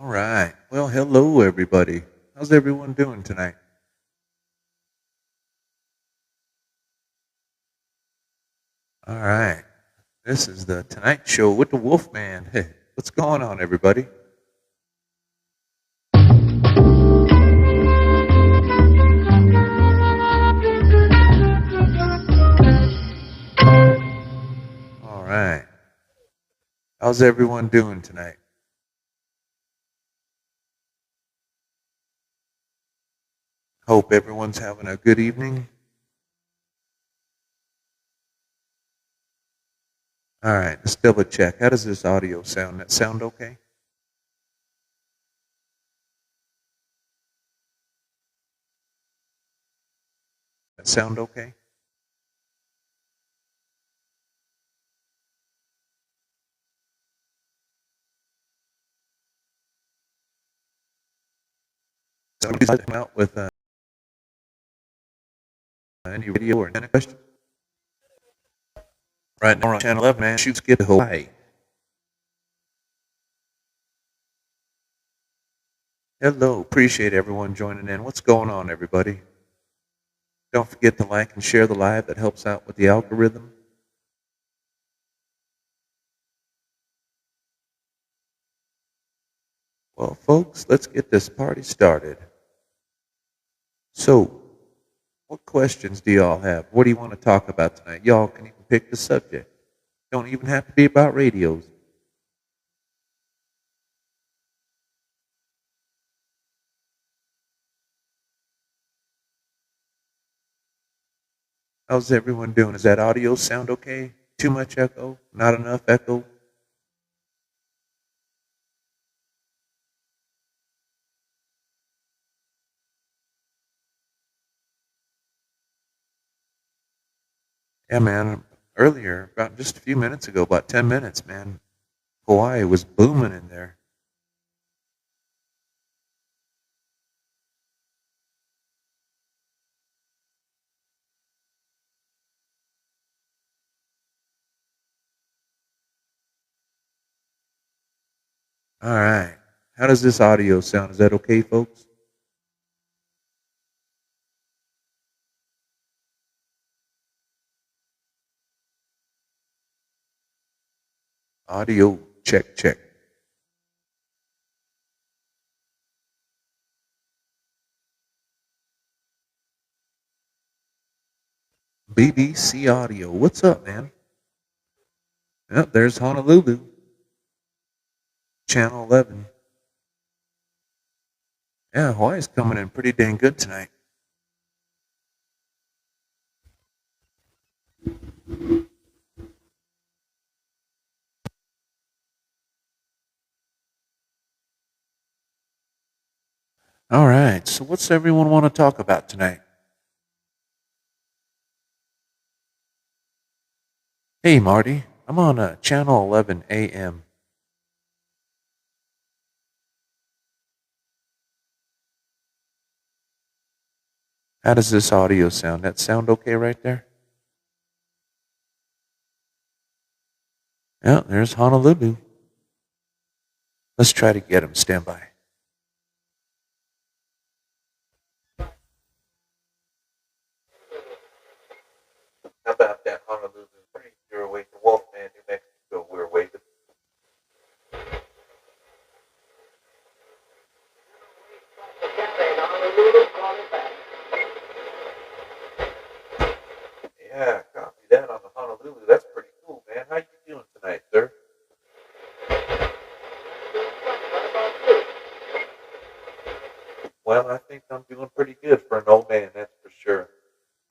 All right. Well, hello, everybody. How's everyone doing tonight? All right. This is the Tonight Show with the Wolfman. Hey, what's going on, everybody? All right. How's everyone doing tonight? Hope everyone's having a good evening. All right. Let's double check. How does this audio sound? That sound okay? That sound okay? Somebody's come out with any video or any question? Right now we're on Channel 11, man. Shoot, skip to Hawaii. Hello. Appreciate everyone joining in. What's going on, everybody? Don't forget to like and share the live. That helps out with the algorithm. Well, folks, let's get this party started. So, what questions do y'all have? What do you want to talk about tonight? Y'all can even pick the subject. Don't even have to be about radios. How's everyone doing? Is that audio sound okay? Too much echo? Not enough echo? Yeah, man. Earlier, about just a few minutes ago, about 10 minutes, man, Hawaii was booming in there. All right. How does this audio sound? Is that okay, folks? Audio check, check. BBC Audio. What's up, man? Yep, there's Honolulu, Channel 11. Yeah, Hawaii's coming in pretty dang good tonight. All right, so what's everyone want to talk about tonight? Hey, Marty, I'm on Channel 11 AM. How does this audio sound? That sound okay right there? Yeah, there's Honolulu. Let's try to get him. Stand by. How about that, Honolulu? You're away from Wolfman, New Mexico. We're away. Yeah, copy that on the Honolulu. That's pretty cool, man. How you doing tonight, sir? Well, I think I'm doing pretty good for an old man, that's for sure.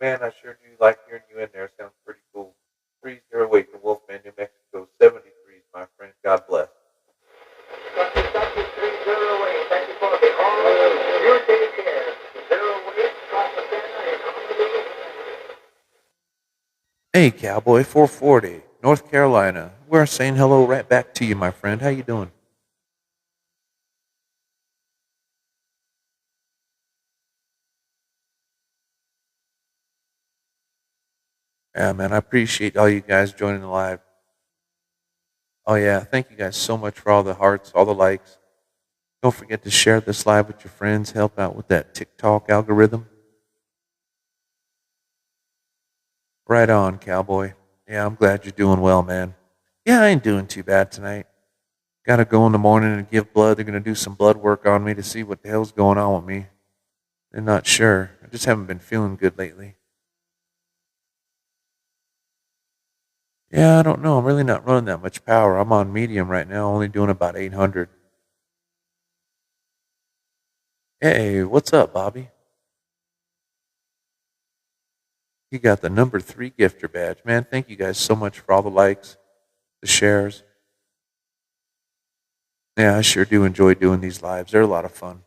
Man, I sure do like hearing you in there. Sounds pretty cool. 3-0 from Wolfman, New Mexico. 73s, my friend. God bless. Hey, Cowboy 440, North Carolina. We're saying hello right back to you, my friend. How you doing? Yeah, man, I appreciate all you guys joining the live. Oh, yeah, thank you guys so much for all the hearts, all the likes. Don't forget to share this live with your friends. Help out with that TikTok algorithm. Right on, cowboy. Yeah, I'm glad you're doing well, man. Yeah, I ain't doing too bad tonight. Got to go in the morning and give blood. They're going to do some blood work on me to see what the hell's going on with me. They're not sure. I just haven't been feeling good lately. Yeah, I don't know. I'm really not running that much power. I'm on medium right now, only doing about 800. Hey, what's up, Bobby? You got the number 3 gifter badge. Man, thank you guys so much for all the likes, the shares. Yeah, I sure do enjoy doing these lives. They're a lot of fun.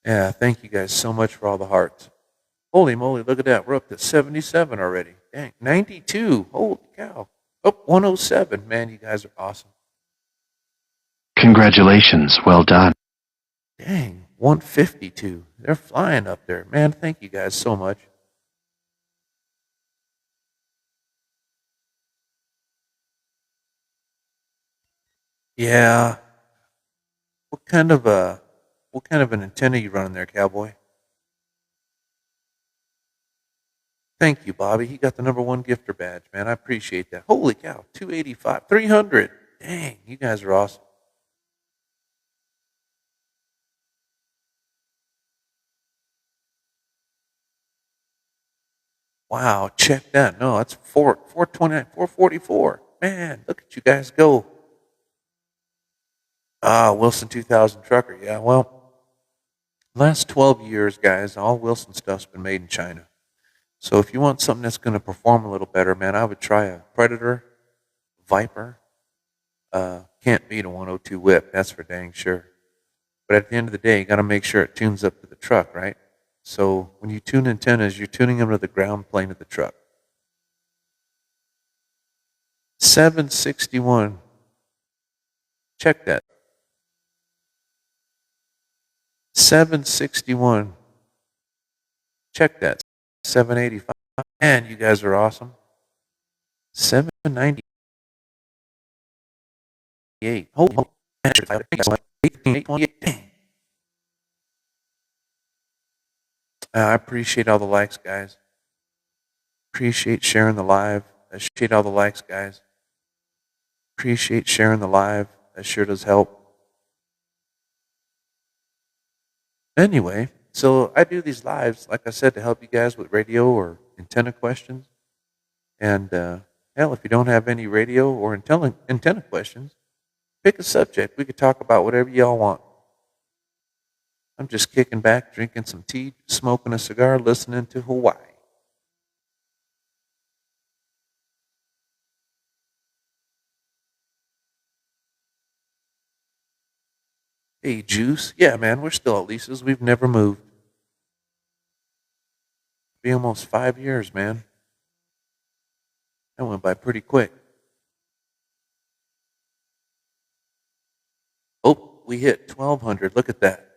Yeah, thank you guys so much for all the hearts. Holy moly, look at that. We're up to 77 already. Dang, 92. Holy cow. Oh, 107. Man, you guys are awesome. Congratulations. Well done. Dang, 152. They're flying up there. Man, thank you guys so much. Yeah. What kind of an antenna you running there, cowboy? Thank you, Bobby. He got the number 1 gifter badge, man. I appreciate that. Holy cow, 285, 300. Dang, you guys are awesome. Wow, check that. No, that's 429, 444. Man, look at you guys go. Ah, Wilson 2000 trucker. Yeah, well, last 12 years, guys, all Wilson stuff's been made in China. So if you want something that's going to perform a little better, man, I would try a Predator, Viper. Can't beat a 102 whip, that's for dang sure. But at the end of the day, you got to make sure it tunes up to the truck, right? So when you tune antennas, you're tuning them to the ground plane of the truck. 761. Check that. 761. Check that. 785. Man, you guys are awesome. 798. Holy moly. I appreciate all the likes, guys. Appreciate sharing the live. I appreciate all the likes, guys. Appreciate sharing the live. That sure does help. Anyway, so I do these lives, like I said, to help you guys with radio or antenna questions. And hell, if you don't have any radio or antenna questions, pick a subject. We could talk about whatever y'all want. I'm just kicking back, drinking some tea, smoking a cigar, listening to Hawaii. Hey, Juice. Yeah, man, we're still at Lisa's. We've never moved. Be almost 5 years, man. That went by pretty quick. Oh, we hit 1,200. Look at that.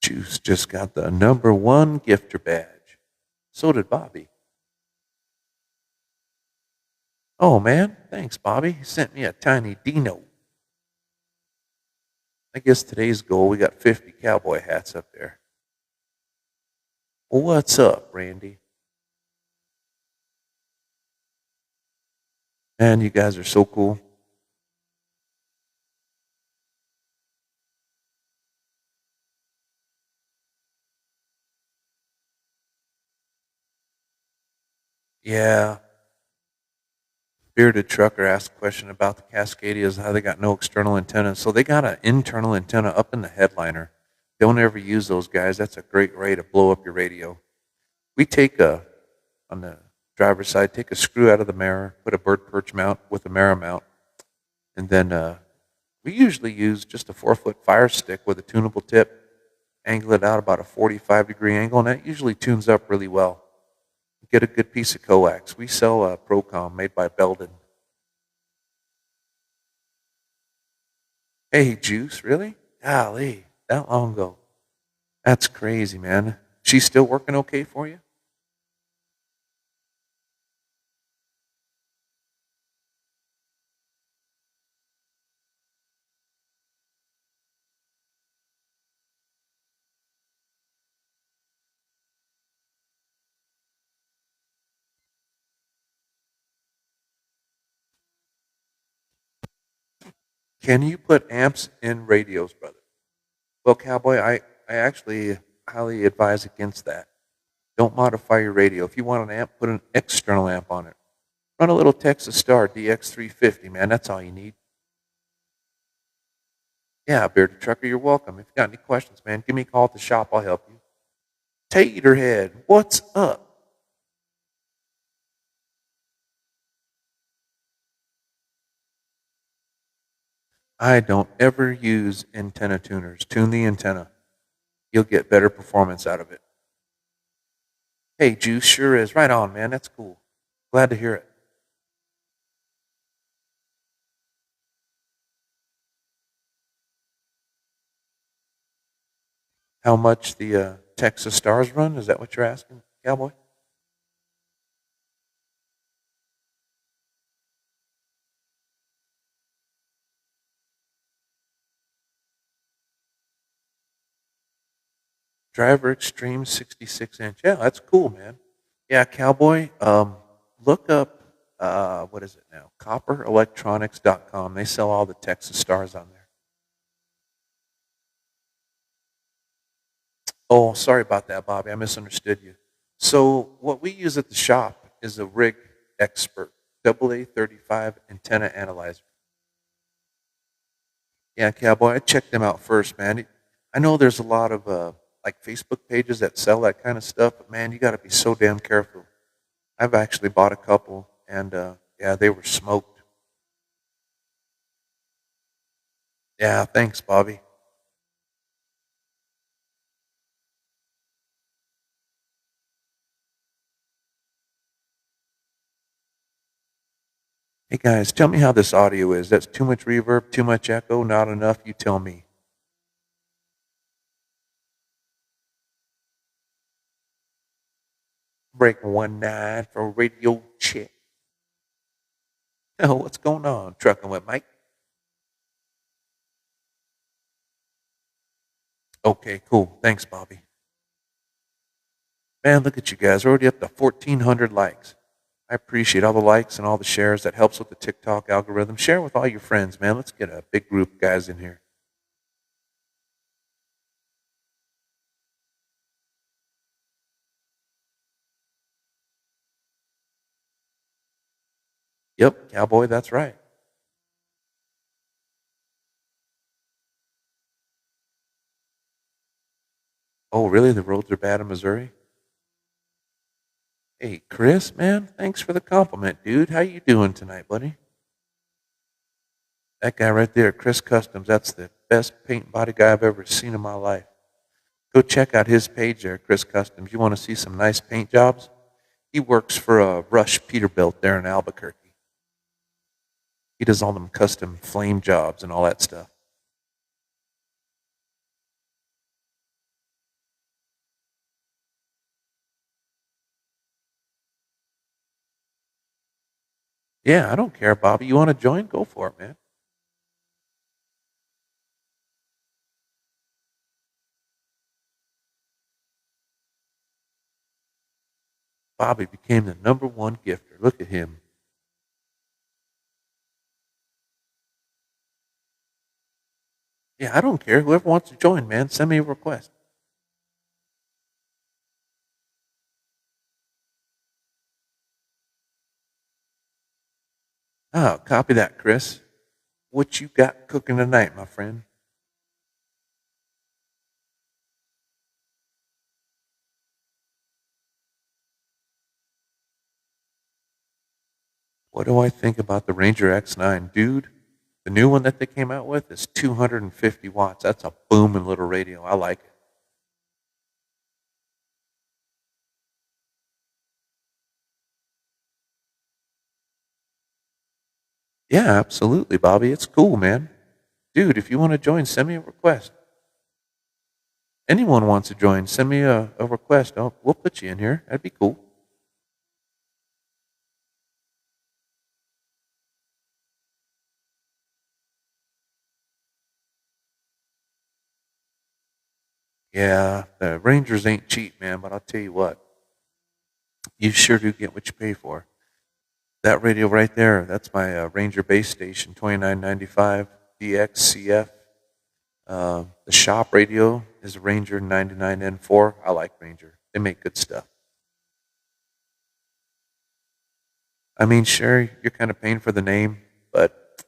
Juice just got the number 1 gifter badge. So did Bobby. Oh, man. Thanks, Bobby. He sent me a tiny Dino. I guess today's goal, we got 50 cowboy hats up there. Well, what's up, Randy? Man, you guys are so cool. Yeah. Bearded Trucker asked a question about the Cascadias, how they got no external antenna. So they got an internal antenna up in the headliner. Don't ever use those, guys. That's a great way to blow up your radio. We take on the driver's side, take a screw out of the mirror, put a bird perch mount with a mirror mount, and then we usually use just a 4-foot fire stick with a tunable tip, angle it out about a 45-degree angle, and that usually tunes up really well. Get a good piece of coax. We sell a Procom made by Belden. Hey, Juice, really? Golly, that long ago. That's crazy, man. She's still working okay for you? Can you put amps in radios, brother? Well, Cowboy, I actually highly advise against that. Don't modify your radio. If you want an amp, put an external amp on it. Run a little Texas Star DX350, man. That's all you need. Yeah, Bearded Trucker, you're welcome. If you got any questions, man, give me a call at the shop. I'll help you. Taterhead, what's up? I don't ever use antenna tuners. Tune the antenna. You'll get better performance out of it. Hey, Juice, sure is. Right on, man. That's cool. Glad to hear it. How much the Texas Stars run? Is that what you're asking, Cowboy? Driver Extreme 66 inch. Yeah, that's cool, man. Yeah, Cowboy. Look up what is it now? CopperElectronics.com. They sell all the Texas Stars on there. Oh, sorry about that, Bobby. I misunderstood you. So what we use at the shop is a Rig Expert AA35 antenna analyzer. Yeah, Cowboy, I checked them out first, man. I know there's a lot of like Facebook pages that sell that kind of stuff, but man, you got to be so damn careful. I've actually bought a couple, and yeah, they were smoked. Yeah, thanks, Bobby. Hey guys, tell me how this audio is. That's too much reverb, too much echo, not enough. You tell me. Break 1 9 for radio check. Oh, what's going on? Trucking with Mike. Okay, cool. Thanks, Bobby. Man, look at you guys. We're already up to 1,400 likes. I appreciate all the likes and all the shares. That helps with the TikTok algorithm. Share with all your friends, man. Let's get a big group of guys in here. Yep, Cowboy, that's right. Oh, really? The roads are bad in Missouri? Hey, Chris, man, thanks for the compliment, dude. How you doing tonight, buddy? That guy right there, Chris Customs, that's the best paint body guy I've ever seen in my life. Go check out his page there, Chris Customs. You want to see some nice paint jobs? He works for Rush Peterbilt there in Albuquerque. He does all them custom flame jobs and all that stuff. Yeah, I don't care, Bobby. You want to join? Go for it, man. Bobby became the #1 gifter. Look at him. Yeah, I don't care. Whoever wants to join, man, send me a request. Oh, copy that, Chris. What you got cooking tonight, my friend? What do I think about the Ranger X9? Dude, the new one that they came out with is 250 watts. That's a booming little radio. I like it. Yeah, absolutely, Bobby. It's cool, man. Dude, if you want to join, send me a request. Anyone wants to join, send me a request. We'll put you in here. That'd be cool. Yeah, the Rangers ain't cheap, man, but I'll tell you what, you sure do get what you pay for. That radio right there, that's my Ranger base station, 2995 DXCF. The shop radio is Ranger 99N4. I like Ranger. They make good stuff. I mean, sure, you're kind of paying for the name, but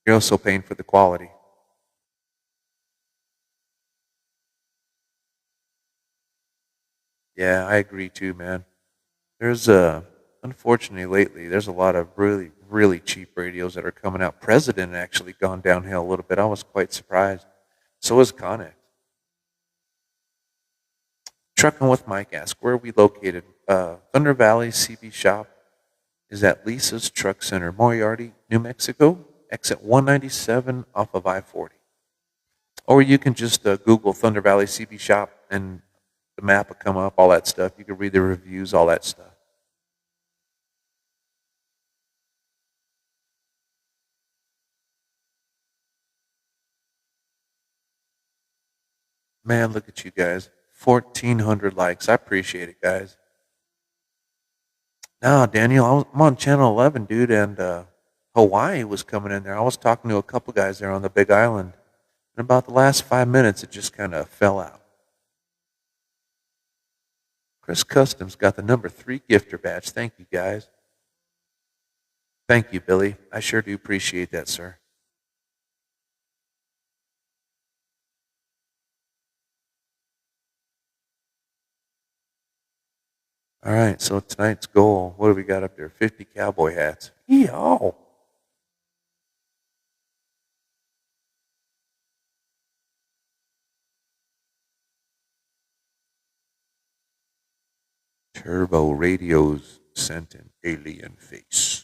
you're also paying for the quality. Yeah, I agree too, man. There's unfortunately lately, there's a lot of really, really cheap radios that are coming out. President actually gone downhill a little bit. I was quite surprised. So is Connex. Trucking with Mike asks, where are we located? Thunder Valley CB Shop is at Lisa's Truck Center, Moriarty, New Mexico, exit 197 off of I-40. Or you can just Google Thunder Valley CB Shop and the map will come up, all that stuff. You can read the reviews, all that stuff. Man, look at you guys. 1,400 likes. I appreciate it, guys. No, Daniel, I'm on channel 11, dude, and Hawaii was coming in there. I was talking to a couple guys there on the Big Island. In about the last 5 minutes, it just kind of fell out. Chris Customs got the number 3 gifter badge. Thank you, guys. Thank you, Billy. I sure do appreciate that, sir. All right, so tonight's goal, what do we got up there? 50 cowboy hats. Yeehaw. Turbo radios sent an alien face.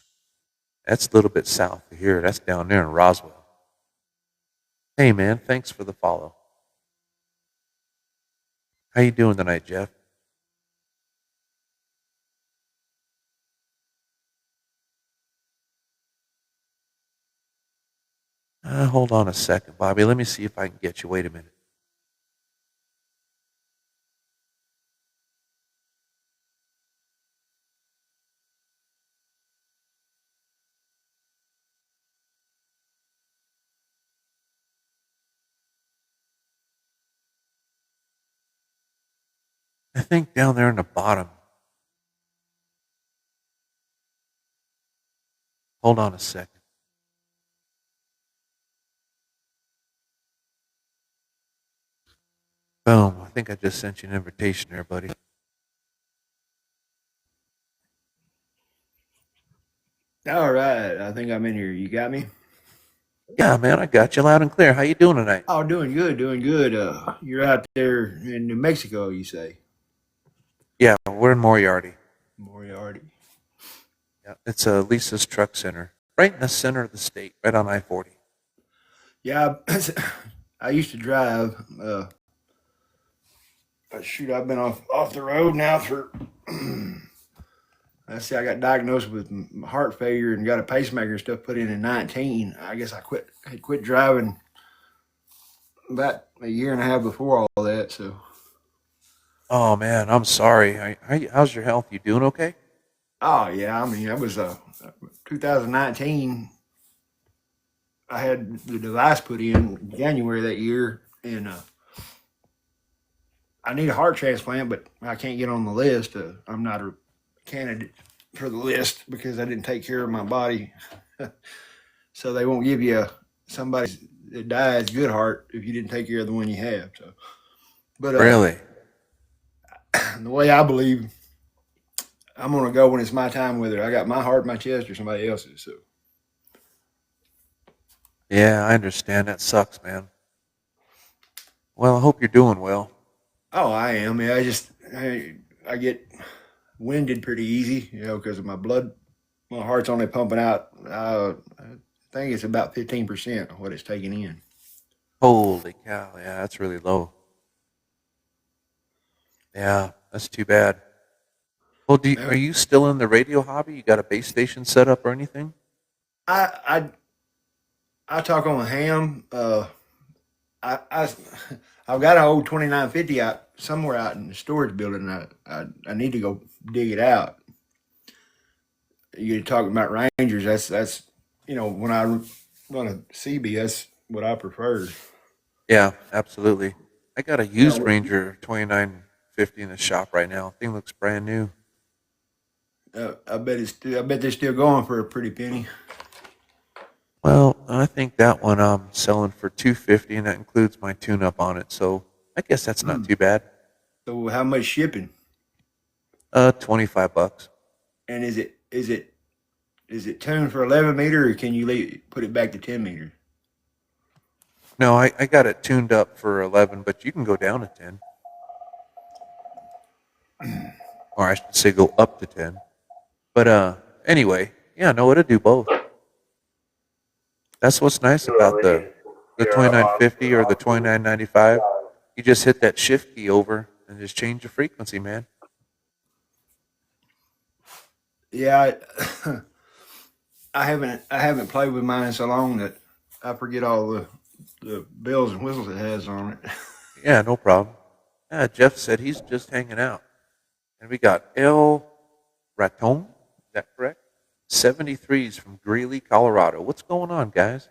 That's a little bit south of here. That's down there in Roswell. Hey, man, thanks for the follow. How you doing tonight, Jeff? Hold on a second, Bobby. Let me see if I can get you. Wait a minute. I think down there in the bottom. Hold on a second. Boom. I think I just sent you an invitation there, buddy. All right, I think I'm in here. You got me? Yeah, man, I got you loud and clear. How you doing tonight? Oh, doing good, doing good. You're out there in New Mexico, you say? Yeah, we're in Moriarty. Moriarty. Yeah, it's Lisa's Truck Center, right in the center of the state, right on I-40. Yeah, I used to drive. Shoot, I've been off the road now for. I see. I got diagnosed with heart failure and got a pacemaker and stuff put in 19. I guess I had quit driving about a year and a half before all that. So, Oh man, I'm sorry. How's your health? You doing okay? oh yeah, I mean, that was 2019. I had the device put in January that year, and I need a heart transplant, but I can't get on the list. I'm not a candidate for the list because I didn't take care of my body. So they won't give you somebody that dies good heart if you didn't take care of the one you have. So, but Really? the way I believe, I'm gonna go when it's my time. Whether I got my heart in my chest or somebody else's. So, Yeah, I understand. That sucks, man. Well, I hope you're doing well. oh, I am. Yeah, I get winded pretty easy, because of my blood. My heart's only pumping out think it's about 15% of what it's taking in. Holy cow! Yeah, that's really low. Yeah, that's too bad. Well, are Uh, you still in the radio hobby? You got a base station set up or anything? I I talk on ham. I I've got an old 2950 out somewhere out in the storage building. I need to go dig it out. You're talking about Rangers. That's when I run a CB, that's what I prefer. Yeah, absolutely. I got a Yeah, used Ranger 2950 in the shop right now. Thing looks brand new. I bet they're still going for a pretty penny. Well, I think that one I'm selling for 250, and that includes my tune-up on it. So I guess that's not Hmm. too bad. So how much shipping? 25 bucks. And is it tuned for 11 meter, or can you put it back to 10 meter? No, I got it tuned up for 11, but you can go down to 10, or I should say go up to 10. But anyway, yeah, no, it'll do both. That's what's nice about the 2950 or the 2995. You just hit that shift key over and just change the frequency, man. Yeah, I haven't played with mine so long that I forget all the bells and whistles it has on it. Yeah, no problem. Yeah, Jeff said he's just hanging out. And we got El Raton, is that correct? 73s from Greeley, Colorado. What's going on, guys?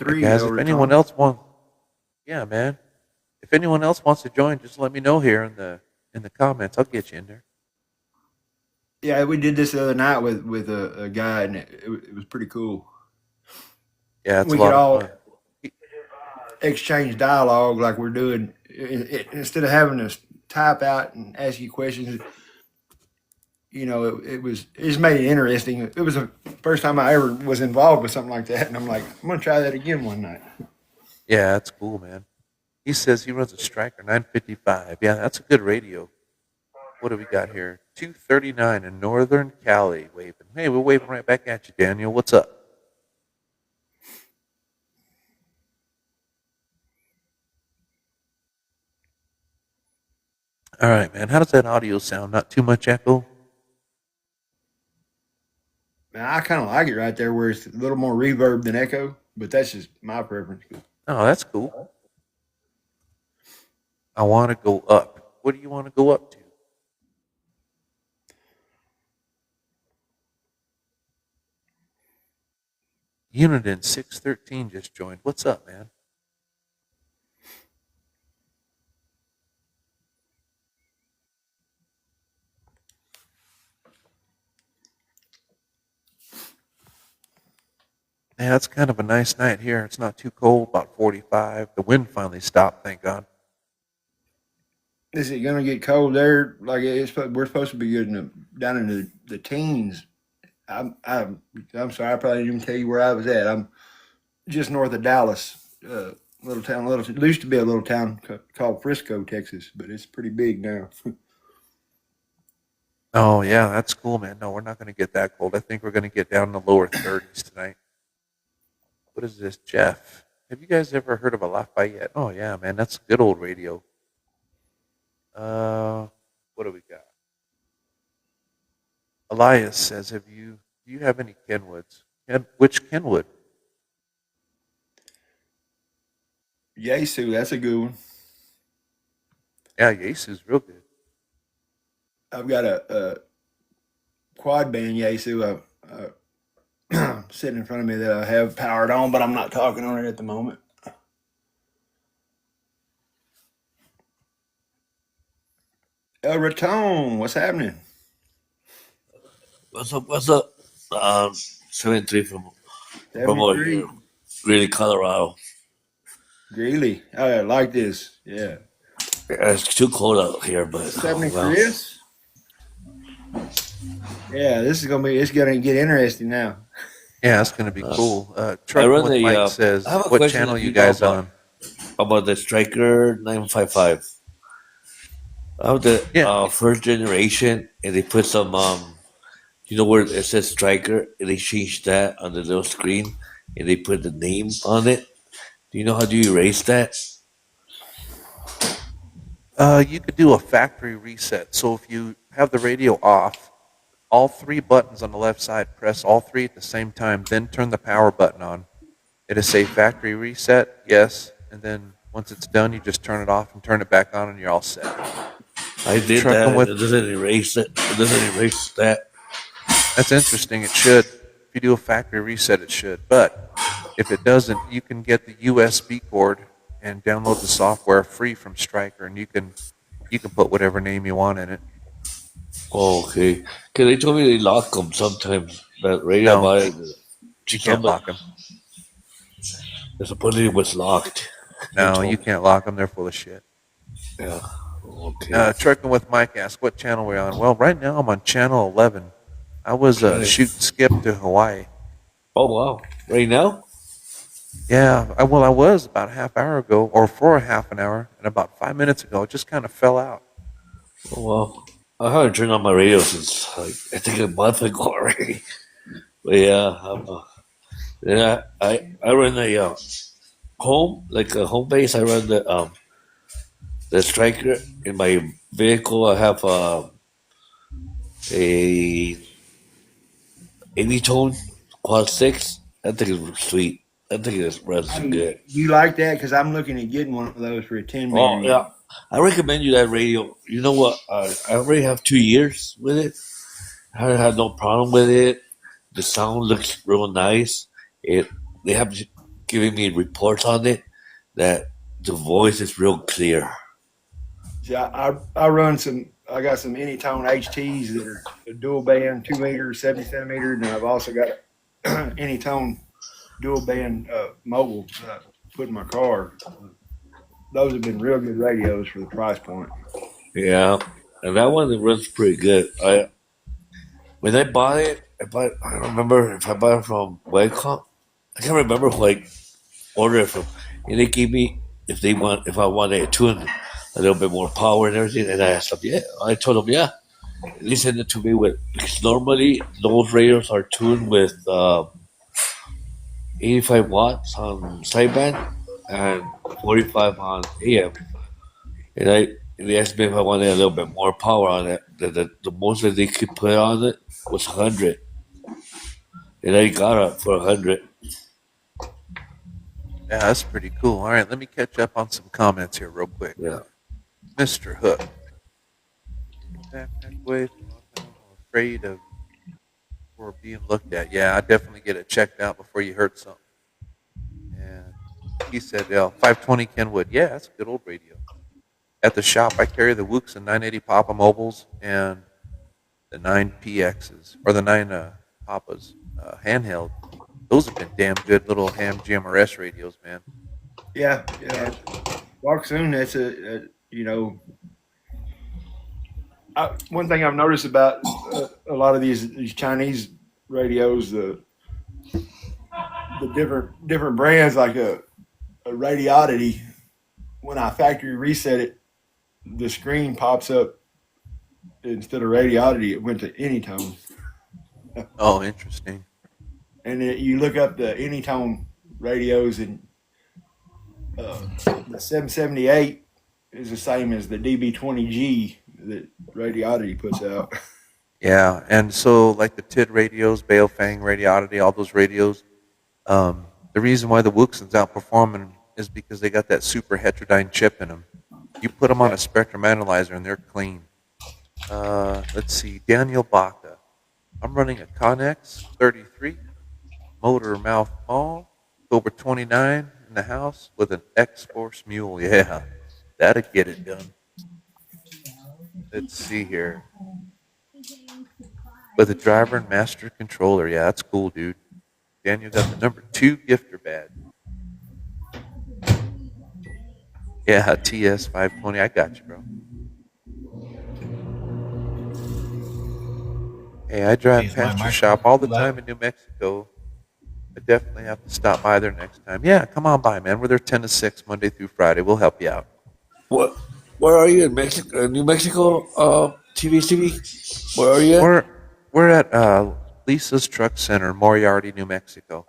Yeah, 73 guys, El if anyone Raton. else wants, yeah, man. If anyone else wants to join, just let me know here in the comments. I'll get you in there. Yeah, we did this the other night with a guy, and it was pretty cool. Yeah, it's a We could lot of all fun. exchange dialogue like we're doing instead of having to type out and ask you questions. It just made it interesting. It was the first time I ever was involved with something like that, and I'm like, I'm gonna try that again one night. Yeah, that's cool, man. He says he runs a Striker 955. Yeah, that's a good radio. What do we got here? 239 in Northern Cali waving. Hey, we're waving right back at you, Daniel. What's up? All right, man. How does that audio sound? Not too much echo? Man, I kind of like it right there, where it's a little more reverb than echo, but that's just my preference. Oh, that's cool. I want to go up. What do you want to go up to? Uniden 613 just joined. What's up, man? Yeah, it's kind of a nice night here. It's not too cold, about 45. The wind finally stopped, thank God. Is it gonna get cold there? Like we're supposed to be getting down in the teens. I'm sorry, I probably didn't even tell you where I was at. I'm just north of Dallas, little town. It used to be a little town called Frisco, Texas, but it's pretty big now. Oh, yeah, that's cool, man. No, we're not going to get that cold. I think we're going to get down in the lower 30s tonight. What is this, Jeff? Have you guys ever heard of a Lafayette? Oh, yeah, man, that's good old radio. What do we got? Elias says, do you have any Kenwoods? Which Kenwood? Yaesu, that's a good one. Yeah, Yaesu's real good. I've got a quad band Yaesu sitting in front of me that I have powered on, but I'm not talking on it at the moment. El Raton, what's happening? What's up? What's up? 73 from over 73. here, Greeley, Colorado. Greeley. I like this. Yeah. Yeah, it's too cold out here, but 70 well, Chris. Yeah, it's gonna get interesting now. Yeah, that's going to be uh, cool. I Trucking run with the. Mike I have says, a what question channel if you you know guys on? about the Striker 955. I have the Yeah, first generation, and they put some You know where it says striker, and they changed that on the little screen, and they put the name on it. Do you know how do you erase that? You could do a factory reset. So if you have the radio off, all three buttons on the left side, press all three at the same time, then turn the power button on. It'll say factory reset, yes, and then once it's done, you just turn it off and turn it back on, and you're all set. I did Trucking that. with It doesn't erase it. It doesn't erase that. That's interesting. It should. If you do a factory reset, it should. But if it doesn't, you can get the USB cord and download the software free from Stryker, and you can put whatever name you want in it. Oh, okay. Because they told me they lock them sometimes. That radio No, by you can't lock them. supposedly it was locked. They No, told you me. can't lock them. They're full of shit. Yeah. Okay. Trucking with Mike asks, what channel we're on? Well, right now I'm on channel 11. I was Right. shoot skip to Hawaii. Oh wow. Right now? Yeah, I was about a half hour ago, or for a half an hour, and about 5 minutes ago, it just kind of fell out. Oh wow. I haven't turned on my radio since like I think a month ago already. But yeah, yeah. I run a home like a home base. I run the striker in my vehicle. I have a 80 tone quad 6. I think it's sweet. I think it runs Hey, good. you like that? Because I'm looking at getting one of those for a 10 Oh meter. yeah, I recommend you that radio. You know what? I already have 2 years with it. I haven't had no problem with it. The sound looks real nice. They have given me reports on it that the voice is real clear. See, I run some. I got some Anytone HTs that are a dual band, 2 meter, 70 centimeter, and I've also got Anytone dual band mobile that I put in my car. Those have been real good radios for the price point. Yeah, and that one it runs pretty good. When I bought it, I don't remember if I bought it from Wacom. I can't remember who I ordered it from. And they gave me if I wanted it tune a little bit more power and everything. And I asked them, yeah. I told them, yeah. They sent it to me with because normally those radios are tuned with 85 watts on sideband and 45 on AM. And they asked me if I wanted a little bit more power on it. The most that they could put on it was 100, and I got it for 100. Yeah, that's pretty cool. All right, let me catch up on some comments here real quick. Yeah. Mr. Hook. Backpack wave. I'm afraid of or being looked at. Yeah, I definitely get it checked out before you hurt something. And he said, yeah, 520 Kenwood. Yeah, that's a good old radio. At the shop, I carry the Wuxen 980 Papa Mobiles and the 9PXs, or the 9 Papas handheld. Those have been damn good little ham GMRS radios, man. Yeah, yeah. Walk soon. That's one thing I've noticed about a lot of these Chinese radios, the different brands, like a Radioddity. When I factory reset it, the screen pops up instead of Radioddity. It went to Anytone, Oh, interesting. and you look up the Anytone radios, and the 778 is the same as the DB20G that Radioddity puts out. Yeah, and so like the TID radios, Baofeng, Radioddity, all those radios, the reason why the Wuxen's outperforming is because they got that super heterodyne chip in them. You put them on a spectrum analyzer and they're clean. Let's see, Daniel Baca. I'm running a Connex 33, motor mouth small, over 29 in the house with an X-Force Mule. Yeah, that'll get it done. Let's see here. With a driver and master controller. Yeah, that's cool, dude. Daniel got the number 2 gifter badge. Yeah, TS 520. I got you, bro. Hey, I drive past your shop all the time in New Mexico. I definitely have to stop by there next time. Yeah, come on by, man. We're there 10 to 6, Monday through Friday. We'll help you out. What? Where are you in Mexico? New Mexico? TVCV? Where are you at? We're at Lisa's Truck Center, Moriarty, New Mexico.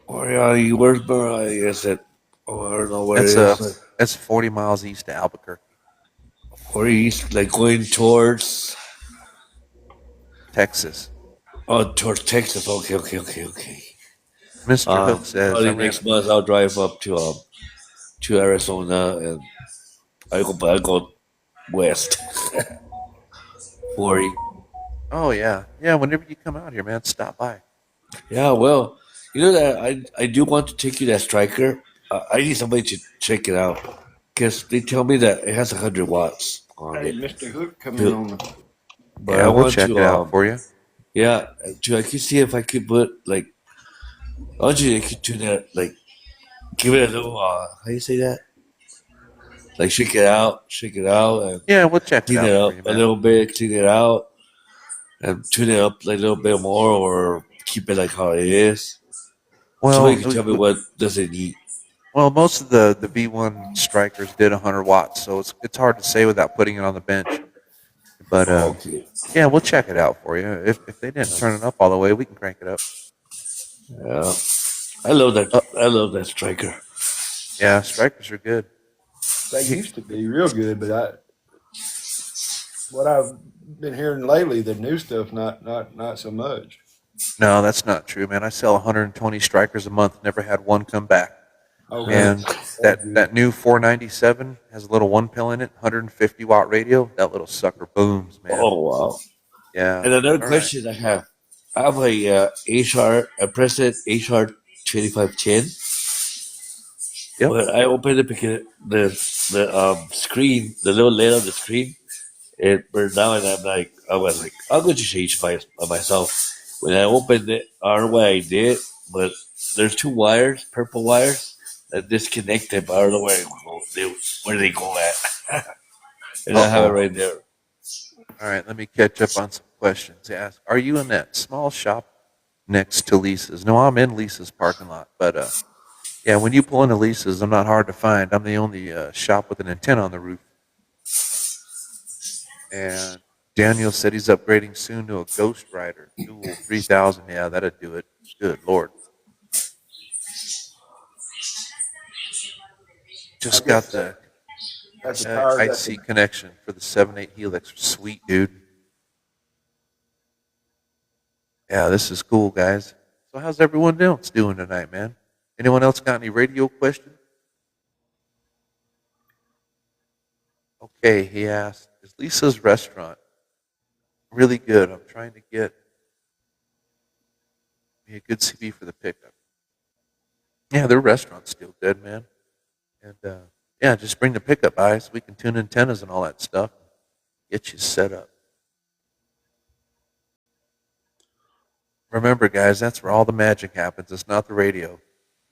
Where's Moriarty? Is it? Oh, I don't know where it That's is. Like, 40 miles east of Albuquerque, where he's like going towards Texas. towards Texas. Okay. Mr. Hook says I Probably ran. next month I'll drive up to Arizona and I go west. 40. Oh yeah. Whenever you come out here, man, stop by. Yeah, well, you know that I do want to take you that striker. I need somebody to check it out because they tell me that it has 100 watts on Hey, it. Mr. Hook coming To, on the. but Yeah, I we'll want check to it out for you. yeah, I could see if I could put like I want you to tune it like give it a little how you say that? Like shake it out and Yeah, we'll check it clean it out for up you, a man. little bit, clean it out and tune it up like a little bit more or keep it like how it is. Somebody Well, can tell me what does it need. most of the V1 strikers did 100 watts, so it's hard to say without putting it on the bench. But Okay. yeah, we'll check it out for you. If they didn't turn it up all the way, we can crank it up. Yeah. I love that. Uh, I love that striker. yeah, strikers are good. They used to be real good, but what I've been hearing lately, the new stuff, not so much. No, that's not true, man. I sell 120 strikers a month. Never had one come back. Okay, And that new 497 has a little one pill in it, 150-watt radio. That little sucker booms, man. Oh wow! Yeah. And another All right. question I have a a President HR 2510. Yep. But I opened it because the screen, the little lid on the screen, it burned down, and I was like, I'll go to change by myself. When I opened it, I don't know what I did, but there's two wires, purple wires, that disconnected, but I don't know where they go at. And I have it Uh-oh. right there. All right, let me catch up on some questions. Ask, are you in that small shop next to Lisa's? No, I'm in Lisa's parking lot, but yeah, when you pull into Lisa's, I'm not hard to find. I'm the only shop with an antenna on the roof. And Daniel said he's upgrading soon to a Ghost Rider Dual 3000. Yeah, that'd do it. Good Lord. I Just got guess the that's a power. IC connection for the 7.8 Helix. Sweet, dude. Yeah, this is cool, guys. So how's everyone else doing tonight, man? Anyone else got any radio questions? Okay, he asked, is Lisa's restaurant really good? I'm trying to get me a good CB for the pickup. Yeah, their restaurant's still good, man. And yeah, just bring the pickup by so we can tune antennas and all that stuff. Get you set up. Remember, guys, that's where all the magic happens. It's not the radio.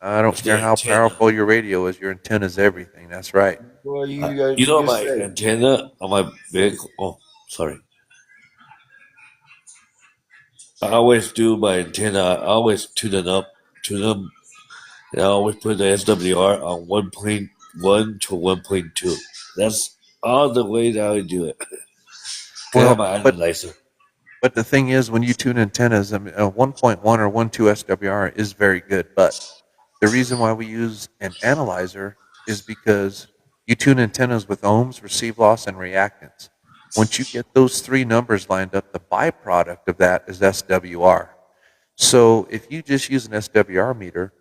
I don't care how powerful your radio is. Your antenna is everything. That's right. Well, You know my antenna on my vehicle. Oh, sorry. I always do my antenna. I always tune it up, tune them, and I always put the SWR on 1.1 to 1.2. That's all the way that I do it. I have my analyzer. But the thing is, when you tune antennas, I mean, 1.1 or 1.2 SWR is very good. But the reason why we use an analyzer is because you tune antennas with ohms, receive loss, and reactance. Once you get those three numbers lined up, the byproduct of that is SWR. So if you just use an SWR meter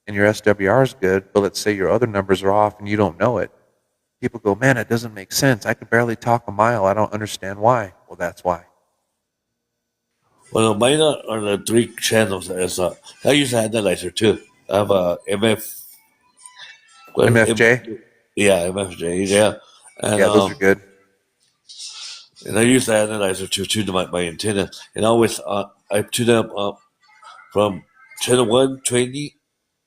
and your SWR is good, but let's say your other numbers are off and you don't know it, people go, man, it doesn't make sense. I can barely talk a mile. I don't understand why. Well, that's why. Well, mine are the three channels. I use an analyzer too. I have a MFJ? Yeah, MFJ. Yeah, and Yeah, those are good. and I use the analyzer to tune my antenna, and always I tune them up from channel 120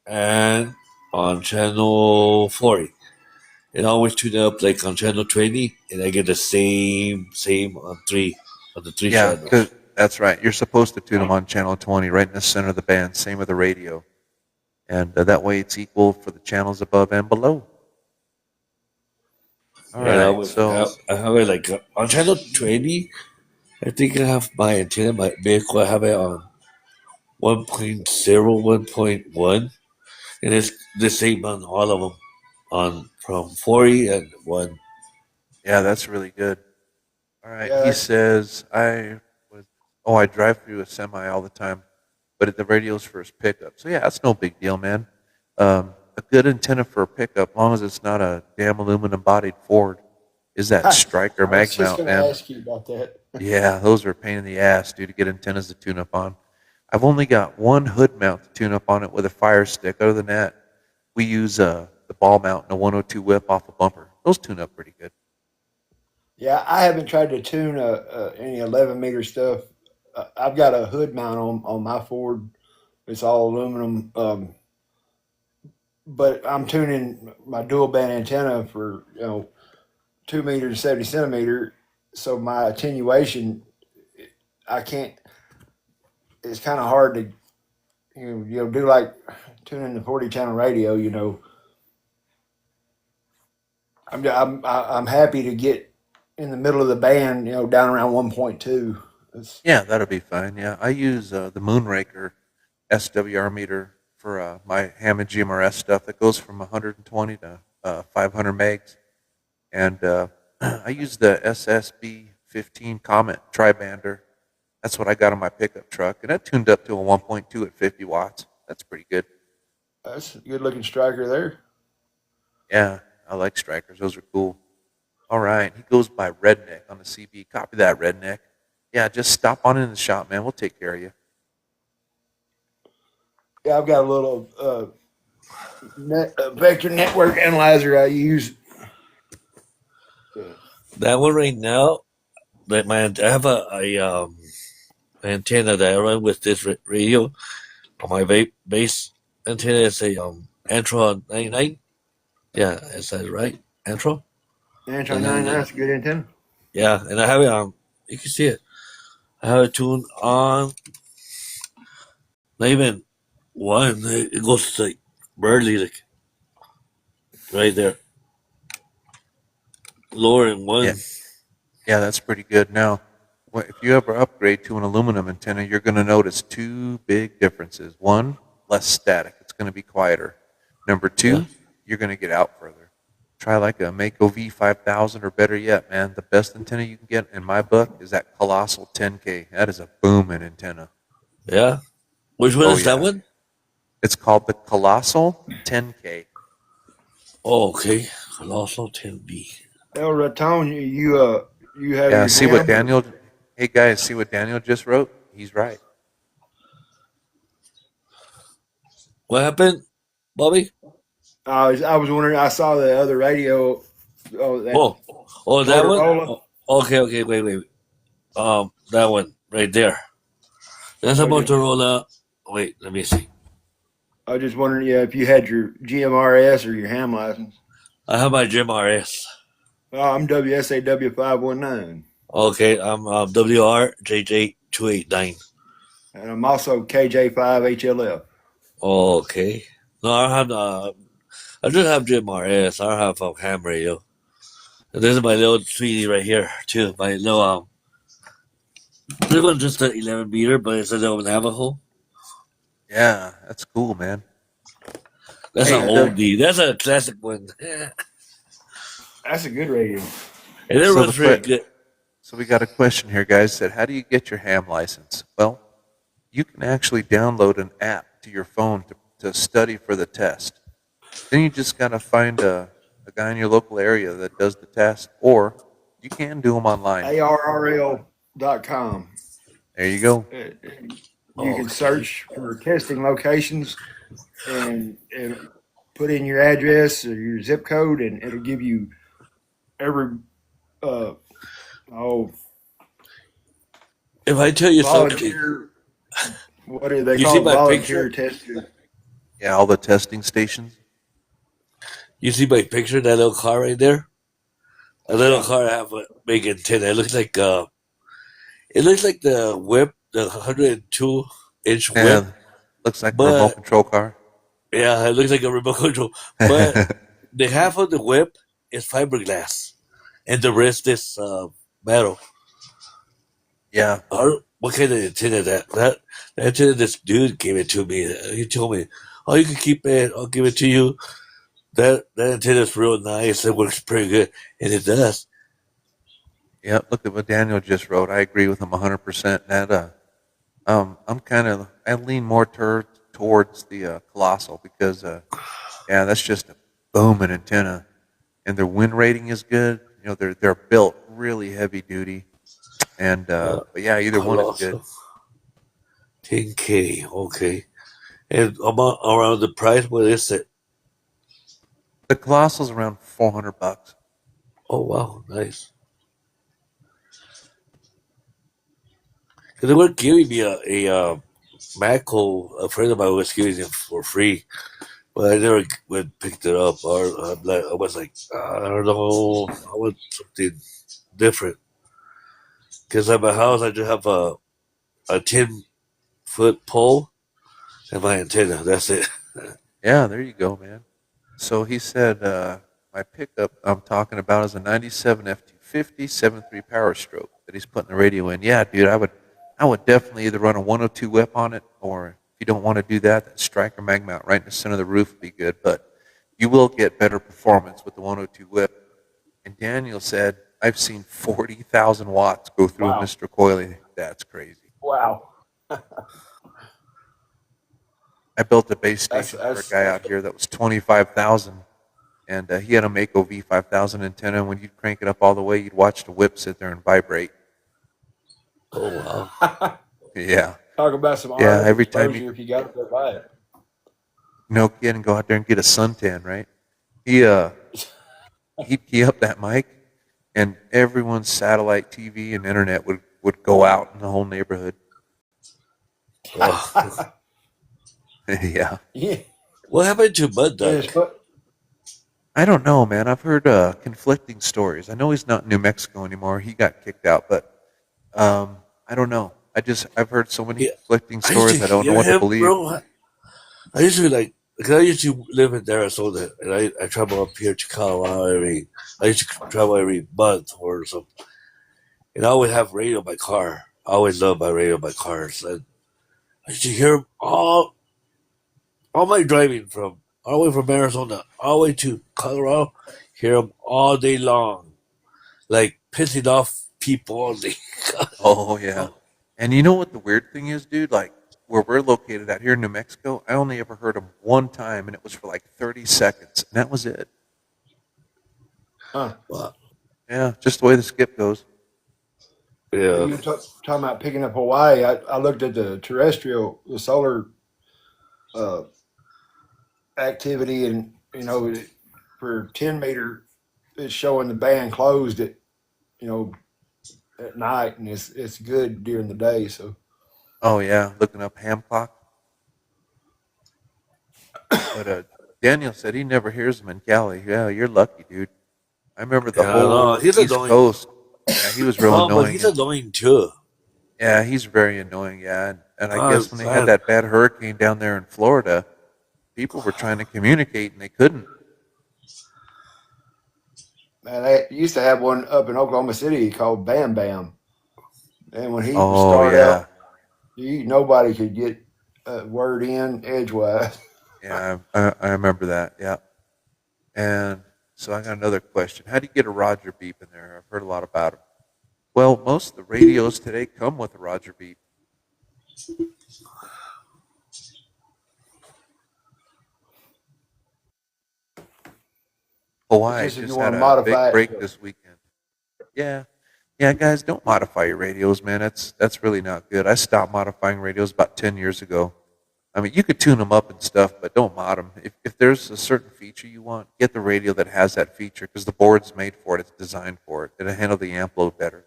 and on channel 40. And I always tune up like on channel 20, and I get the same on the three Yeah, channels. that's right. You're supposed to tune them on channel 20, right in the center of the band. Same with the radio. And that way it's equal for the channels above and below. All right, I have it like on channel 20. I think I have my antenna, my vehicle. I have it on 1.0, 1.1, and it's the same on all of them. On from 40 and one. Yeah, that's really good. All right. Yeah, He says was I drive through a semi all the time, but the radio's for his pickup. So yeah, that's no big deal, man. A good antenna for a pickup, as long as it's not a damn aluminum bodied Ford, is that I Striker was mag just mount, going to man. ask you about that. Yeah, those are a pain in the ass, dude, to get antennas to tune up on. I've only got one hood mount to tune up on it with a fire stick. Other than that, we use the ball mount and a 102 whip off a bumper. Those tune up pretty good. Yeah, I haven't tried to tune any 11 meter stuff. I've got a hood mount on my Ford. It's all aluminum, but I'm tuning my dual band antenna for 2 meters, 70 centimeter. So my attenuation, I can't. It's kind of hard to do like tuning the 40 channel radio. I'm happy to get in the middle of the band. Down around 1.2. It's, Yeah, that'll be fine. Yeah, I use the Moonraker SWR meter for my Hammond GMRS stuff that goes from 120 to 500 megs. And I use the SSB 15 Comet Tribander. That's what I got on my pickup truck. And that tuned up to a 1.2 at 50 watts. That's pretty good. that's a good looking striker there. Yeah, I like strikers. Those are cool. All right. He goes by Redneck on the CB. Copy that, Redneck. Yeah, just stop on in the shop, man. We'll take care of you. Yeah, I've got a little vector network analyzer I use. That one right now, that I have a antenna that I run with this radio on my base antenna. It's a Antron 99. Yeah, is that right? Antron. Antron And then 99, that's a good antenna. yeah, and I have it on. You can see it. I have it tuned on. Not even one. It goes like barely like right there, lower than one. Yeah, yeah, that's pretty good. Now, if you ever upgrade to an aluminum antenna, you're going to notice two big differences. One, less static. It's going to be quieter. Number Yeah. two, you're going to get out further. Try like a Mako V5000 or better yet, man. The best antenna you can get in my book is that Colossal 10K. That is a booming antenna. Yeah. Which one Oh, is that yeah. one? It's called the Colossal 10K. Oh, okay. Colossal 10B. El Raton, you have Yeah, your see what ham. Daniel, hey guys, see what Daniel just wrote? He's right. What happened, Bobby? I was wondering. I saw the other radio. Oh, that Oh, that one. Motorola. Okay. Wait. That one right there. That's a I was just, Motorola. Wait, let me see. I was just wondering, yeah, if you had your GMRS or your ham license. I have my Gym RS. Oh, I'm WSAW 519, Okay, I'm WRJJ289. and I'm also KJ5 HLF. Okay. No, I have I just have Gym RS. I don't have a ham radio. And this is my little sweetie right here too. My little this one's just an 11 meter, but it's a little Navajo. Yeah, that's cool, man. That's Hey, an oldie. That's a classic one. That's a good radio. And it so runs pretty good. so we got a question here, guys. Said, how do you get your ham license? Well, you can actually download an app to your phone to study for the test. Then you just got to find a guy in your local area that does the test, or you can do them online. ARRL.com. There you go. You can search for testing locations and put in your address or your zip code, and it'll give you every If I tell you something, volunteer. What do they you call see it? my Volunteer picture? tester. Yeah, all the testing stations. You see my picture? That little car right there? A little Yeah. car I have a big antenna. It looks like the whip, the 102-inch whip. Yeah, looks like a remote But control car. yeah, it looks like a remote control. But the half of the whip is fiberglass, and the rest is metal. Yeah. What kind of antenna that antenna? This dude gave it to me. He told me, "Oh, you can keep it. I'll give it to you." That antenna is real nice. It works pretty good, and it does. Yeah. Look at what Daniel just wrote. I agree with him 100%. That I lean more towards the Colossal because yeah, that's just a booming antenna, and their wind rating is good. You know, they're built really heavy duty, and Uh, but yeah, either one is good. Colossal 10K. Okay, and about around the price. What is it? The Colossal's around $400. Oh wow, nice. Because they were giving me a Mako. A friend of mine was giving it for free, but I never went picked it up. Or I was like, I don't know, I want something different. Because at my house, I just have a 10-foot pole and my antenna. That's it. Yeah, there you go, man. So he said, my pickup I'm talking about is a 97 F250 7.3 Power Stroke that he's putting the radio in. Yeah, dude, I would definitely either run a 102 whip on it, or if you don't want to do that, that striker mag mount right in the center of the roof would be good. But you will get better performance with the 102 whip. And Daniel said, I've seen 40,000 watts go through a Wow. Mr. Coily. That's crazy. Wow. I built a base That's station for a that's guy that's out here that was 25,000, and he had a Mako V5000 antenna. And when you'd crank it up all the way, you'd watch the whip sit there and vibrate. Oh wow. Yeah, talk about some yeah. RF Every time you exposure if you got to go buy it. no kid and go out there and get a suntan, right? He he'd key up that mic, and everyone's satellite TV and internet would go out in the whole neighborhood. Wow. Yeah, Yeah. What happened to Mud Yeah. Duck? I don't know, man. I've heard conflicting stories. I know he's not in New Mexico anymore. He got kicked out, but I don't know. I've heard so many Yeah, conflicting I used to stories. I don't know hear what to him, believe. bro. I used to like, cause I used to live in Arizona, and I travel up here to Colorado I used to travel every month or something, and I always have radio in my car. I always love my radio in my cars, and I used to hear him all my driving from all the way from Arizona all the way to Colorado. Hear him all day long, like pissing off people all day. Oh yeah. And you know what the weird thing is, dude? Like where we're located out here in New Mexico, I only ever heard him one time, and it was for like 30 seconds, and that was it. Huh. Wow. Yeah, just the way the skip goes. Yeah. You talking about picking up Hawaii? I looked at the solar uh, activity, and for 10 meter, it's showing the band closed at you know at night, and it's good during the day. So Oh yeah, looking up ham clock. But Daniel said he never hears them in Cali. Yeah, you're lucky, dude. I remember the Yeah, no, whole he's East annoying. Coast. Yeah, he was real Oh, but annoying, he's and annoying too. yeah, he's very annoying. Yeah, and I God, guess when they had man. that bad hurricane down there in Florida, people were trying to communicate and they couldn't. man, they used to have one up in Oklahoma City called Bam Bam, and when he would Oh start yeah, out, nobody could get a word in edgewise. yeah, I remember that. Yeah, and so I got another question. How do you get a Roger beep in there? I've heard a lot about them. Well, most of the radios today come with a Roger beep. It's Hawaii just if you just want had to a modify big it. break this weekend. Yeah, yeah, guys, don't modify your radios, man. That's really not good. I stopped modifying radios about 10 years ago. I mean, you could tune them up and stuff, but don't mod them. If there's a certain feature you want, get the radio that has that feature because the board's made for it. It's designed for it. It'll handle the amp load better.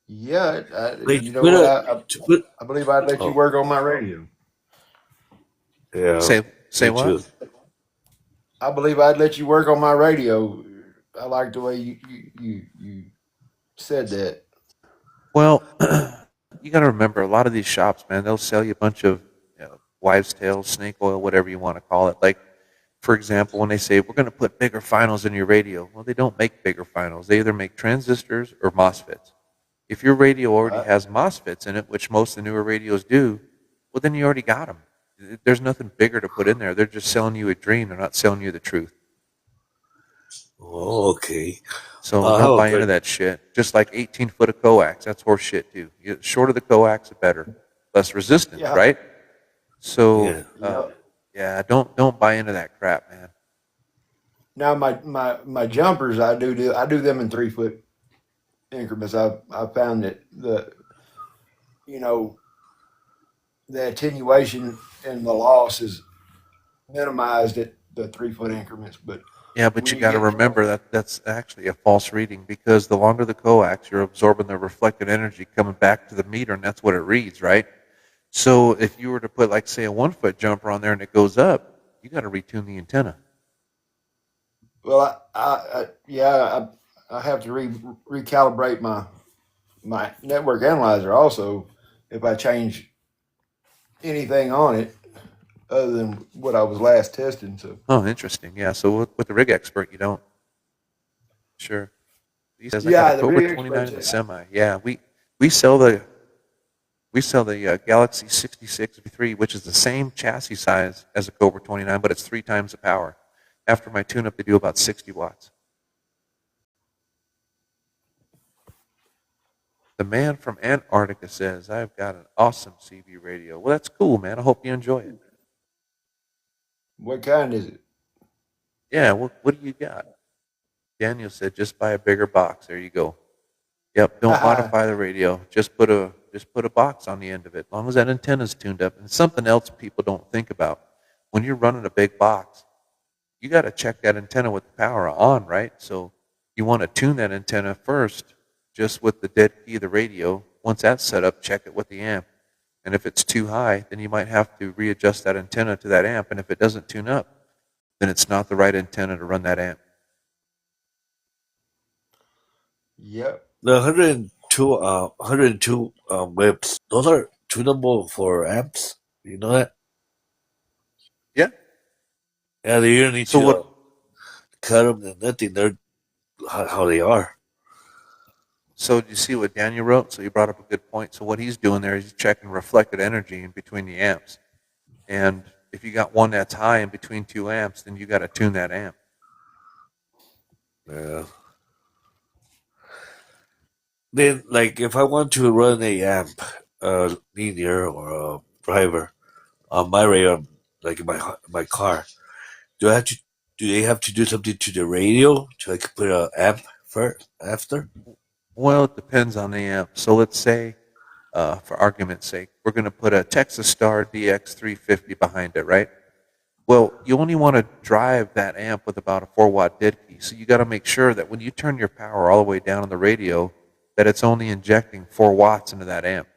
Yeah, Like you know what? to put I believe I'd let you oh work on my radio. yeah, Say me what? too. I believe I'd let you work on my radio. I like the way you said that. Well, you got to remember a lot of these shops, man. They'll sell you a bunch of wives' tales, snake oil, whatever you want to call it. Like, for example, when they say we're going to put bigger finals in your radio, well, they don't make bigger finals. They either make transistors or MOSFETs. If your radio already Uh, has MOSFETs in it, which most of the newer radios do, well, then you already got them. There's nothing bigger to put in there. They're just selling you a dream. They're not selling you the truth. Oh, okay. So I have don't a buy into friend. that shit. Just like 18 foot of coax, that's horse shit too. The shorter the coax, the better. Less resistance, yeah, right? So Yeah. yep. yeah, don't buy into that crap, man. Now my jumpers, I do them in 3 foot increments. I found that you know the attenuation and the loss is minimized at the 3 foot increments. But Yeah, but when you you got to get remember that that's actually a false reading because the longer the coax, you're absorbing the reflected energy coming back to the meter, and that's what it reads, right? So if you were to put, like, say, a 1 foot jumper on there and it goes up, you got to retune the antenna. well, yeah, I have to recalibrate my network analyzer also if I change anything on it other than what I was last testing. So Oh, interesting. Yeah. So with the rig expert, you don't. Sure. He says I got a yeah, the Cobra rig 29 expert in the said, semi. Yeah, we sell the Galaxy 66 V3, which is the same chassis size as a Cobra 29, but it's 3 times the power. After my tune-up, they do about 60 watts. The man from Antarctica says, I've got an awesome CB radio. Well, that's cool, man. I hope you enjoy it. "What kind is it?" Yeah, what do you got? Daniel said, just buy a bigger box. There you go. Yep, don't modify the radio. Just put a box on the end of it. As long as that antenna's tuned up. And something else people don't think about. When you're running a big box, you got to check that antenna with the power on, right? So you want to tune that antenna first, just with the dead key of the radio. Once that's set up, check it with the amp. And if it's too high, then you might have to readjust that antenna to that amp. And if it doesn't tune up, then it's not the right antenna to run that amp. Yep. The 102 whips, those are tunable for amps. You know that? Yeah. Yeah, you don't need So to what? cut them and nothing. They're how they are. So do you see what Daniel wrote? So he brought up a good point. So what he's doing there is he's checking reflected energy in between the amps. And if you got one that's high in between two amps, then you got to tune that amp. Yeah. Then, like, if I want to run a amp, linear or a driver on my radio, like in my car, do I have to? Do they have to do something to the radio to like put a amp first after? Well, it depends on the amp. So let's say, for argument's sake, we're going to put a Texas Star DX350 behind it, right? Well, you only want to drive that amp with about a 4-watt dead key. So you got to make sure that when you turn your power all the way down on the radio, that it's only injecting 4 watts into that amp.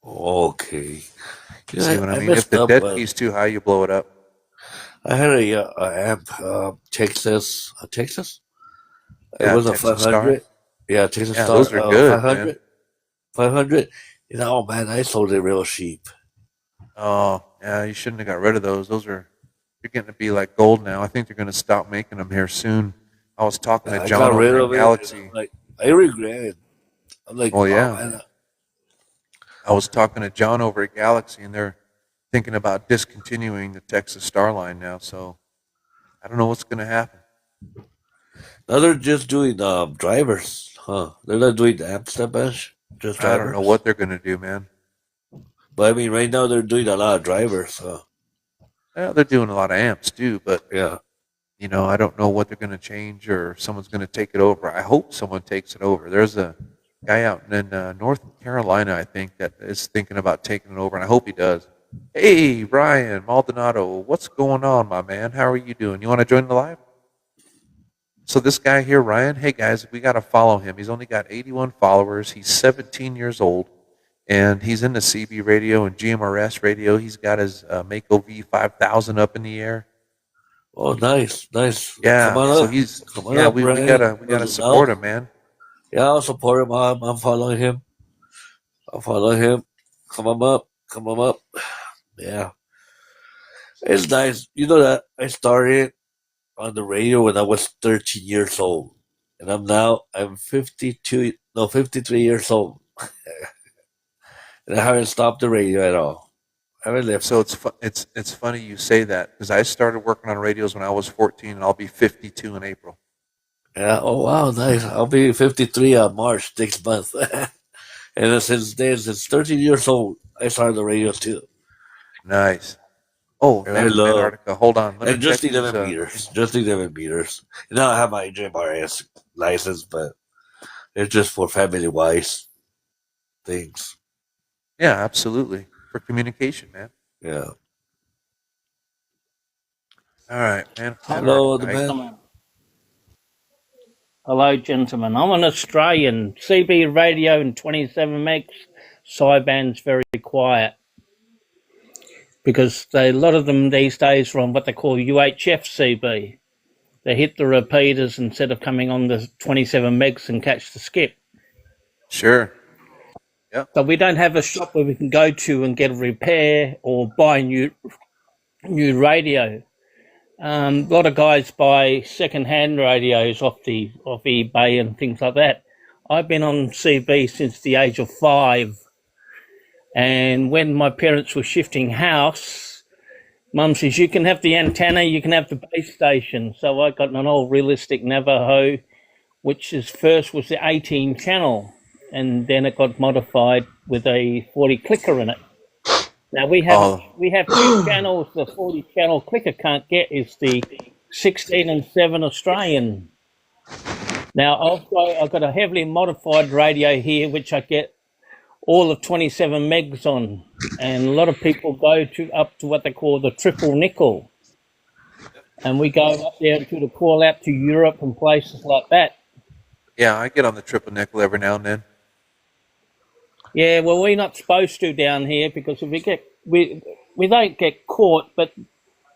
Okay. You see what I I mean? If messed the up. dead key's too high, you blow it up. I had a amp, Texas. It Yeah, was a Texas Star. 500. Yeah, Texas Yeah, Star, those are good, man. 500. 500. Oh man, I sold it real cheap. Oh, yeah, you shouldn't have got rid of those. They're getting to be like gold now. I think they're going to stop making them here soon. I was talking to I John got rid over at of it. And Galaxy. I'm like, I regret it. I'm like, Well, oh yeah, man. I was talking to John over at Galaxy, and they're thinking about discontinuing the Texas Star line now. So I don't know what's going to happen. Now they're just doing drivers, huh? They're not doing the amps that much, just I don't know drivers. what they're going to do, man. But I mean, right now they're doing a lot of drivers. Yeah, they're doing a lot of amps too, but Yeah, I don't know what they're going to change or if someone's going to take it over. I hope someone takes it over. There's a guy out in North Carolina, I think, that is thinking about taking it over, and I hope he does. Hey, Brian Maldonado, what's going on, my man? How are you doing? You want to join the live? So this guy here, Ryan, hey guys, we got to follow him. He's only got 81 followers. He's 17 years old, and he's into CB radio and GMRS radio. He's got his Mako V5000 up in the air. oh, nice, nice. Come Yeah, on so up, he's come on yeah, up, we Brian. gotta support him, man. Yeah, I'll support him. I'm following him. I'll follow him. Come on up, come on up. Yeah, it's nice. You know that I started on the radio when I was 13 years old, and I'm 52. No, 53 years old. And I haven't stopped the radio at all. I haven't left. So it's funny you say that because I started working on radios when I was 14, and I'll be 52 in April. Yeah. Oh wow, nice. I'll be 53 on March next month. And since 13 years old, I started the radio too. Nice. Oh, And I there's love Antarctica. Hold on. Let me and just check these. 11 meters. Just 11 meters. Now I have my JMRS license, but it's just for family wise things. Yeah, absolutely. For communication, man. Yeah. All right, man. Hello, the Antarctica. man. Hello, gentlemen. I'm an Australian. CB radio and 27 megs. Sideband's very quiet because a lot of them these days are on what they call UHF CB. They hit the repeaters instead of coming on the 27 megs and catch the skip. Sure. So we don't have a shop where we can go to and get a repair or buy new radio. A lot of guys buy second-hand radios off eBay and things like that. I've been on CB since the age of 5, and when my parents were shifting house, Mum says, you can have the antenna, you can have the base station. So I got an old realistic Navajo, which first was the 18 channel, and then it got modified with a 40 clicker in it. Now we have two channels. The 40 channel clicker can't get is the 16 and 7 Australian. Now I've got a heavily modified radio here, which I get all of 27 megs on, and a lot of people go up to what they call the triple nickel, and we go up there to the call out to Europe and places like that. Yeah, I get on the triple nickel every now and then. Yeah, well, we're not supposed to down here because if we don't get caught, but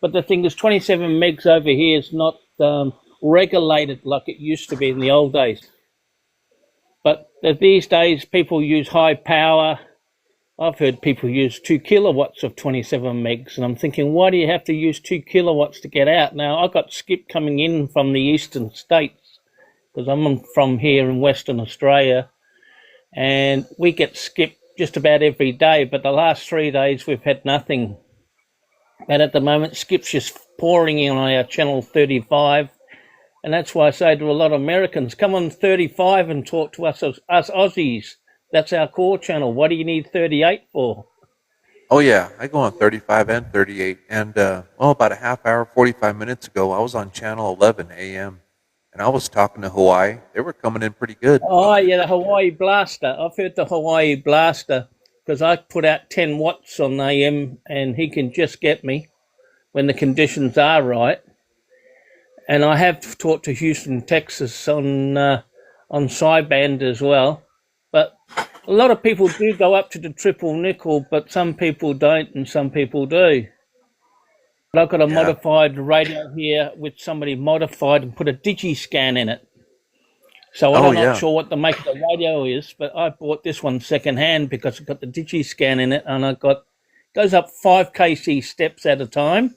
the thing is, 27 megs over here is not regulated like it used to be in the old days. But these days, people use high power. I've heard people use 2 kilowatts of 27 megs, and I'm thinking, why do you have to use 2 kilowatts to get out? Now, I got skip coming in from the eastern states because I'm from here in Western Australia. And we get skip just about every day, but the last 3 days we've had nothing. And at the moment, skip's just pouring in on our channel 35. And that's why I say to a lot of Americans, come on 35 and talk to us Aussies. That's our core channel. What do you need 38 for? Oh, yeah. I go on 35 and 38. And, about a half hour, 45 minutes ago, I was on channel 11 a.m. And I was talking to Hawaii. They were coming in pretty good. Oh, yeah, the Hawaii Blaster. I've heard the Hawaii Blaster because I put out 10 watts on AM and he can just get me when the conditions are right. And I have talked to Houston, Texas on sideband as well. But a lot of people do go up to the triple nickel, but some people don't and some people do. But I've got a modified radio here with somebody modified and put a DigiScan in it. So I'm not sure what the make of the radio is, but I bought this one secondhand because it's got the DigiScan in it, and goes up 5 kc steps at a time,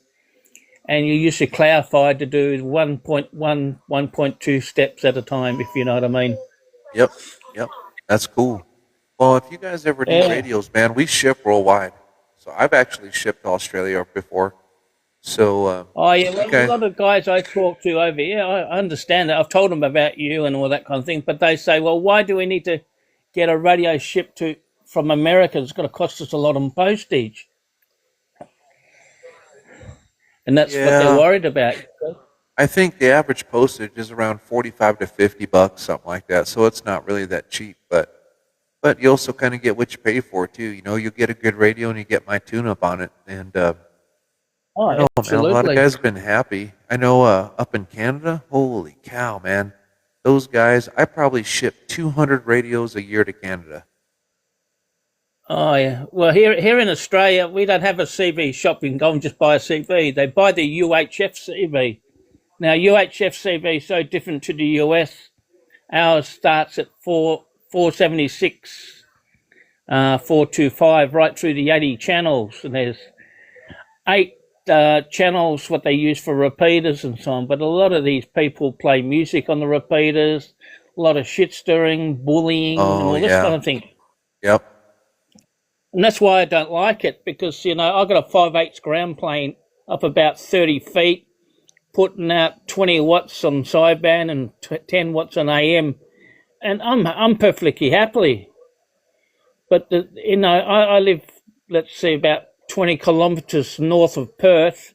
and you use your Cloudfire to do 1.1, 1.2 steps at a time, if you know what I mean. Yep. That's cool. Well, if you guys ever do radios, man, we ship worldwide. So I've actually shipped to Australia before. So, a lot of guys I talk to over here, I understand that. I've told them about you and all that kind of thing, but they say, well, why do we need to get a radio shipped from America? It's going to cost us a lot on postage. And that's what they're worried about. I think the average postage is around $45 to $50, something like that. So it's not really that cheap, but you also kind of get what you pay for too. You know, you get a good radio and you get my tune-up on it, and absolutely. Man, a lot of guys have been happy. I know up in Canada, holy cow, man. Those guys, I probably ship 200 radios a year to Canada. Oh, yeah. Well, here in Australia, we don't have a CB shop. You can go and just buy a CB. They buy the UHF CB. Now, UHF CB is so different to the US. Ours starts at 476, 425, right through the 80 channels. And there's 8 channels what they use for repeaters and so on, but a lot of these people play music on the repeaters, a lot of shit stirring, bullying, and Oh all this yeah. kind of thing. Yep. And that's why I don't like it, because, you know, I've got a 5/8 ground plane up about 30 feet, putting out 20 watts on sideband and 10 watts on AM, and I'm perfectly happy. But, you know, I live, let's see, about 20 kilometres north of Perth,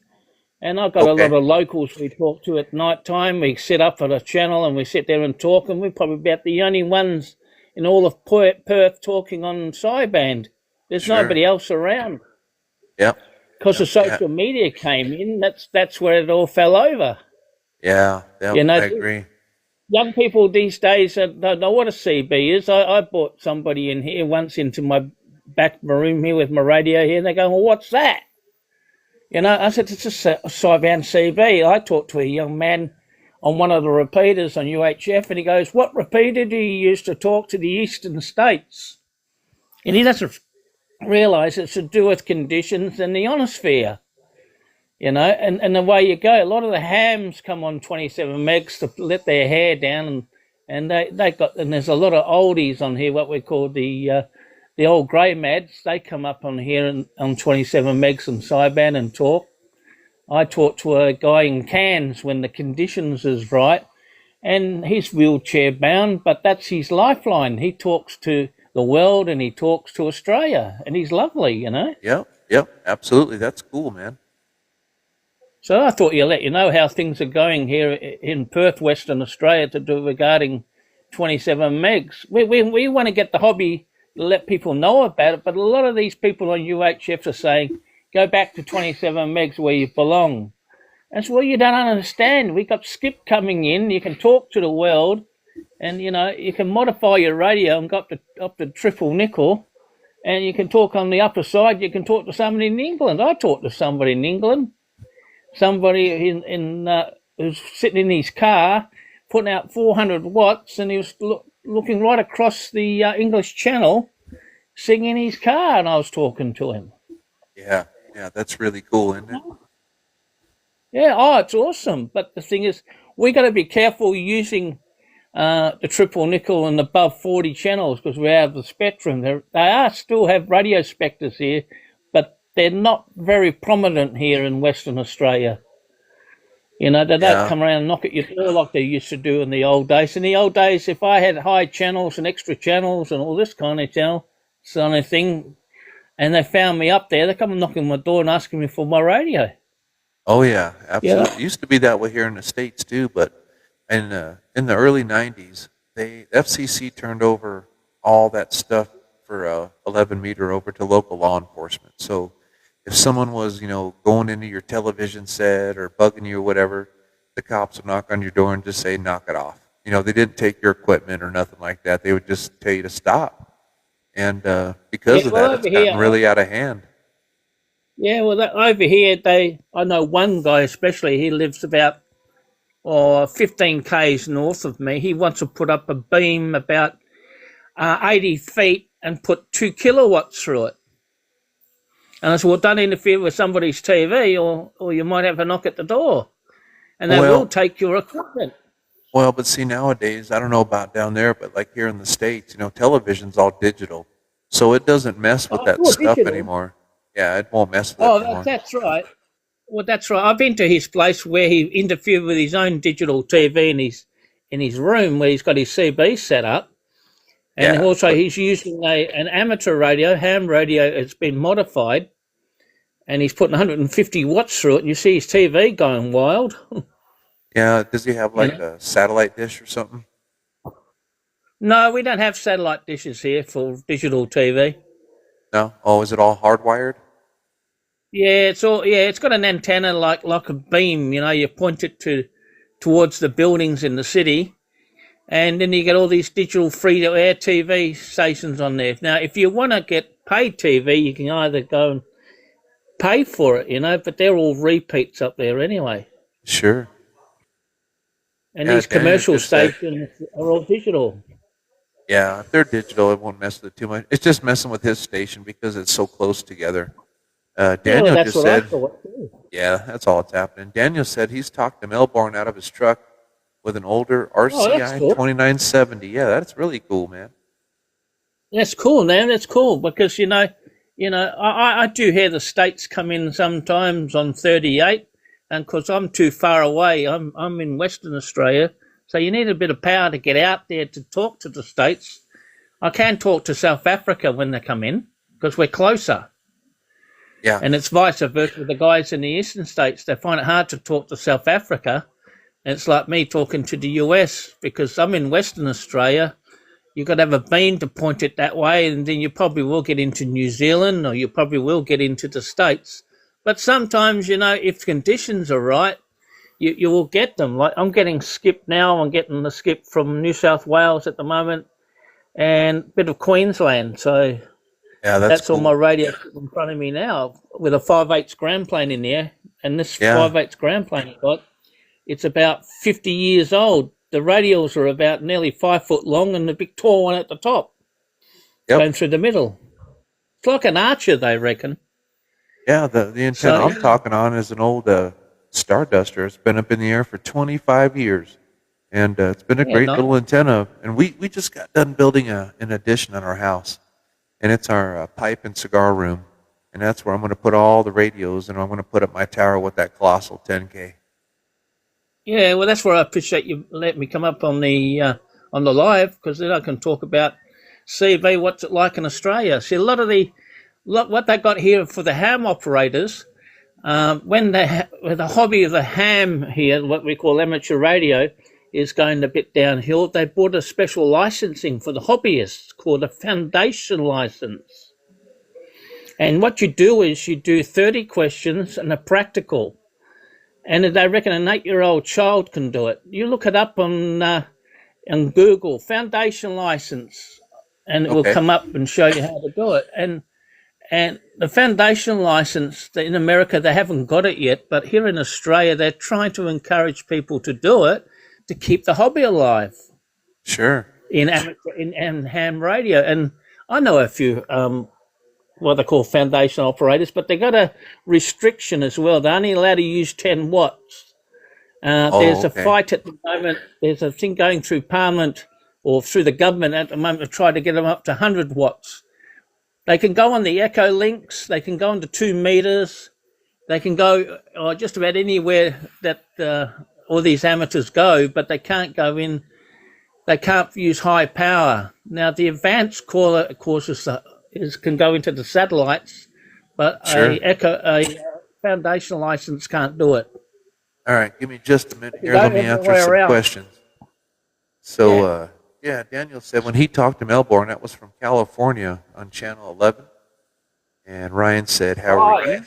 and I've got a Okay. lot of locals we talk to at night time. We sit up at a channel and we sit there and talk, and we're probably about the only ones in all of Perth talking on sideband. There's Sure. nobody else around. Yep. Because the Yeah. social media came in, that's where it all fell over. Yeah. Yep. You know, I agree. young people these days don't know what a CB is. I brought somebody in here once into my back room here with my radio here, and they go, well, what's that? You know, I said, it's just a sideband CB. I talked to a young man on one of the repeaters on UHF, and he goes, what repeater do you use to talk to the eastern states? And he doesn't realise it's to do with conditions and the ionosphere. You know, and the way you go, a lot of the hams come on 27 megs to let their hair down, and they got, and there's a lot of oldies on here, what we call the old grey mads. They come up on here on 27 megs and sideband and talk. I talked to a guy in Cairns when the conditions is right, and he's wheelchair bound, but that's his lifeline. He talks to the world and he talks to Australia, and he's lovely, you know. Yep. Yep. Absolutely. That's cool, man. So I thought you'd let you know how things are going here in Perth, Western Australia, to do regarding 27 megs. We want to get the hobby, let people know about it, but a lot of these people on UHF are saying, go back to 27 megs where you belong. That's what you don't understand. We got Skip coming in. You can talk to the world, and you know you can modify your radio and go up to triple nickel, and you can talk on the upper side. You can talk to somebody in England. I talked to somebody in England. Somebody who's sitting in his car, putting out 400 watts, and he was looking right across the English Channel, singing in his car, and I was talking to him. Yeah. Yeah. That's really cool, isn't it? Yeah, oh, it's awesome. But the thing is, we got to be careful using the triple nickel and above 40 channels, because we have the spectrum. They still have radio spectres here, but they're not very prominent here in Western Australia. You know, they don't come around and knock at your door like they used to do in the old days. In the old days, if I had high channels and extra channels and all this kind of thing, and they found me up there, they come and knock on my door and asking me for my radio. Oh yeah, absolutely. Yeah. It used to be that way here in the States too, but in the early '90s, FCC turned over all that stuff for 11 meter over to local law enforcement. So if someone was, going into your television set or bugging you or whatever, the cops would knock on your door and just say, knock it off. They didn't take your equipment or nothing like that. They would just tell you to stop. And because of that, it's gotten really out of hand. Yeah, well, over here, I know one guy especially, he lives about 15 k's north of me. He wants to put up a beam about 80 feet and put 2 kilowatts through it. And I said, well, don't interfere with somebody's TV or you might have a knock at the door. And they will take your equipment. Well, but see, nowadays, I don't know about down there, but like here in the States, television's all digital. So it doesn't mess with that stuff anymore. Yeah, it won't mess with it anymore. Oh, that's right. Well, that's right. I've been to his place where he interfered with his own digital TV in his room where he's got his CB set up. And also he's using an amateur radio, ham radio. It's been modified. And he's putting 150 watts through it. And you see his TV going wild. Yeah, does he have like a satellite dish or something? No, we don't have satellite dishes here for digital TV. No? Oh, is it all hardwired? Yeah, it's got an antenna like a beam, you point it towards the buildings in the city, and then you get all these digital free-to-air TV stations on there. Now, if you want to get paid TV, you can either go and pay for it, but they're all repeats up there anyway. Sure. And these commercial stations are all digital. Yeah, if they're digital, it won't mess with it too much. It's just messing with his station because it's so close together. Daniel just said, yeah, that's all that's happening. Daniel said he's talked to Melbourne out of his truck with an older Oh, that's RCI cool. 2970. Yeah, that's really cool, man. That's cool, man. That's cool because I do hear the states come in sometimes on 38, and because I'm too far away, I'm in Western Australia, so you need a bit of power to get out there to talk to the states. I can talk to South Africa when they come in because we're closer, Yeah, and it's vice versa with the guys in the eastern states. They find it hard to talk to South Africa, and it's like me talking to the US because I'm in Western Australia. You've got to have a bean to point it that way, and then you probably will get into New Zealand or you probably will get into the States. But sometimes, if conditions are right, you will get them. Like I'm getting skipped now. I'm getting the skip from New South Wales at the moment and a bit of Queensland. So yeah, that's that's on my cool. radio in front of me now with a 5/8 ground plane in there. And this Yeah, 5/8 ground plane I got, it's about 50 years old. The radials are about nearly 5 foot long and the big tall one at the top going yep. through the middle. It's like an Archer, they reckon. Yeah, the antenna So, I'm talking on is an old Starduster. It's been up in the air for 25 years, and it's been a yeah, great no, little antenna. And we just got done building an addition on our house, and it's our pipe and cigar room, and that's where I'm going to put all the radios, and I'm going to put up my tower with that colossal 10K. yeah, well, that's where I appreciate you letting me come up on the live because then I can talk about CV, what's it like in Australia. See, a lot of what they got here for the ham operators, when with the hobby of the ham here, what we call amateur radio, is going a bit downhill, they bought a special licensing for the hobbyists called a foundation license. And what you do is you do 30 questions and a practical. And they reckon an 8-year-old child can do it. You look it up on Google, foundation license, and it will Okay, come up and show you how to do it. And the foundation license in America, they haven't got it yet, but here in Australia, they're trying to encourage people to do it to keep the hobby alive sure. in amateur in ham radio. And I know a few what they call foundation operators, but they got a restriction as well. They're only allowed to use 10 watts. Oh, There's a okay. fight at the moment. There's a thing going through Parliament or through the government at the moment to try to get them up to 100 watts. They can go on the Echo links. They can go on to 2 meters. They can go just about anywhere that all these amateurs go, but they can't go in. They can't use high power. Now, the advanced caller, of course, can go into the satellites, but Sure. a foundation license can't do it. All right, give me just a minute You here. go Let me answer everywhere some else. questions. Yeah. So, yeah, Daniel said when he talked to Melbourne, that was from California on Channel 11. And Ryan said, how Oh, are yeah. you?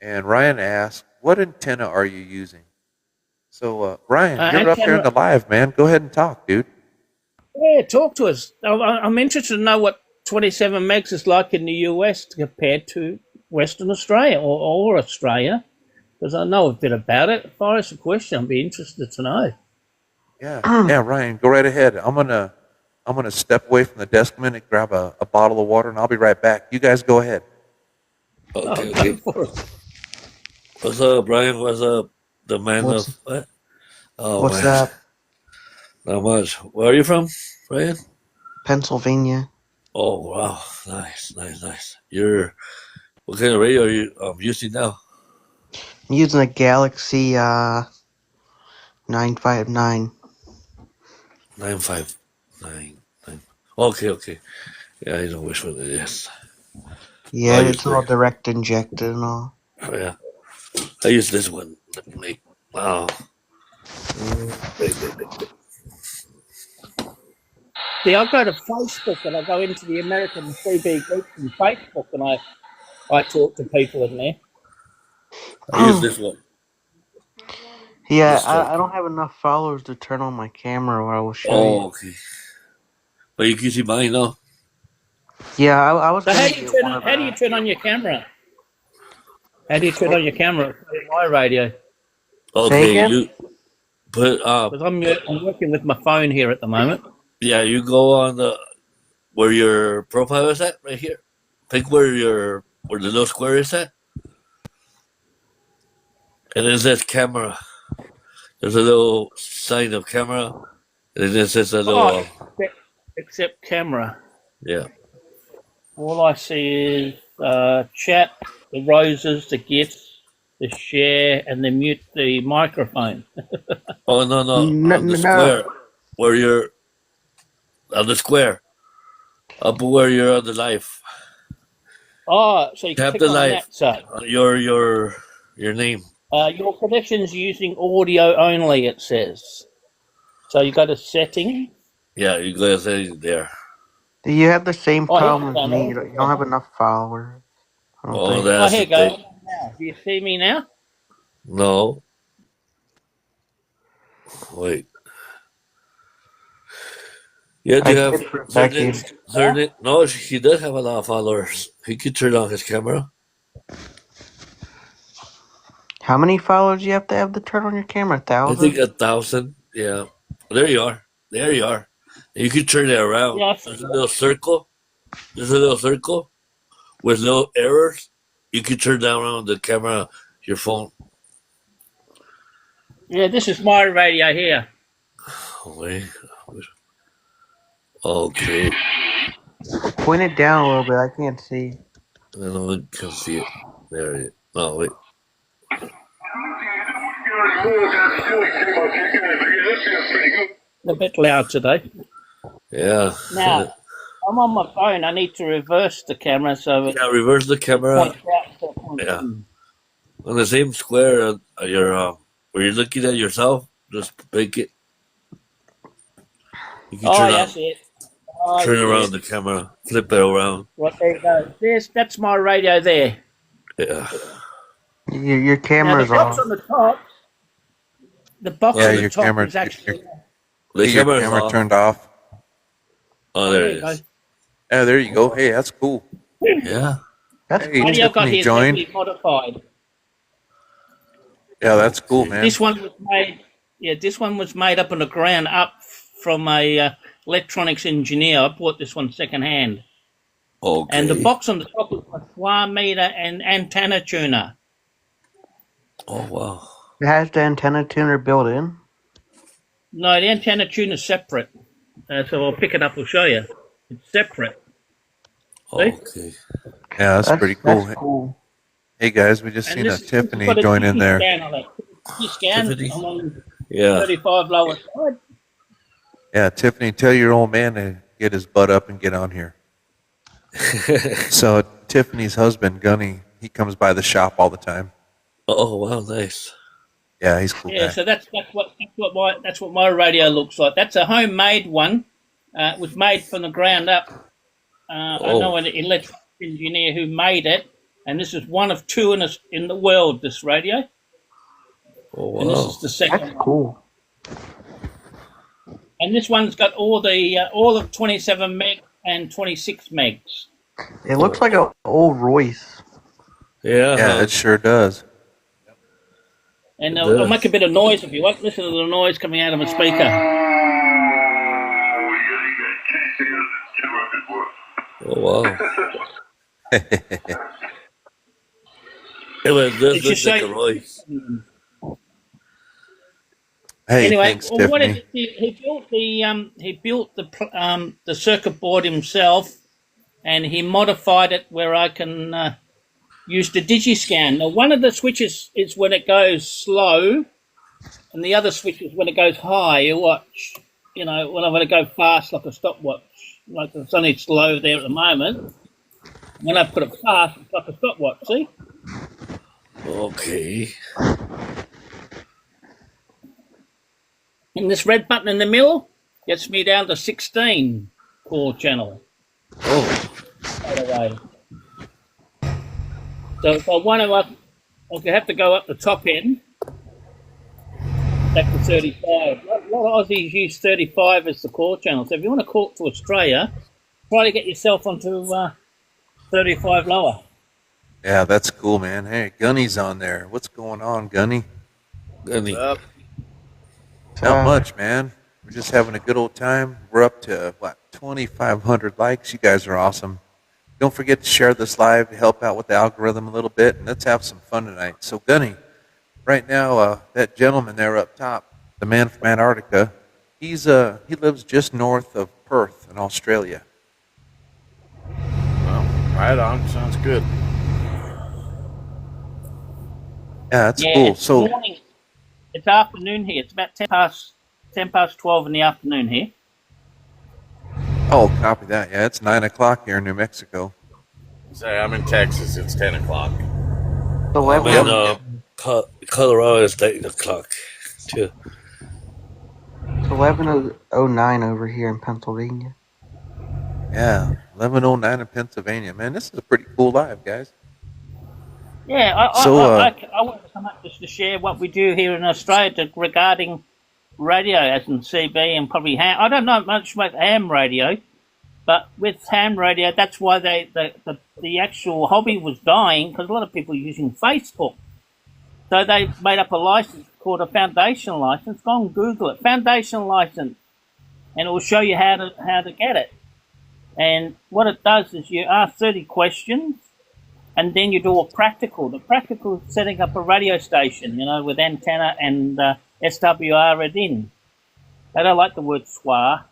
And Ryan asked, what antenna are you using? So, Ryan, you're up here in Antenna. the live, man. Go ahead and talk, dude. Yeah, talk to us. I'm interested to know what 27 megs is like in the US compared to Western Australia or Australia, because I know a bit about it. If I ask a question, I'd be interested to know. Yeah, yeah, Ryan, go right ahead. I'm gonna step away from the desk a minute, grab a bottle of water, and I'll be right back. You guys go ahead. Oh, Okay, go okay. for it. What's up, Brian? What's up? The man What's of what? Oh what's man, up? not much. Where are you from, Brian? Pennsylvania. Oh wow, nice, nice, nice. You're what kind of radio are you using now? I'm using a Galaxy 959. 959. Okay, okay. Yeah, I know which one it is. Yeah, I it's use all the direct injected and all. yeah. I use this one. Like, wow. Wait, wait, wait, wait. See, I go to Facebook and I go into the American CB groups on Facebook and I talk to people in there. I use this one. Yeah, This one. I don't have enough followers to turn on my camera or I will show you. Oh, okay. But you can see mine now. Yeah, I was So gonna get one of how do you turn on your camera? How do you turn on your camera on my radio? Say Okay, again? you put Because I'm working with my phone here at the moment. yeah, you go on the where your profile is at right here. Pick where the little square is at. And it says camera. There's a little sign of camera, and then it says a Oh, little, except camera. yeah. All I see is chat, the roses, the gifts, the share, and the mute the microphone. Oh, no, No, on the no, no. square, where you're, on the square, up where you're on the live. Oh, so you can Tap click the on live, that. So your name. your connection's using audio only, it says. So you go to setting. Yeah, you gotta say there. You have the same Oh, here problem you as go. me. You don't have enough followers. I don't Oh, think. Oh, that's here the you go. thing. Now, do you see me now? No, wait. Yeah, do I you have did for a second. certain? No, he does have a lot of followers. He could turn on his camera. How many followers do you have to have to turn on your camera? I think 1,000? 1,000. Yeah. There you are. There you are. You can turn it around. Yeah, I see There's a that. little circle. There's a little circle with no errors. You can turn down on the camera, your phone. Yeah, this is my radio here. Oh, wait. Okay. Point it down a little bit. I can't see. I don't know if you can see it. There it is. Oh, wait. A bit loud today. Yeah. Now, I'm on my phone. I need to reverse the camera so it Yeah, reverse the camera. points out instead of pointing Yeah. in. On the same square, where you're looking at yourself, just make it. You can Oh, turn that's it. Oh, turn yeah. around the camera, flip it around. Right, there you go. That's my radio there. Yeah. Your Now, the camera's box off. on the top, the box Yeah, on the your top camera, is actually... The your camera's camera off. turned off. Oh, there there you it go. is. Yeah, there you go. Hey, that's cool. Yeah. That's Hey, cool. Radio I've got Tiffany here is joined. heavily modified. Yeah, that's cool, man. This one was made... Yeah, this one was made up on the ground up from a electronics engineer. I bought this one second hand. Okay. And the box on the top is a floor meter and antenna tuner. Oh, wow. It has the antenna tuner built in. No, the antenna tuner is separate. So I'll pick it up. I'll show you. It's separate. Okay. Yeah, that's pretty cool. That's cool. Hey guys, we just And seen this a has Tiffany got a join in Digi there. Scan on it. Digi Scan. Tiffany? I'm on Yeah. 35 lower side. Yeah, Tiffany, tell your old man to get his butt up and get on here. So Tiffany's husband, Gunny, he comes by the shop all the time. Oh, wow, nice. Yeah, he's a cool Yeah, guy. so that's what my radio looks like. That's a homemade one. It was made from the ground up. I know an electrical engineer who made it, and this is one of two in the world. This radio, Oh, and this wow. is the second That's one. cool. And this one's got all of 27 meg and 26 megs. It looks like an old Royce. Yeah. Yeah, it sure does. And It I'll does. make a bit of noise if you want. Listen to the noise coming out of a speaker. Oh, wow. It was Did you just like say- a Royce. Hey, Anyway, thanks, well, what Tiffany. he built the circuit board himself, and he modified it where I can use the DigiScan. Now, one of the switches is when it goes slow, and the other switch is when it goes high. You watch, when I want to go fast like a stopwatch, like it's only slow there at the moment. When I put it fast, it's like a stopwatch. See? Okay. And this red button in the middle gets me down to 16 call channel. Oh, Straight away. So if I want to I have to go up the top end, back to 35. A lot of Aussies use 35 as the call channel. So if you want to call to Australia, try to get yourself onto 35 lower. Yeah, that's cool, man. Hey, Gunny's on there. What's going on, Gunny? Gunny. Not much, man. We're just having a good old time. We're up to, 2,500 likes. You guys are awesome. Don't forget to share this live to help out with the algorithm a little bit, and let's have some fun tonight. So, Gunny, right now, that gentleman there up top, the man from Antarctica, he lives just north of Perth in Australia. Well, right on. Sounds good. Yeah, that's Yeah, cool. it's So, morning. It's afternoon here. It's about 10 past 12 in the afternoon here. oh, copy that. Yeah, it's 9 o'clock here in New Mexico. Say, I'm in Texas. It's 10 o'clock. It's I'm 11. in Yep. Colorado. It's 8 o'clock too. It's 11:09 over here in Pennsylvania. Yeah, 11:09 in Pennsylvania. Man, this is a pretty cool live, guys. Yeah, So, I want to come up just to share what we do here in Australia regarding radio, as in CB and probably ham. I don't know much about ham radio, but with ham radio, that's why the actual hobby was dying, because a lot of people were using Facebook. So they made up a license called a foundation license. Go and Google it, foundation license, and it will show you how to get it. And what it does is you ask 30 questions, and then you do a practical. The practical is setting up a radio station, with antenna and SWR it in. I don't like the word SWR.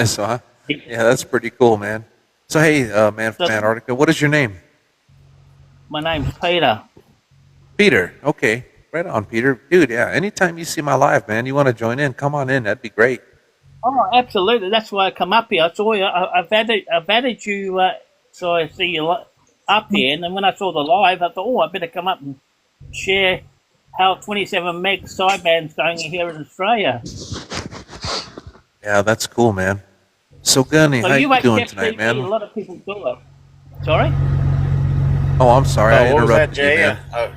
so, yeah, that's pretty cool, man. So, hey, man from So- Antarctica, what is your name? My name's Peter. Peter. Okay, right on, Peter. Dude, yeah, anytime you see my live, man, you want to join in, come on in. That'd be great. Oh, absolutely. That's why I come up here. I saw you. I've added you, so I see you up here. And then when I saw the live, I thought, I better come up and share how 27 meg sideband's going here in Australia. Yeah, that's cool, man. So, Gunny, So how you doing HF tonight, TV, man? A lot of people do it. Sorry? Oh, I'm sorry, I what was that, interrupted you, Jay? man.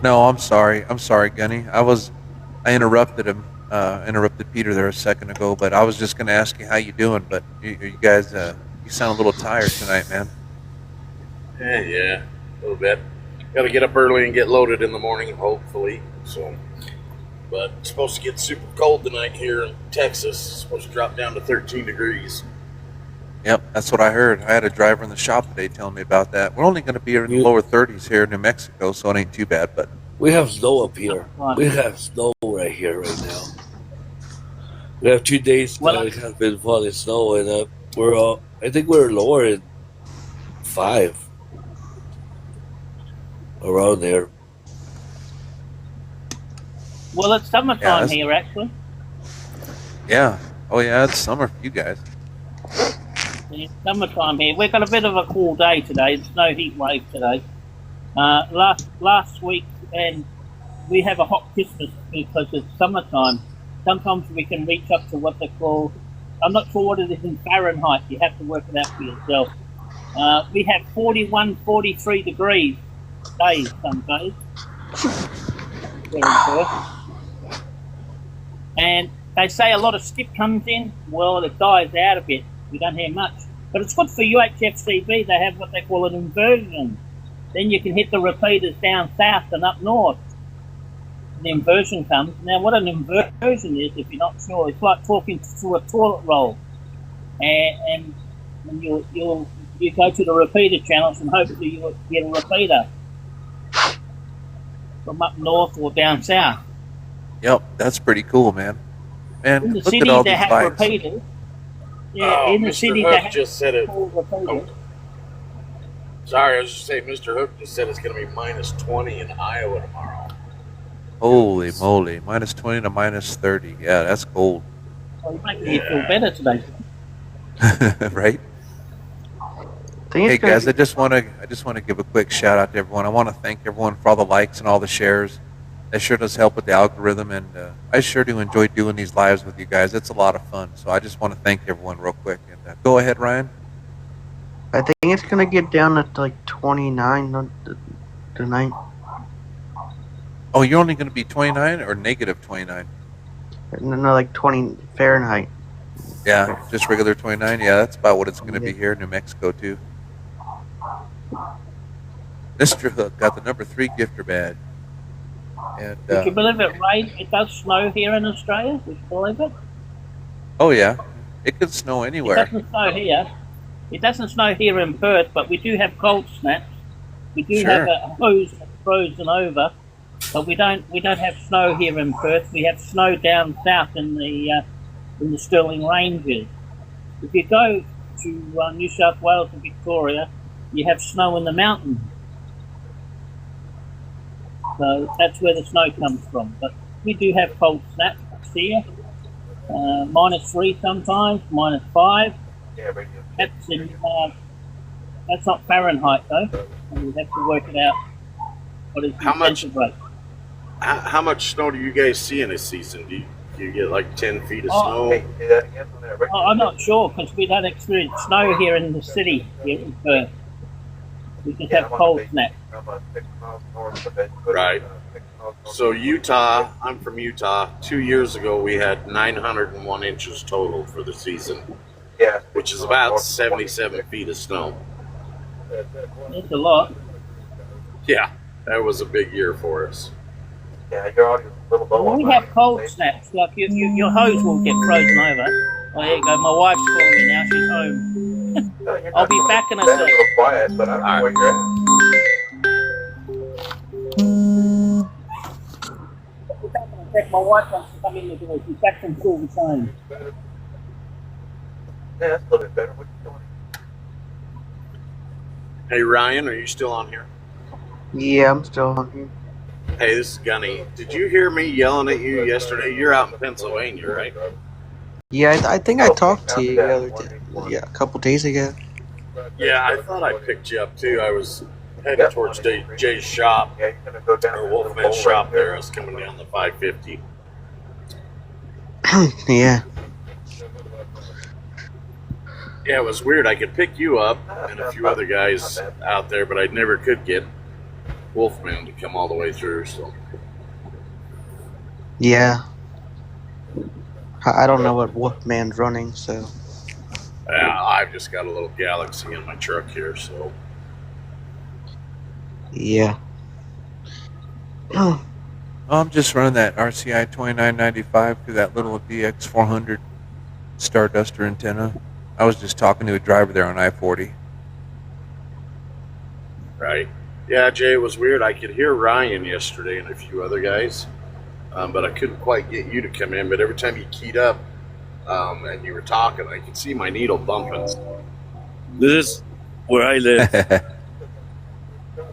No, I'm sorry. I'm sorry, Gunny. I interrupted him. Interrupted Peter there a second ago, but I was just going to ask you how you doing. But you guys, you sound a little tired tonight, man. Yeah, a little bit. Got to get up early and get loaded in the morning, hopefully. So, but it's supposed to get super cold tonight here in Texas. It's supposed to drop down to 13 degrees. Yep, that's what I heard. I had a driver in the shop today telling me about that. We're only going to be in the lower 30s here in New Mexico, so it ain't too bad. But We have snow up here. Right. We have snow right here right now. We have 2 days now. Well, It has been falling snow, and I think we're lower in 5 around there. Well, it's Yeah, summertime here, actually. yeah, oh yeah, it's summer for you guys. It's summertime here. We've got a bit of a cool day today. There's no heat wave today. Last week, and we have a hot Christmas because it's summertime. Sometimes we can reach up to what they call, I'm not sure what it is in Fahrenheit. You have to work it out for yourself. We have 41, 43 degrees days some days. Here in Perth. And they say a lot of skip comes in. Well, it dies out a bit. We don't hear much. But it's good for UHFCB. They have what they call an inversion. Then you can hit the repeaters down south and up north. The inversion comes. Now, what an inversion is, if you're not sure, it's like talking through a toilet roll. And you go to the repeater channels and hopefully you'll get a repeater from up north or down south. Yep, that's pretty cool, man. Man, In the look city, at all they these have lights. repeaters. Yeah, in the Mr. city, Hook they have just said it. repeaters. Sorry, I was just saying, Mr. Hook just said it's going to be minus 20 in Iowa tomorrow. Holy moly, minus 20 to minus 30. Yeah, that's cold, Well, you're making me feel better today. right? I think Hey it's gonna guys, I just want to give a quick shout out to everyone. I want to thank everyone for all the likes and all the shares. That sure does help with the algorithm, and I sure do enjoy doing these lives with you guys. It's a lot of fun. So I just want to thank everyone real quick. And go ahead, Ryan. I think it's gonna get down to like 29 tonight. Oh, you're only going to be 29 or negative 29? No, like 20 Fahrenheit. Yeah, just regular 29. Yeah, that's about what it's going to be here in New Mexico too. Mr. Hook got the number 3 gifter badge. And Would you believe it rains? It does snow here in Australia. Would you believe it? oh yeah, it could snow It anywhere. doesn't snow here. It doesn't snow here in Perth, but we do have cold snaps. We do have Sure. a hose that's frozen over, but we don't have snow here in Perth. We have snow down south in the Stirling Ranges. If you go to New South Wales and Victoria, you have snow in the mountains. So that's where the snow comes from. But we do have cold snaps here. -3 sometimes, -5. That's in that's not Fahrenheit though. You have to work it out. What is How much? centigrade? How much snow do you guys see in a season? Do you get like 10 feet of Oh, snow? I'm not sure because we don't experience snow here in the city here in Perth. We just have cold snaps. Right. So Utah, I'm from Utah. 2 years ago, we had 901 inches total for the season, which is about 77 feet of snow. It's a lot. Yeah, that was a big year for us. When we have cold snaps, like your hose will get frozen over. Oh, there you go. My wife's calling me now. She's home. I'll be back in a sec. All right. My wife wants to come in the door. She's back from school this home. Hey Ryan, are you still on here? Yeah, I'm still on here. Hey, this is Gunny. Did you hear me yelling at you yesterday? You're out in Pennsylvania, right? Yeah, I think I talked to you the other day. Yeah, a couple days ago. Yeah, I thought I picked you up too. I was heading towards Jay's shop, or Wolfman's shop there. I was coming down the 550. Yeah. Yeah, it was weird. I could pick you up and a few other guys out there, but I never could get Wolfman to come all the way through. So Yeah. I don't know what Wolfman's running, so. I've just got a little Galaxy in my truck here. So Yeah. I'm just running that RCI 2995 through that little DX400 Starduster antenna. I was just talking to a driver there on I-40. right, yeah, Jay, it was weird. I could hear Ryan yesterday and a few other guys, but I couldn't quite get you to come in. But every time you keyed up and you were talking, I could see my needle bumping. This is where I live.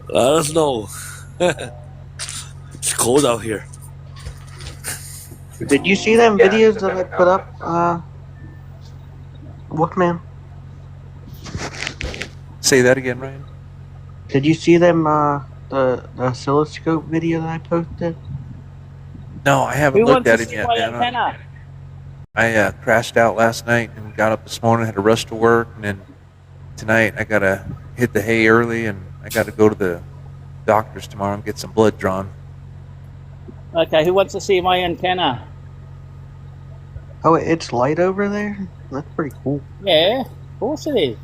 Let us know. It's cold out here. Did you see them videos that I put up, Wolfman? Say that again, Ryan? Did you see them, the oscilloscope video that I posted? No, I haven't Who looked wants at to it see yet, my man. antenna? I crashed out last night and got up this morning, had to rush to work, and then tonight I gotta hit the hay early, and I gotta go to the doctor's tomorrow and get some blood drawn. Okay, who wants to see my antenna? Oh, it's light over there? That's pretty cool. Yeah, of course it is.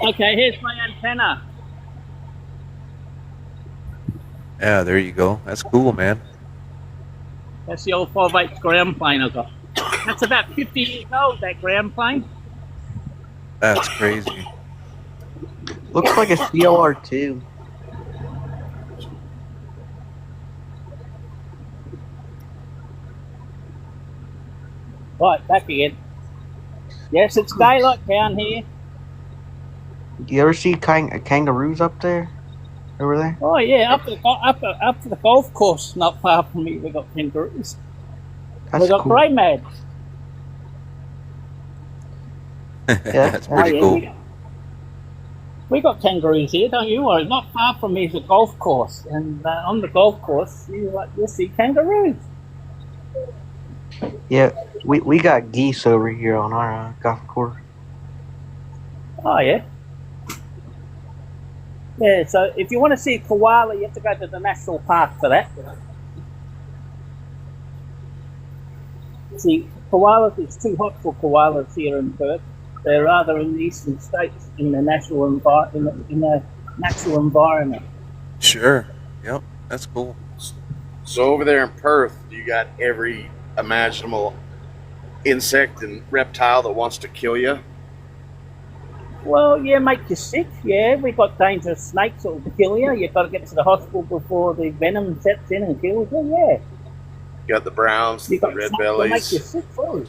Okay, here's my antenna. Yeah, there you go. That's cool, man. That's the old 5/8 ground plane I got. That's about 50 years old, that ground plane. That's crazy. Looks like a CLR2. Right, back again. Yes, it's daylight down here. Do you ever see kangaroos up there? Over there? Oh yeah, up to the golf course, not far from me. We got kangaroos. That's We got cool. grey mads. That's pretty yeah, cool. we got kangaroos here, don't you worry. Not far from me is a golf course, and on the golf course you'll see kangaroos. Yeah, we got geese over here on our golf course. Oh yeah. Yeah, so if you want to see a koala, you have to go to the national park for that. See, koalas, it's too hot for koalas here in Perth. They're rather in the eastern states in the natural natural environment. Sure. Yep, that's cool. So over there in Perth, you got every imaginable insect and reptile that wants to kill you. Well, yeah, make you sick. Yeah, we've got dangerous snakes that will kill you. You've got to get to the hospital before the venom sets in and kills you. Yeah, You got the browns, you've the got red snakes that will make you bellies. sick too.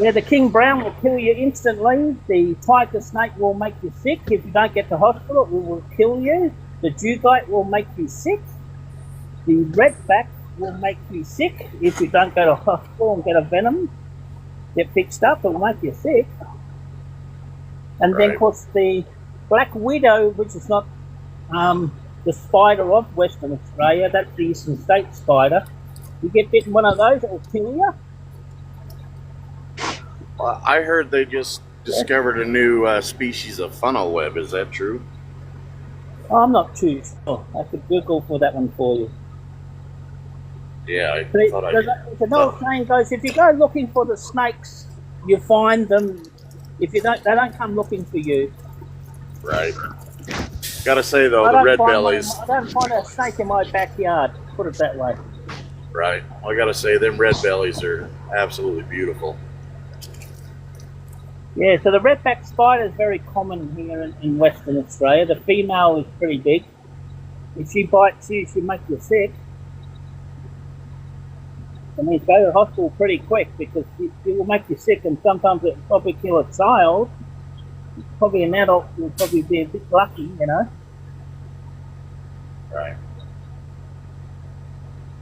Yeah, the king brown will kill you instantly. The tiger snake will make you sick. If you don't get to hospital, it will kill you. The dugite will make you sick. The redback will make you sick if you don't go to hospital and get a venom. Get fixed up, it will make you sick. And then, Right. of course, the black widow, which is not the spider of Western Australia, that's the Eastern State spider. You get bitten one of those, it will kill you. Well, I heard they just discovered a new species of funnel web. Is that true? I'm not too sure. I could Google for that one for you. Yeah, I But thought I there's an old saying goes, if you go looking for the snakes, you find them. If you don't, they don't come looking for you. Right. Gotta say though, I the don't red find bellies. I don't find a snake in my backyard. Put it that way. Right. I gotta say, them red bellies are absolutely beautiful. Yeah, so the redback spider is very common here in Western Australia. The female is pretty big. If she bites you, she'll make you sick. I mean, go to the hospital pretty quick because it will make you sick, and sometimes it will probably kill a child. Probably an adult will probably be a bit lucky, you know. Right.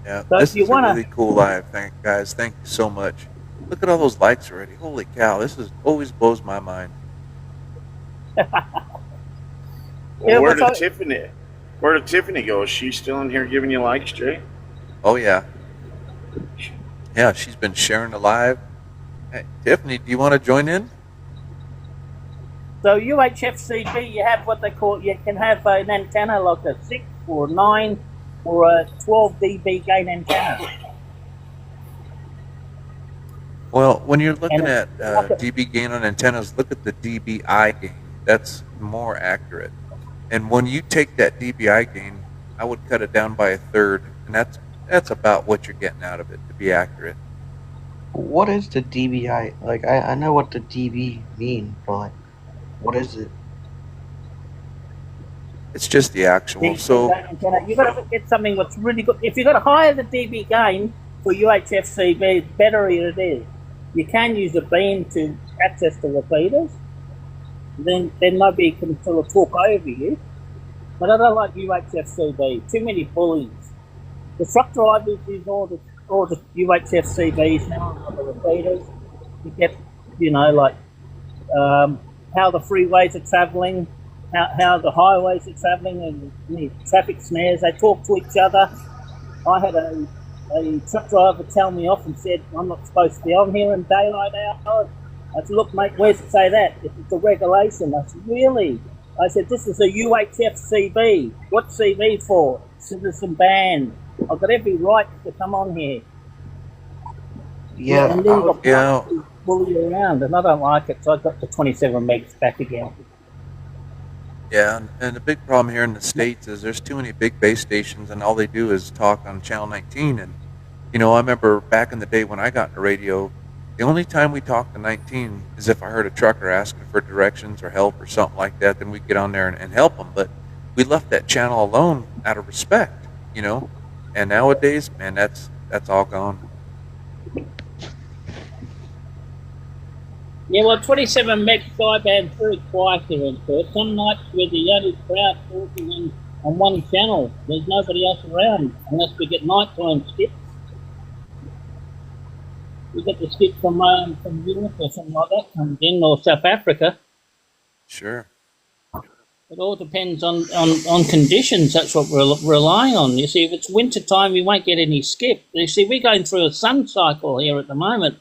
Yeah, So this if you is wanna- a really cool live. Guys. Thank you so much. Look at all those likes already. Holy cow, this is always blows my mind. Well, Yeah, where but did Tiffany go? Is she still in here giving you likes, Jay? Oh yeah, yeah. She's been sharing the live. Hey, Tiffany, do you want to join in? So UHFCB, you have what they call, you can have an antenna like a 6 or a 9 or a 12 dB gain antenna. Well, when you're looking And at it's- dB gain on antennas, look at the dBi gain. That's more accurate. And when you take that dBi gain, I would cut it down by a third, and that's about what you're getting out of it to be accurate. What is the DBI? Like, I know what the DB mean, but like, what is it? It's just the actual. So You've got to get something that's really good. If you've got to higher the dB gain for UHFCB, the better it is. You can use a beam to access the repeaters. Then nobody can sort of talk over you. But I don't like UHFCB. Too many bullies. The truck drivers use all the UHFCBs now on the repeaters. You get, you know, like how the freeways are travelling, how the highways are travelling, and the traffic snares. They talk to each other. I had a truck driver tell me off and said, I'm not supposed to be on here in daylight hours. I said, look, mate, where's it say that? It's a regulation. I said, really? I said, this is a UHFCB. What's CB for? Citizen band. I've got every right to come on here. Yeah, And then you've got yeah. people who bully you around, and I don't like it, so I got the 27 megs back again. yeah, and the big problem here in the States is there's too many big base stations, and all they do is talk on Channel 19. And you know, I remember back in the day when I got into radio, the only time we talked to 19 is if I heard a trucker asking for directions or help or something like that. Then we'd get on there and help them. But we left that channel alone out of respect, you know. And nowadays, man, that's all gone. Yeah, well, 27 meg sideband's very quiet here in Perth. Some nights we're the only crowd talking on one channel. There's nobody else around unless we get nighttime skips. We get the skip from Europe or something like that comes in, or South Africa. Sure. It all depends on conditions. That's what we're relying on. You see, if it's winter time, we won't get any skip. You see, we're going through a sun cycle here at the moment.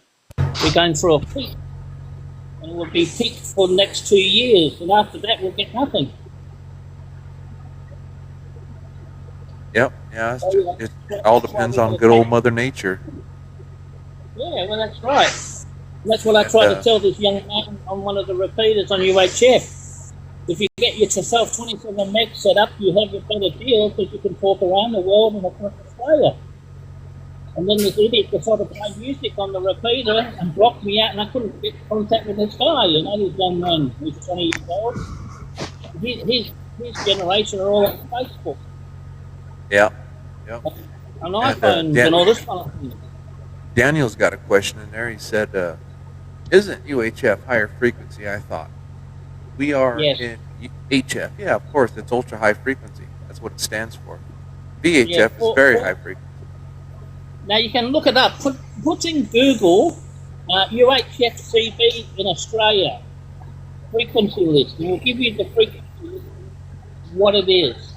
We're going through a peak. And it will be peaked for the next 2 years. And after that, we'll get nothing. Yep. Yeah. It all depends on good old Mother Nature. Yeah, well, that's right. And that's what I tried to tell this young man on one of the repeaters on UHF. If you get yourself 27 meg set up, you have a better deal because you can talk around the world and across Australia. And then this idiot decided to play music on the repeater and blocked me out, and I couldn't get contact with this guy. You know, this young man who's 20 years old. His generation are all on Facebook Yeah. Yep. and iPhones and all this kind of thing. Daniel's got a question in there. He said, isn't UHF higher frequency? I thought. We are Yes. in HF. Yeah, of course. It's ultra high frequency. That's what it stands for. VHF Yeah, is very high frequency. Now you can look it up. Put in Google UHF-CB in Australia frequency list, and we'll give you the frequency list, what it is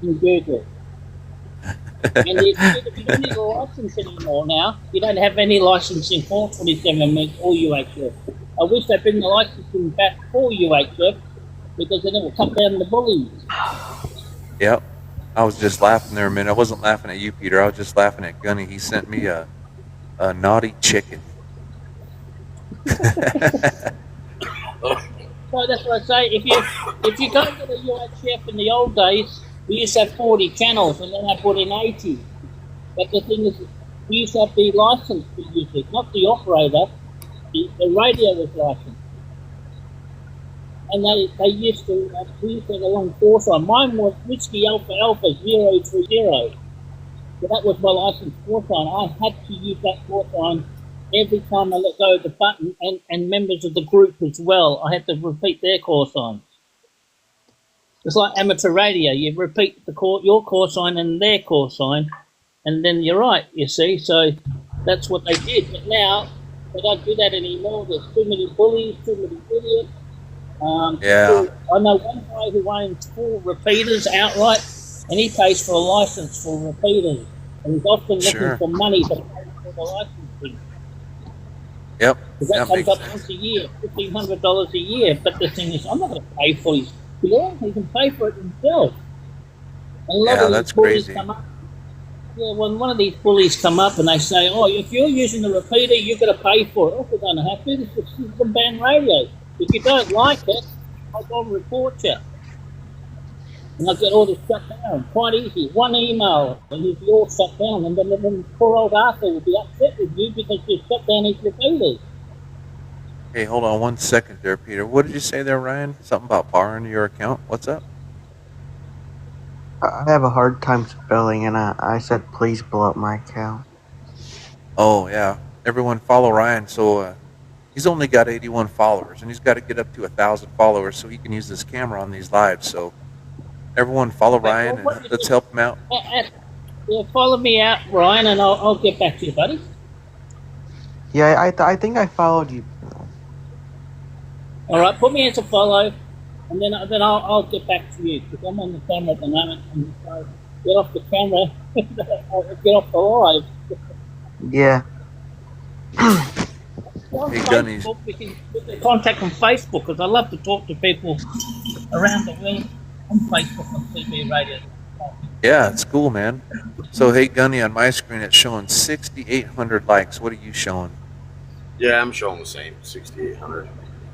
in Google. And you don't need a license anymore now. You don't have any licensing for 27 meg or UHF. I wish they'd bring the licensing back for UHF because then it will cut down the bullies. Yep. I was just laughing there a minute. I wasn't laughing at you, Peter. I was just laughing at Gunny. He sent me a naughty chicken. So that's what I say. If you go to the UHF in the old days, we used to have 40 channels, and then I put in 80. But the thing is, we used to have the license to use it, not the operator. The radio was licensed. And they used to, we used to have a long call sign. Mine was Whiskey Alpha Alpha 030. So that was my licensed call sign. I had to use that call sign every time I let go of the button, and members of the group as well. I had to repeat their call signs. It's like amateur radio. You repeat your call sign and their call sign, and then you're right, you see. So that's what they did. But now, they don't do that anymore. There's too many bullies, too many idiots. Yeah. I know one guy who owns 4 repeaters outright, and he pays for a license for repeaters. And he's often looking for money to pay for the licensing. Yep. Because that comes up once a year, $1,500 a year. But the thing is, I'm not going to pay for his bill. He can pay for it himself. And a lot of that's these bullies crazy. come up. Yeah, when one of these bullies come up and they say, "Oh, if you're using the repeater, you've got to pay for it." Oh, we're going to have to. This is system band radio. If you don't like it, I'll go and report you. And I'll get all this shut down. Quite easy. One email and you'll be all shut down. And then poor old Arthur will be upset with you because you shut down his repeaters. Hey, hold on 1 second there, Peter. What did you say there, Ryan? Something about borrowing your account? What's up? I have a hard time spelling, and I said please blow up my account. Oh, yeah. Everyone follow Ryan. So he's only got 81 followers, and he's got to get up to 1,000 followers so he can use this camera on these lives. So everyone follow Ryan, and let's help him out. Yeah, follow me out, Ryan, and I'll get back to you, buddy. Yeah, I think I followed you. All right, put me as a follow, and then I'll get back to you because I'm on the camera at the moment, and so get off the camera, get off the live. Yeah. On Hey, Gunny. Facebook, we can get the contact on Facebook because I love to talk to people around the world on Facebook on CB Radio. Yeah, it's cool, man. So, hey, Gunny, on my screen, it's showing 6,800 likes. What are you showing? Yeah, I'm showing the same 6,800.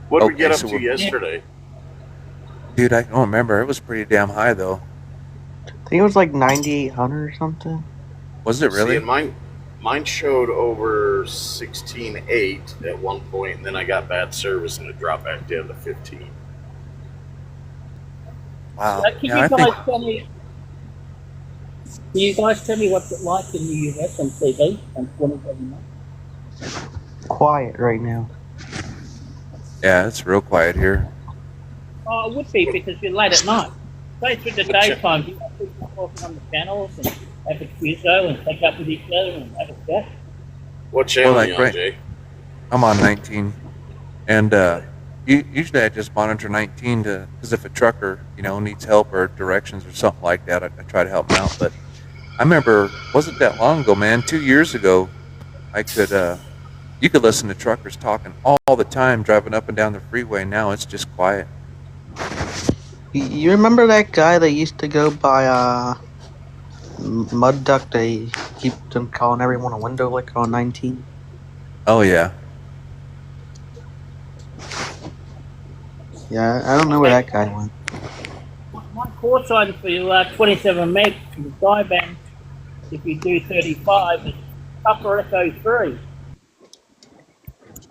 What did we get up so to yesterday? Dude, I don't remember. It was pretty damn high, though. I think it was like 9,800 or something. Was it really? See, mine showed over 16.8 at one point, and then I got bad service and it dropped back down to 15. Wow. Can Yeah, I you guys tell me what's it like in the US on TV on 27 months? Quiet right now. Yeah, it's real quiet here. Oh, it would be because you're late at night. Say through the daytime, you have people talking on the channels and have a quizzo and catch up with each other and have a chat. What channel are you on, right. Jay? I'm on 19, and usually I just monitor 19 because if a trucker, needs help or directions or something like that, I try to help them out. But I remember, wasn't that long ago, man? 2 years ago, you could listen to truckers talking all the time driving up and down the freeway. Now it's just quiet. You remember that guy that used to go by Mud Duck? They keep them calling everyone a window licker on 19. Oh yeah. Yeah, I don't know where that guy went. One core sign for you, 27 meg from the Diaband. If you do 35, it's Upper Echo 3.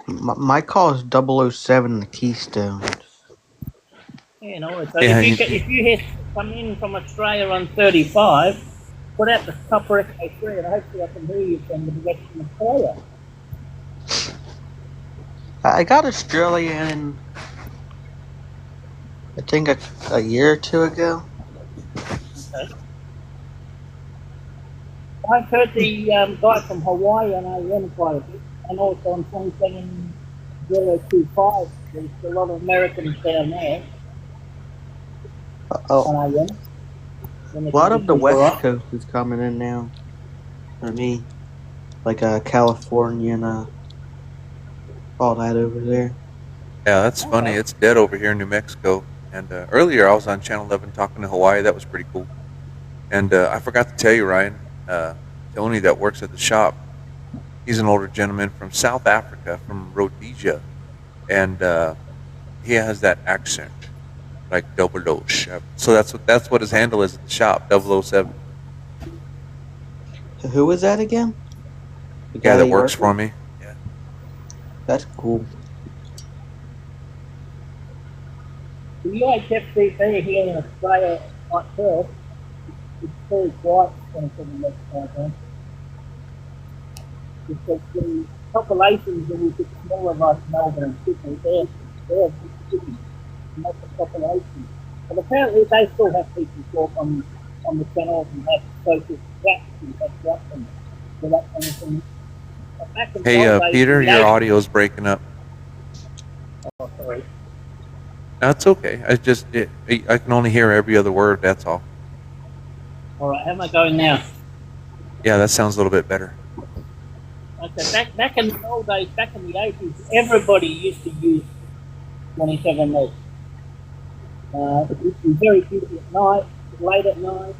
My call is 007 the Keystone. You know, so Yeah, if you hit come in from Australia on 35, put out the Upper Echo 3, and hopefully I can hear you from the direction of Australia. I got Australia in, I think, a year or two ago. Okay. I've heard the guy from Hawaii on AM quite a bit, and also on 27025. There's a lot of Americans down there Oh, on AM. a lot of the West Coast is coming in now. For me, like California and all that over there. yeah, that's funny. It's dead over here in New Mexico. And earlier I was on Channel 11 talking to Hawaii. That was pretty cool. And I forgot to tell you, Ryan, Tony that works at the shop, he's an older gentleman from South Africa, from Rhodesia. And he has that accent, like 007. So that's what his handle is at the shop, 007. Who was that again? The guy that works for me. Yeah. That's cool. The UHFCP here in Australia, like Perth, it's very quiet 27 minutes time. Because the populations are a bit smaller, like Melbourne and Sydney. They're big cities, not the population. But apparently they still have people talk on the channels and have social chats and have them for that kind of thing. But back in Hey, the old days, Peter, the your Asian- audio's breaking up. Oh, sorry. That's okay. I can only hear every other word. That's all. All right, how am I going now? Yeah, that sounds a little bit better. Okay, back in the old days, back in the 80s, everybody used to use 27 meg. It used to be very busy at night, late at night,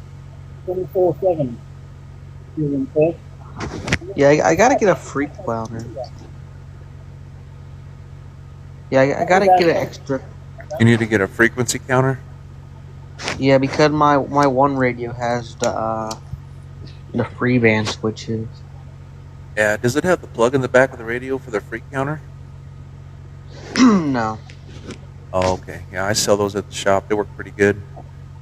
24/7 during Perth. Yeah, I gotta get a freak clouder. Yeah, I gotta get an extra. You need to get a frequency counter. Yeah, because my one radio has the free band switches. Yeah, does it have the plug in the back of the radio for the freak counter? No. Oh, okay. Yeah, I sell those at the shop. They work pretty good.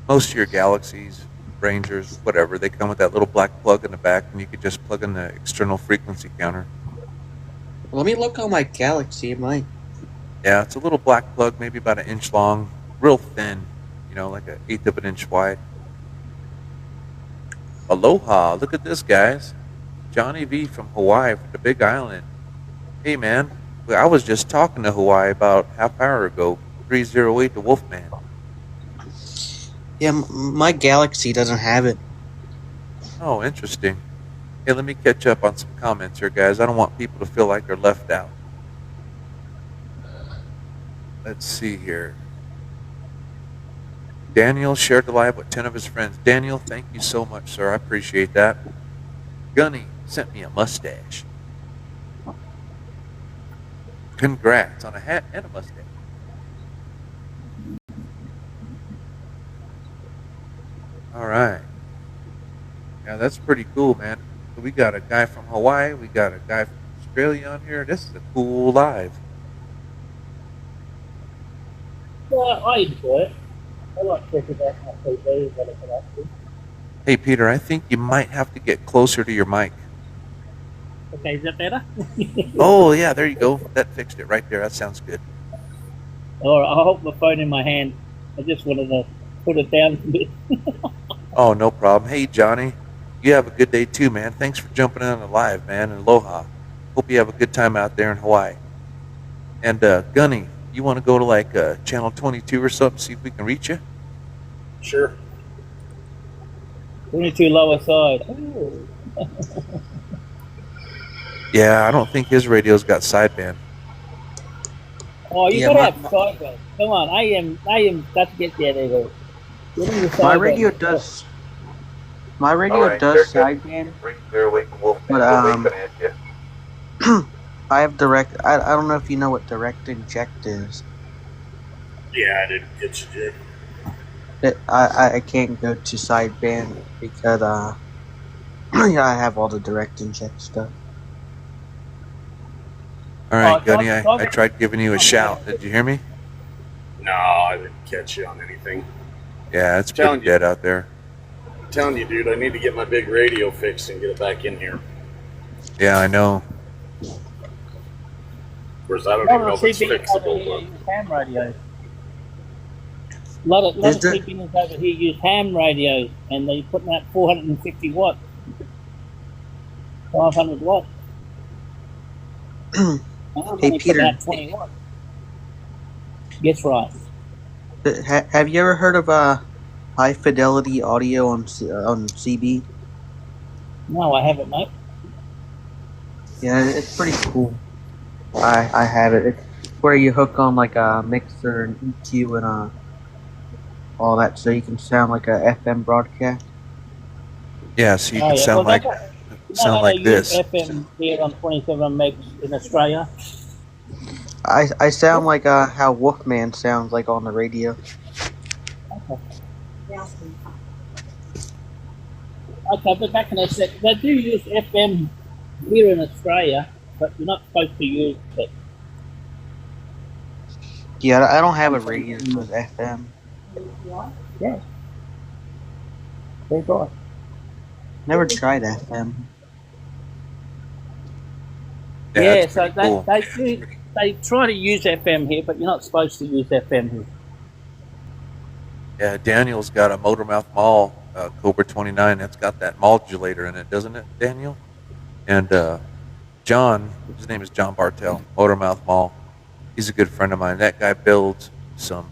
Most of your Galaxies, Rangers, whatever, they come with that little black plug in the back, and you could just plug in the external frequency counter. Let me look on my Galaxy. It might. Yeah, it's a little black plug, maybe about an inch long, real thin, like an eighth of an inch wide. Aloha, look at this, guys. Johnny V from Hawaii, from the Big Island. Hey, man, I was just talking to Hawaii about half hour ago, 308 the Wolfman. Yeah, my Galaxy doesn't have it. Oh, interesting. Hey, let me catch up on some comments here, guys. I don't want people to feel like they're left out. Let's see here. Daniel shared the live with 10 of his friends. Daniel, thank you so much, sir. I appreciate that. Gunny sent me a mustache. Congrats on a hat and a mustache. All right. Yeah, that's pretty cool, man. So we got a guy from Hawaii. We got a guy from Australia on here. This is a cool live. Well, I enjoy it. I like checking out my TV and whatever that is. Hey, Peter, I think you might have to get closer to your mic. Okay, is that better? Oh, yeah, there you go. That fixed it right there. That sounds good. All right, I'll hold my phone in my hand. I just wanted to put it down a bit. Oh, no problem. Hey, Johnny, you have a good day too, man. Thanks for jumping in on the live, man. And aloha. Hope you have a good time out there in Hawaii. And Gunny, you want to go to channel 22 or something, see if we can reach you? Sure. 22 lower side. Ooh. Yeah, I don't think his radio's got sideband. Oh, you Yeah, gotta have sideband. Come on, I am got to get there. My radio does. My radio does sideband, but I have direct. I don't know if you know what direct inject is. Yeah, I didn't get you, Jay. I can't go to sideband because Yeah, I have all the direct inject stuff. All right, Oh, Gunny, so I tried giving you a shout. Did you hear me? No, I didn't catch you on anything. Yeah, it's pretty Telling you. dead out there. I'm telling you, dude, I need to get my big radio fixed and get it back in here. Yeah, I know. Of course, I don't a even know lot if of it's CBs over fixable, here but use ham radios. A lot of Is there- CBs over here use ham radios, and they're putting out 450 watts, 500 watts. And I'm Hey, only putting Peter. out 20 watts. Yes, right. Have you ever heard of high fidelity audio on CB? No, I haven't, mate. Yeah, it's pretty cool. I have it. It's where you hook on like a mixer and EQ and all that, so you can sound like a FM broadcast. Yeah, so you Oh, can yeah. sound Well, like they like use this. FM here on 27 megs in Australia. I sound like how Wolfman sounds like on the radio. Okay, but back in a sec, they do use FM here in Australia, but you're not supposed to use it. Yeah, I don't have a radio that goes FM. Yeah. Very good. Never tried FM. Yeah, Yeah, that's so pretty cool. they try to use FM here, but you're not supposed to use FM here. Yeah, Daniel's got a Motormouth Mall Cobra 29 that's got that modulator in it, doesn't it, Daniel? And John, his name is John Bartell, Motormouth Mall. He's a good friend of mine. That guy builds some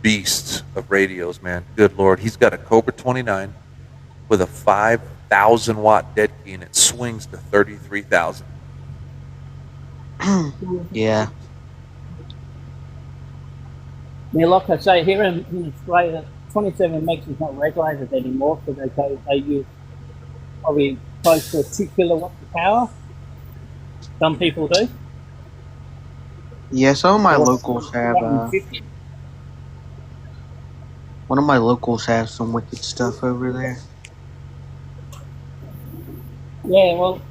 beasts of radios, man. Good Lord. He's got a Cobra 29 with a 5,000 watt dead key, and it swings to 33,000. Yeah. Yeah, like I say, here in Australia, 27 megs is not regulated anymore, so they use probably close to 2 kilowatts of power. Some people do. Yeah, some of my locals have 150. one of my locals have some wicked stuff over there. Yeah, well,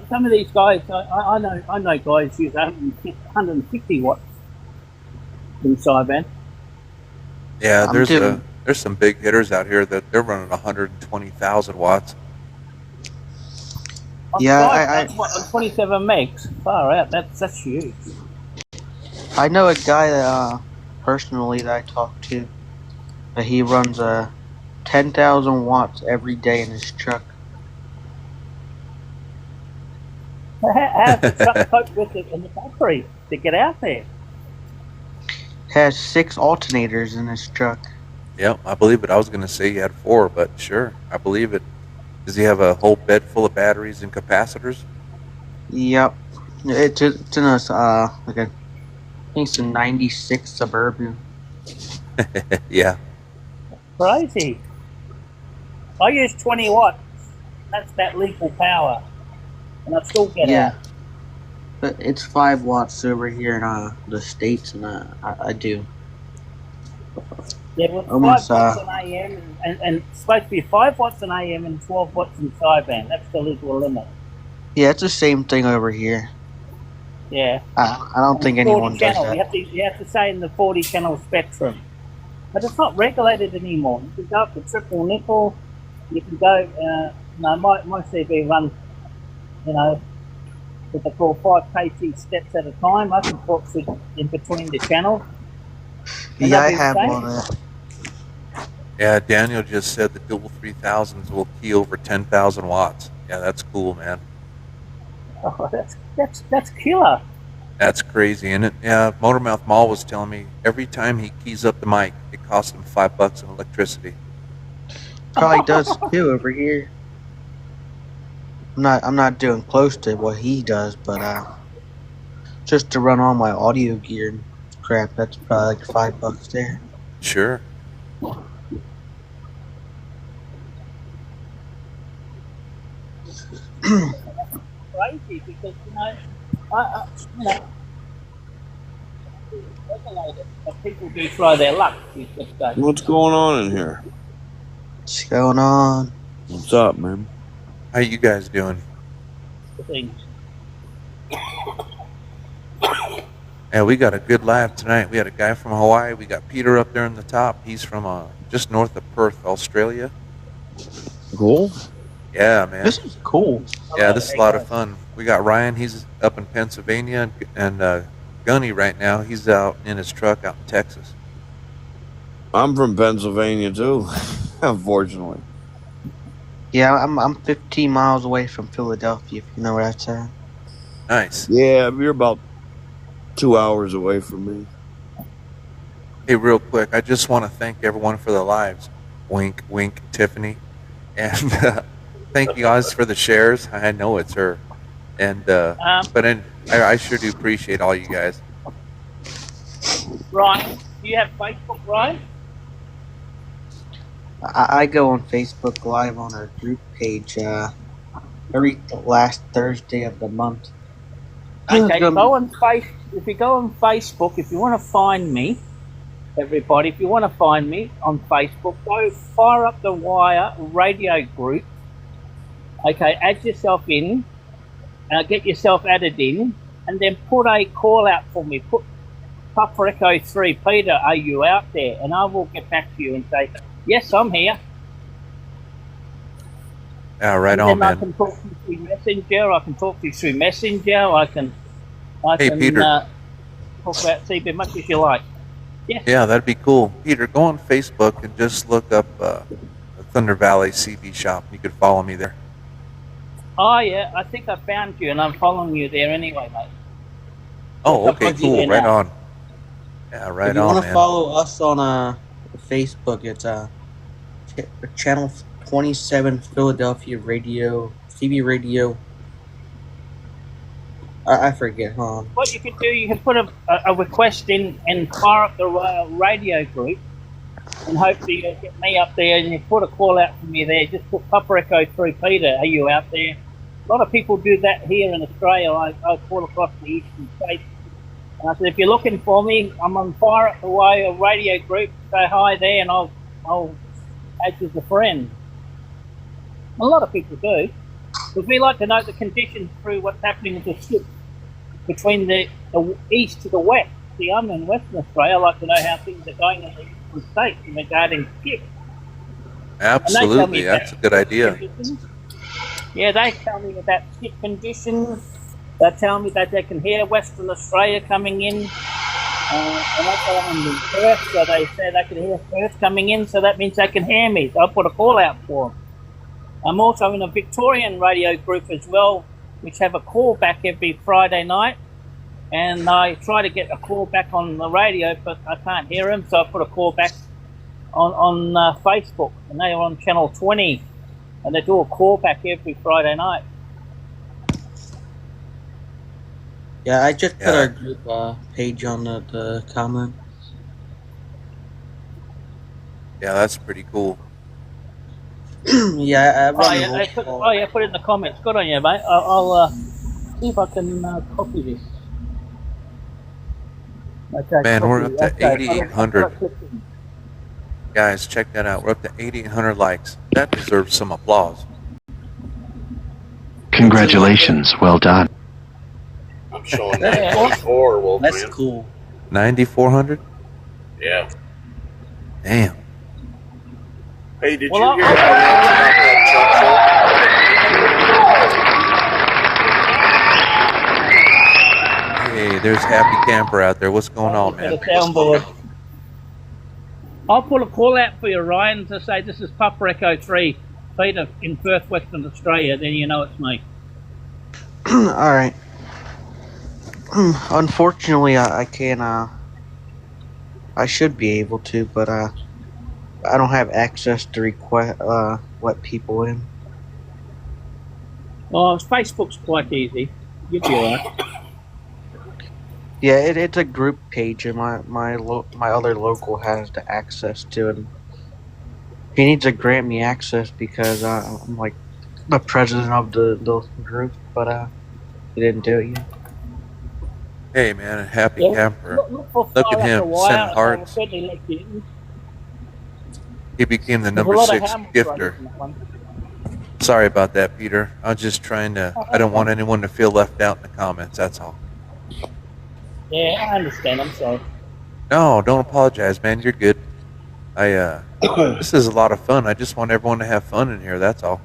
some of these guys, I know guys use 150 watts in sideband. Yeah, I'm there's some big hitters out here that they're running 120,000 watts. Yeah, On 27 megs, far out. That's huge. I know a guy that personally that I talked to. That he runs 10,000 watts every day in his truck. How does the truck cope with it in the battery to get out there? Has 6 alternators in his truck. Yep, I believe it. I was going to say you had 4, but sure, I believe it. Does he have a whole bed full of batteries and capacitors? Yep. It's in a like a, I think it's a '96 Suburban. Yeah. Crazy. I use 20 watts. That's that lethal power, and I still get out. But it's 5 watts over here in the States, and I do. Yeah, well, Almost, 5 watts in AM, and it's supposed to be 5 watts in AM and 12 watts in sideband. That's the legal limit. Yeah, it's the same thing over here. Yeah. I don't think 40 anyone does channel. that. You have to stay in the 40 channel spectrum. But it's not regulated anymore. You can go up to triple nickel. You can go, my CB runs, what they call 5 kT steps at a time. I can put it in between the channels. Yeah, I have one of that. Yeah, Daniel just said the dual 3000s will key over 10,000 watts. Yeah, that's cool, man. Oh, that's killer. That's crazy, isn't it? Yeah, Motormouth Mall was telling me every time he keys up the mic, it costs him $5 in electricity. Probably does too over here. I'm not doing close to what he does, but just to run all my audio gear and crap, that's probably like $5 there. Sure. Crazy because regulated, but people do try their luck. What's going on in here? What's going on? What's up, man? How you guys doing? things. Yeah, we got a good live tonight. We had a guy from Hawaii. We got Peter up there in the top. He's from just north of Perth, Australia. Cool. Yeah, man. This is cool. Yeah, this is a lot of fun. We got Ryan. He's up in Pennsylvania, and Gunny right now. He's out in his truck out in Texas. I'm from Pennsylvania too, unfortunately. Yeah, I'm 15 miles away from Philadelphia, if you know where that's at. Nice. Yeah, you're about 2 hours away from me. Hey, real quick, I just want to thank everyone for the lives. Wink, wink, Tiffany. And thank you guys for the shares. I know it's her. And I sure do appreciate all you guys. Ryan, do you have Facebook, Ryan? I go on Facebook Live on our group page every last Thursday of the month. Okay, go on if you go on Facebook, if you want to find me, everybody, if you want to find me on Facebook, go Fire Up the Wire radio group. Okay, add yourself in, get yourself added in, and then put a call out for me. Put Papa Echo 3, Peter, are you out there? And I will get back to you and say, yes, I'm here. Yeah, right and on, then I man. can talk to you through Messenger. I can talk to you through Messenger. I can Peter. talk about CB much as you like. Yes. Yeah, that'd be cool. Peter, go on Facebook and just look up the Thunder Valley CB shop. You could follow me there. Oh, yeah, I think I found you, and I'm following you there anyway, mate. Oh, I'll okay, plug you cool. in Right now. on. Yeah, right if you on, want to man. follow us on Facebook, it's Channel 27 Philadelphia Radio, CB Radio. I forget, huh? What you can do, you can put a request in and Fire Up the radio group, and hopefully you'll get me up there, and you put a call out for me there. Just put Papa Echo 3, Peter, are you out there? A lot of people do that here in Australia. I call across the eastern states. And I said, if you're looking for me, I'm on Fire Up the Wire radio group. Say hi there, and I'll add you as a friend. A lot of people do. Because we like to know the conditions through what's happening with the ship between the east to the west. See, I'm in Western Australia. I like to know how things are going in the eastern states regarding ships. Absolutely. That's a good idea. Yeah, they tell me about ship conditions. They tell me that they can hear Western Australia coming in. And I'm in Perth, so they say they can hear Perth coming in, so that means they can hear me. So I put a call out for them. I'm also in a Victorian radio group as well, which have a call back every Friday night. And I try to get a call back on the radio, but I can't hear them, so I put a call back on Facebook. And they are on Channel 20. And they do a call back every Friday night. Yeah, I just put our group page on the comment. Yeah, that's pretty cool. Yeah, put it in the comments. Good on you, mate. I'll see if I can copy this. Okay, Man, we're up to Okay, 8,800. Guys, check that out. We're up to 8,800 likes. That deserves some applause. Congratulations. Well done. I'm showing 94, Wolfman. That's cool. 9,400? Yeah. Damn. Hey, did Well, you hear about that truck? Hey, there's Happy Camper out there. What's going on, man? The soundboard. I'll put a call out for you, Ryan, to say this is Papa Echo 3, Peter in Perth, Western Australia. Then you know it's me. All right. Unfortunately, I can't. I should be able to, but I don't have access to request let people in. Oh, Facebook's quite easy. You'll be alright. Yeah, it's a group page, and my other local has the access to it. He needs to grant me access because I'm like the president of the group, but he didn't do it yet. Hey, man, Happy Camper. Look at him, sending hearts. He became the number 6 gifter. Sorry about that, Peter. I'm just trying to. I don't want anyone to feel left out in the comments. That's all. Yeah, I understand. I'm sorry. No, don't apologize, man. You're good. This is a lot of fun. I just want everyone to have fun in here. That's all.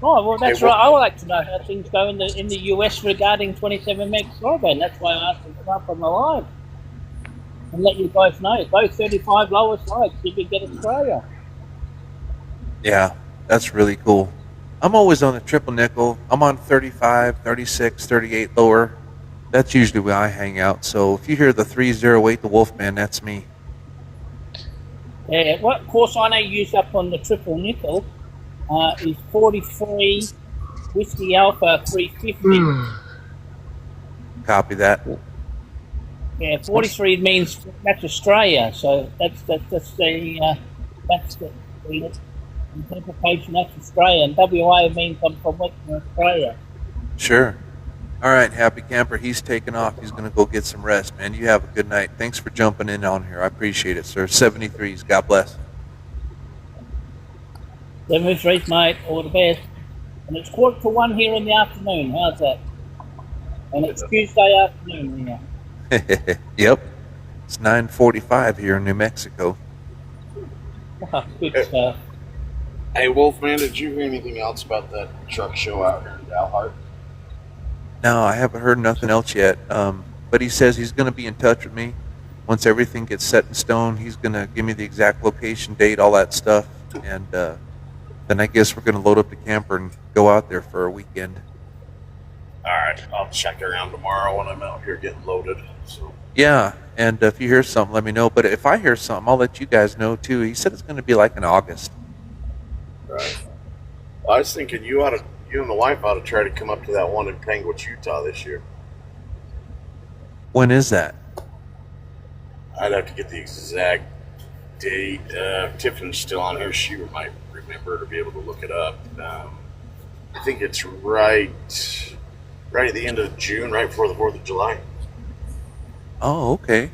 Oh, well, that's right. I would like to know how things go in the US regarding 27 meg broadband. That's why I asked to come up on the line and let you guys know. Those 35 lowest likes, you can get Australia. Yeah, that's really cool. I'm always on the triple nickel. I'm on 35, 36, 38 lower. That's usually where I hang out. So if you hear the 308, the Wolfman, that's me. Yeah, what course I know used up on the triple nickel is 43 Whiskey Alpha 350. Copy that. Yeah, 43 means that's Australia, so that's the interpretation. That's Australia, and WA means I'm from Western Australia. Sure. All right, Happy Camper. He's taking off. He's going to go get some rest, man. You have a good night. Thanks for jumping in on here. I appreciate it, sir. 73s. God bless. 73's, mate. All the best. And it's 1:15 here in the afternoon. How's that? And it's Tuesday afternoon here. Yep. It's 9:45 here in New Mexico. Oh, good stuff. Hey, Wolfman, did you hear anything else about that truck show out here in Dalhart? No, I haven't heard nothing else yet. But he says he's going to be in touch with me once everything gets set in stone. He's going to give me the exact location, date, all that stuff, and then I guess we're going to load up the camper and go out there for a weekend. All right, I'll check around tomorrow when I'm out here getting loaded. So. Yeah, and if you hear something, let me know. But if I hear something, I'll let you guys know too. He said it's going to be like in August. Right. Well, I was thinking you and the wife ought to try to come up to that one in Panguitch, Utah this year. When is that? I'd have to get the exact date. Tiffany's still on here. She might remember to be able to look it up. I think it's right at the end of June, right before the 4th of July. Oh, okay.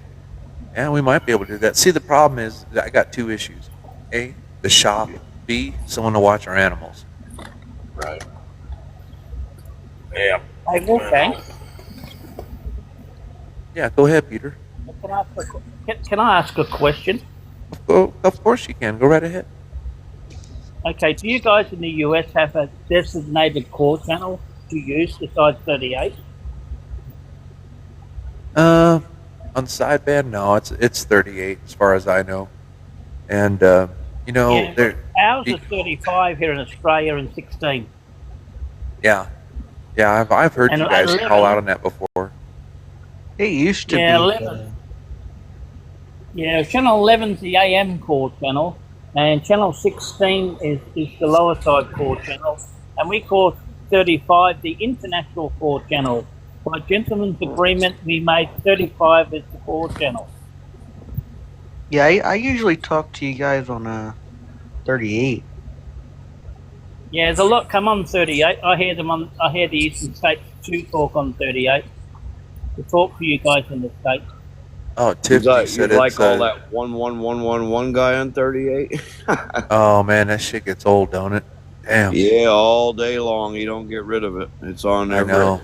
Yeah, we might be able to do that. See, the problem is that I got two issues. A, the shop. B, someone to watch our animals. Right. Yeah. Hey, Wolfgang. Yeah, go ahead, Peter. Can I ask a question? Of course you can. Go right ahead. Okay, do you guys in the US have a designated call channel to use besides 38? On sideband, no, it's 38 as far as I know. And Yeah, ours is 35 here in Australia and 16. Yeah, I've heard And you guys 11. call out on that before. It used to Yeah, be. 11. Yeah, channel 11 is the AM call channel, and channel 16 is the lower side call channel, and we call 35 the international call channel. By gentleman's agreement, we made 35 as the call channel. Yeah, I usually talk to you guys on 38. Yeah, there's a lot come on 38. I hear the Eastern States too talk on 38. To talk to you guys in the States. Oh, Tiffany said you it's like all that 11111 guy on 38? Oh man, that shit gets old, don't it? Damn. Yeah, all day long. You don't get rid of it. It's on I every know.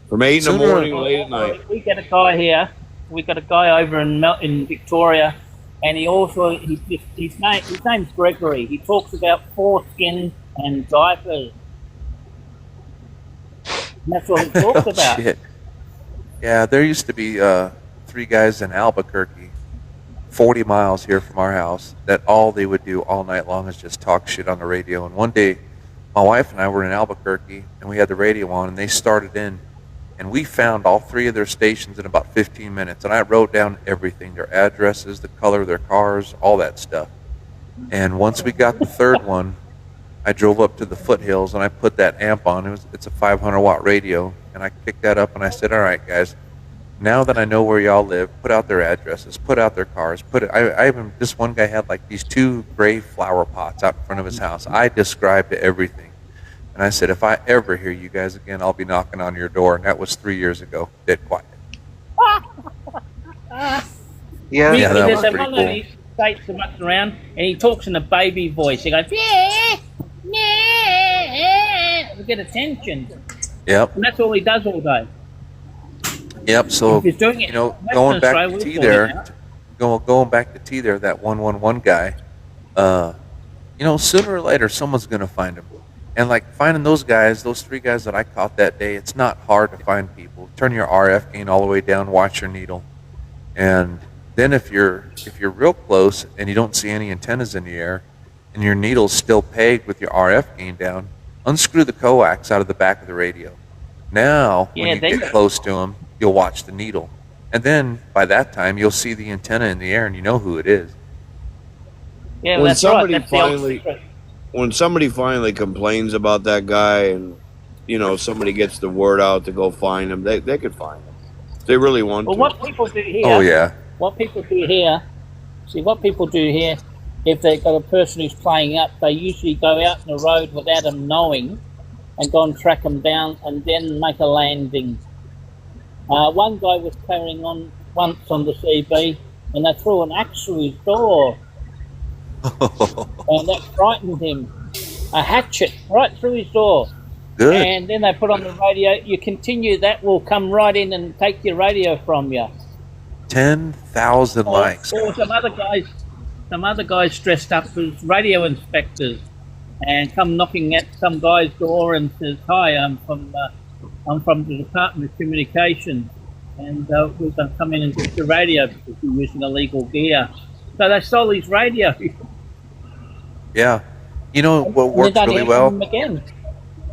from 8 in the Sooner- morning, late at night. We got a guy here. We got a guy over in Victoria, and he also his name's Gregory. He talks about foreskin and diapers. And that's what he talks Oh, about. shit. Yeah, there used to be 3 guys in Albuquerque, 40 miles here from our house, that all they would do all night long is just talk shit on the radio. And one day, my wife and I were in Albuquerque, and we had the radio on, and they started in, and we found all 3 of their stations in about 15 minutes. And I wrote down everything, their addresses, the color of their cars, all that stuff. And once we got the 3rd one, I drove up to the foothills and I put that amp on. It's a 500-watt radio, and I picked that up and I said, "All right, guys, now that I know where y'all live, put out their addresses, put out their cars, I even this one guy had like these 2 gray flower pots out in front of his house. I described everything, and I said, if I ever hear you guys again, I'll be knocking on your door." And that was 3 years ago. Dead quiet. Yeah, Yeah, that There's was a pretty one cool. of these states that mucks around, and he talks in a baby voice. He goes, yeah, yeah. to get attention. Yep. And that's all he does all day. Yep. So, If he's doing it you know, in Western going back Australia, to we T call it there, that. going back to T there, that 111 guy, you know, sooner or later someone's going to find him. And like finding those guys, those 3 guys that I caught that day, it's not hard to find people. Turn your RF gain all the way down, watch your needle. And then if you're real close and you don't see any antennas in the air and your needle's still pegged with your RF gain down, unscrew the coax out of the back of the radio. Now, when Yeah, you then get close to them, you'll watch the needle. And then by that time, you'll see the antenna in the air and you know who it is. Yeah, When that's right. somebody That's the old finally- secret. When somebody finally complains about that guy, and you know somebody gets the word out to go find him, they could find him. If they really want Well, to. what people do here, Oh, yeah. what people do here, if they've got a person who's playing up, they usually go out in the road without them knowing and go and track them down and then make a landing. One guy was carrying on once on the CB and they threw an axe through his door and that frightened him. A hatchet right through his door. Good. And then they put on the radio, you continue, that will come right in and take your radio from you. 10,000 likes. Or some other guys dressed up as radio inspectors and come knocking at some guy's door and says, "Hi, I'm from the Department of Communications, and we're going to come in and get your radio because you're using illegal gear." So they stole his radio. Yeah. You know what And they works don't really hear well? from them again.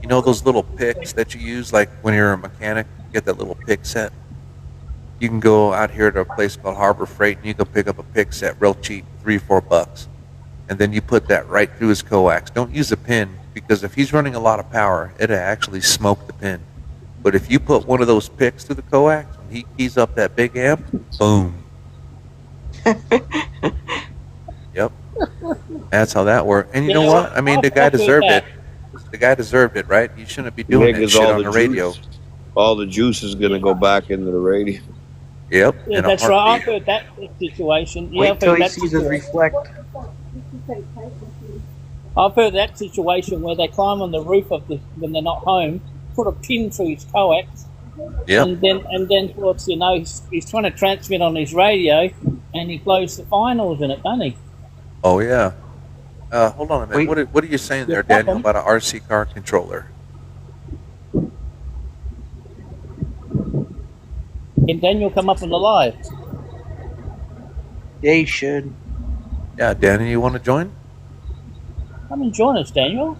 You know those little picks that you use, like when you're a mechanic, you get that little pick set? You can go out here to a place called Harbor Freight and you can pick up a pick set real cheap, $3-4. And then you put that right through his coax. Don't use a pin, because if he's running a lot of power, it'll actually smoke the pin. But if you put one of those picks through the coax, when he keys up that big amp, boom. Yep. That's how that works. And you know what? I mean, the guy deserved it. The guy deserved it, right? You shouldn't be doing that Because shit all on the radio. juice- all the juice is gonna go back into the radio. Yep. Yeah, in a that's right. I've heartbeat. heard that situation. Yeah, Wait I've till heard he that sees his situation. reflect. I've heard that situation where they climb on the roof of the when they're not home, put a pin through his coax, Yep. and then towards he's trying to transmit on his radio, and he blows the finals in it, doesn't he? Oh, yeah. Hold on a minute. Wait. What are you saying there, Yeah, Daniel, welcome. about an RC car controller? Can Daniel come up on the live? Yeah, you should. Yeah, Danny, you want to join? Come and join us, Daniel.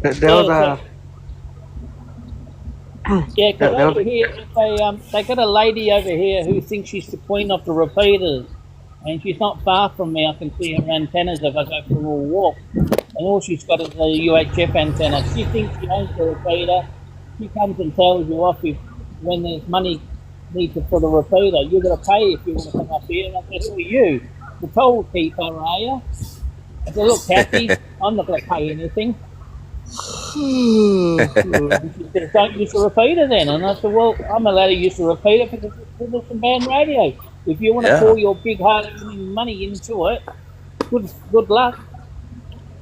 There was a. Yeah, because That- over here they got a lady over here who thinks she's the queen of the repeaters, and she's not far from me. I can see her antennas if I go for a little walk, and all she's got is a UHF antenna. She thinks she owns the repeater. She comes and tells you off if when there's money needed for the repeater, you're going to pay if you want to come up here. And I said, "Who are you? The toll keeper, are you?" I said, "Look, Kathy, I'm not going to pay anything." She said, "Don't use the repeater then." And I said, "Well, I'm allowed to use the repeater because it's a band radio. If you want to Yeah. pour your big hard-earned money into it, good luck."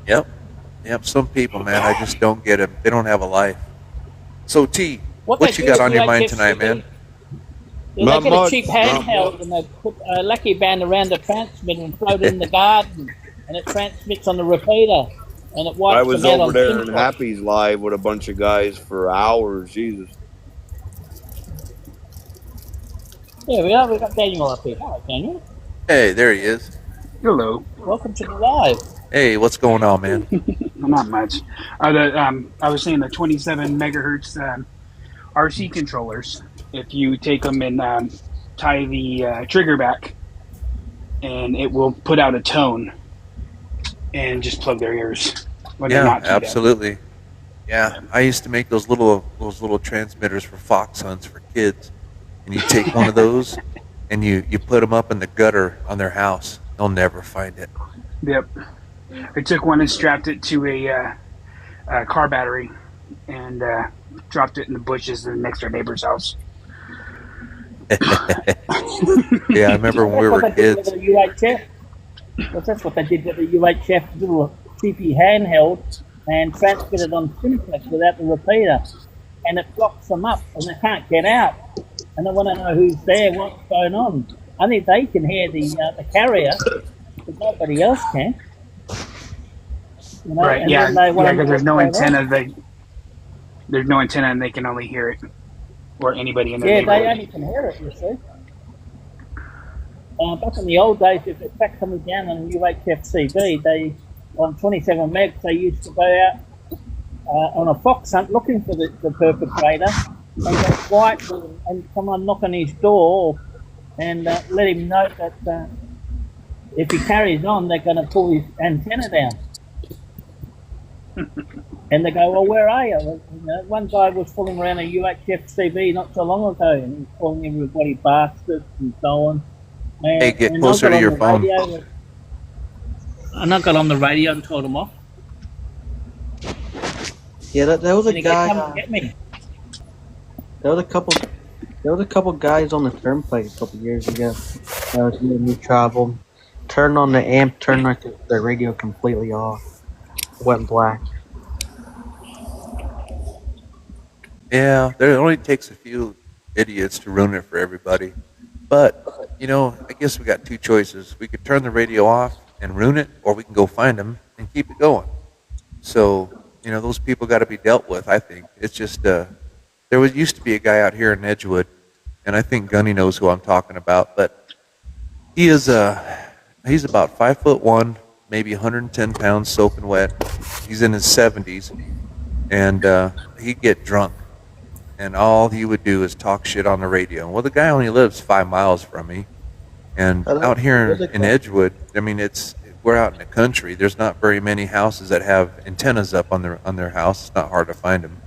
Yep. Yep. Some people, man, I just don't get them. They don't have a life. So, T, what they you do got with on your mind UHF tonight, man? Yeah, Not they get much, a cheap not handheld and they put a lucky band around the transmitter and throw it in the garden, and it transmits on the repeater, and it wipes I was them out over on there in TikTok. Happy's live with a bunch of guys for hours. Jesus. Yeah, we are. We've got Daniel up here. Hello, Daniel. Hey, there he is. Hello. Welcome to the live. Hey, what's going on, man? Not much. I was saying the 27 megahertz RC controllers. If you take them and tie the trigger back, and it will put out a tone, and just plug their ears when they're Yeah, not keyed up. absolutely. Yeah, I used to make those little transmitters for fox hunts for kids, and you take one of those and you put them up in the gutter on their house. They'll never find it. Yep. I took one and strapped it to a car battery, and dropped it in the bushes in the next door neighbor's house. Yeah, I remember when we That's were what they do kids. with the UHF. Because that's what they did with the UHF little cheapy handheld and transmitted on simplex without the repeater. And it blocks them up and they can't get out. And they want to know who's there, what's going on. Only they can hear the carrier, but nobody else can. You know, Right? and Yeah. then they want Yeah. to know Because there's no what's going on. antenna. There's no antenna, and they can only hear it, or anybody in the Yeah, neighborhood. they only can hear it, you see. Back in the old days, if the track coming down on UHF CB, they, on 27 megs, they used to go out on a fox hunt looking for the perpetrator and go quiet with him and come on knock on his door and let him know that if he carries on, they're going to pull his antenna down. And they go, well, where are you? Well, you know, one guy was fooling around a UHF CB not so long ago and he was calling everybody bastards and so on. And, Hey, get and closer I got to on your the phone. radio, and I got on the radio and told him off. Yeah, there was a And he said, come and guy. get me. There was a couple guys on the turnpike a couple years ago. I was doing new travel. Turned on the amp, turned the radio completely off. It went black. Yeah, there only takes a few idiots to ruin it for everybody. But, you know, I guess we got two choices. We could turn the radio off and ruin it, or we can go find them and keep it going. So, you know, those people got to be dealt with, I think. It's just, used to be a guy out here in Edgewood, and I think Gunny knows who I'm talking about, but he is, he's about 5'1", maybe 110 pounds soaking wet. He's in his 70s, and he'd get drunk. And all he would do is talk shit on the radio. Well, the guy only lives 5 miles from me. And out here in Edgewood, I mean, we're out in the country. There's not very many houses that have antennas up on their house. It's not hard to find them.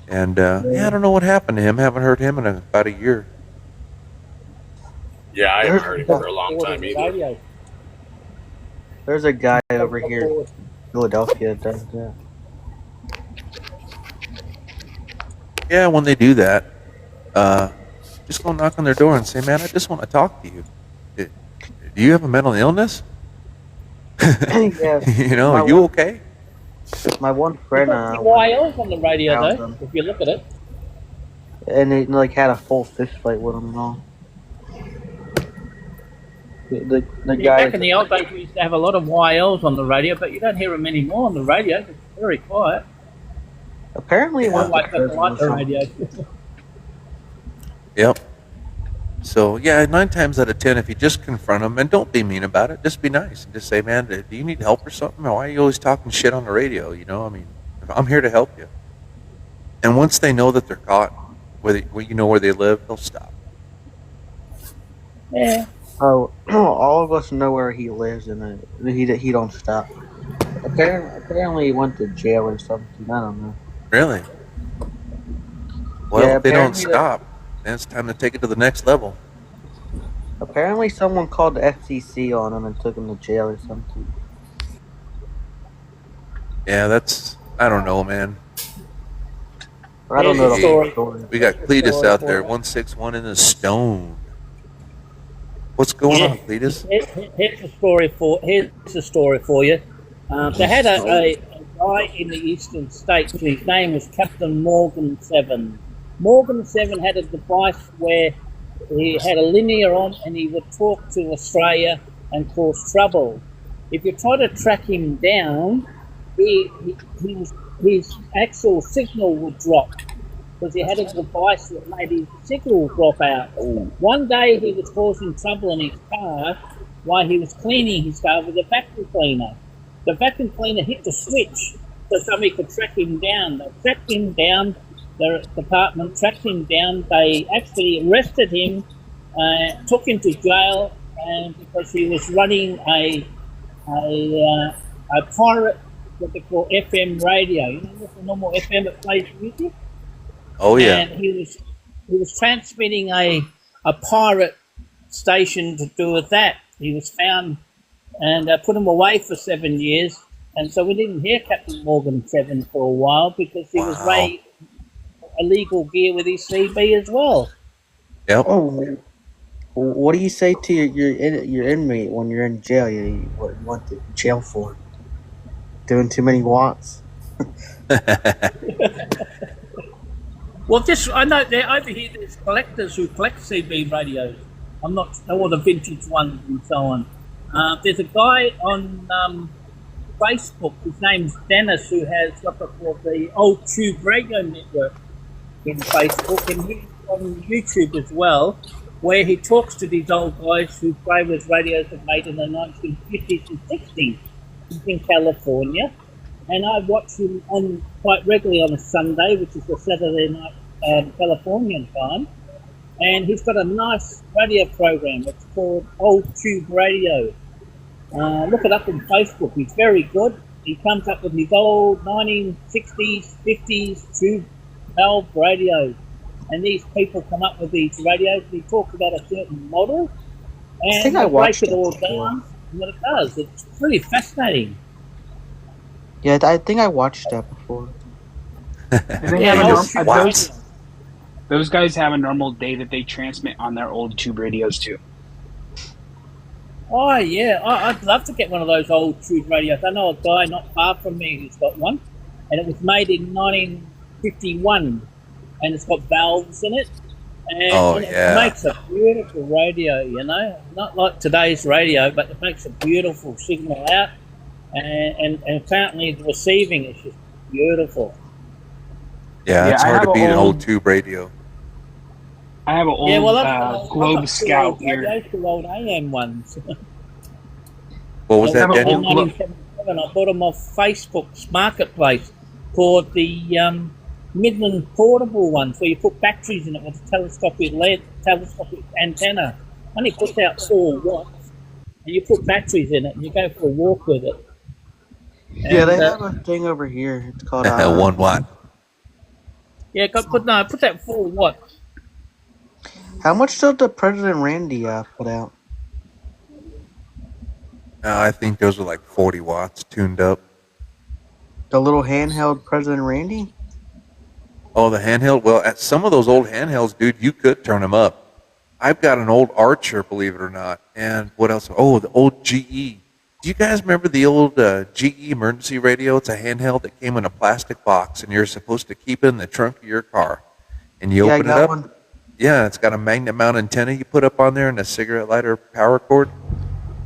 And I don't know what happened to him. Haven't heard him in about a year. Yeah, I haven't heard him for a long time either. Radio. There's a guy over here in Philadelphia that does that. Yeah, when they do that, just go knock on their door and say, "Man, I just want to talk to you. Do you have a mental illness? Yeah, You know, are you okay?" my one friend, YL's on the radio found though, them. if you look at it. And they like had a full fist fight with him and all. The Yeah, guy. back in the old days, we used to have a lot of YLs on the radio, but you don't hear them anymore on the radio. It's very quiet. Apparently, it went to Like the prison or light something. radio. Yep. So, yeah, 9 times out of 10, if you just confront them, and don't be mean about it, just be nice. And just say, "Man, do you need help or something? Or why are you always talking shit on the radio?" You know, I mean, I'm here to help you. And once they know that they're caught, where you know where they live, they'll stop. Yeah. Oh, all of us know where he lives, and he don't stop. Apparently, he went to jail or something. I don't know. Really? Well, Yeah, if they don't apparently stop, then it's time to take it to the next level. Apparently, someone called the FCC on him and took him to jail or something. Yeah, I don't know, man. I don't know the Hey, whole story. we got Cletus out there, 161 in the stone. What's going on, Cletus? Here's the story for you. They had a guy in the eastern states. His name was Captain Morgan 7. Morgan 7 had a device where he had a linear on and he would talk to Australia and cause trouble. If you try to track him down, his actual signal would drop because he had a device that made his signal drop out. One day he was causing trouble in his car while he was cleaning his car with a vacuum cleaner. The vacuum cleaner hit the switch so somebody could track him down. They tracked him down, the department tracked him down. They actually arrested him, took him to jail, and because he was running a pirate, what they call FM radio. You know, just a normal FM that plays music. Oh, yeah. And he was transmitting a pirate station to do with that. He was found and put him away for 7 years. And so we didn't hear Captain Morgan 7 for a while because he was running illegal gear with his CB as well. Yep. Oh, What do you say to your inmate when you're in jail? What you went to jail for? Doing too many watts? Well, just I know there over here there's collectors who collect CB radios. I'm not all the vintage ones and so on. There's a guy on Facebook. His name's Dennis, who has what's it called the Old Tube Radio Network in Facebook, and he's on YouTube as well, where he talks to these old guys who play with radios that made in the 1950s and 60s. He's in California. And I watch him on quite regularly on a Sunday, which is the Saturday night Californian time. And he's got a nice radio program. It's called Old Tube Radio. Look it up on Facebook. He's very good. He comes up with his old 1960s, 50s tube valve radios. And these people come up with these radios. And he talks about a certain model. I think And I they break watched it that all before. down. And what it does. It's pretty fascinating. Yeah, I think I watched that before. Do they Yeah, have a Old Tube Wow. Radio. those guys have a normal day that they transmit on their old tube radios too. Oh yeah, I'd love to get one of those old tube radios. I know a guy not far from me who's got one, and it was made in 1951, and it's got valves in it, Oh, and it yeah. makes a beautiful radio. You know, not like today's radio, but it makes a beautiful signal out, and apparently the receiving is just beautiful. Yeah, it's I hard have to beat an an old old, tube radio. I have an old Yeah, well, I've Globe got two Scout old here. radios, two old AM ones. What was I that, have an in Daniel? old 1977, I bought them off Facebook's marketplace called the Midland Portable one, so you put batteries in it with a telescopic antenna. Only puts out 4 watts, and you put batteries in it, and you go for a walk with it. Yeah, they And have a thing over here. It's called 1 watt. yeah, put out 4 watts. How much did the President Randy put out? I think those are like 40 watts tuned up. The little handheld President Randy? Oh, the handheld? Well, at some of those old handhelds, dude, you could turn them up. I've got an old Archer, believe it or not. And what else? Oh, the old GE. Do you guys remember the old GE emergency radio? It's a handheld that came in a plastic box, and you're supposed to keep it in the trunk of your car. And you Yeah, I open it got up. one. Yeah, it's got a magnet mount antenna you put up on there and a cigarette lighter power cord.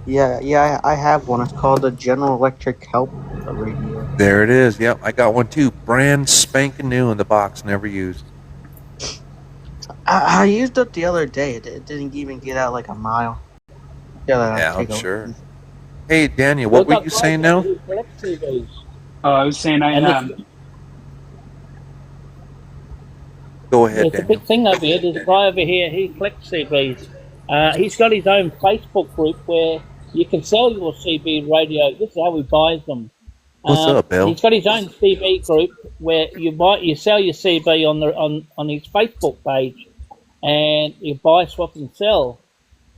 Yeah, I have one. It's called the General Electric Help radio. There it is. Yep, I got one too. Brand spanking new in the box, never used. I used it the other day. It didn't even get out like a mile. Yeah, I'm sure. Hey, Daniel, what We've were got you guys saying out now? who collect TVs. I was saying And Go ahead, there's a Daniel. big thing over here. There's a guy over here. He collects CBs. He's got his own Facebook group where you can sell your CB radio. This is how he buys them. What's up, Bill? He's got his own CB group where you sell your CB on his Facebook page, and you buy, swap, and sell.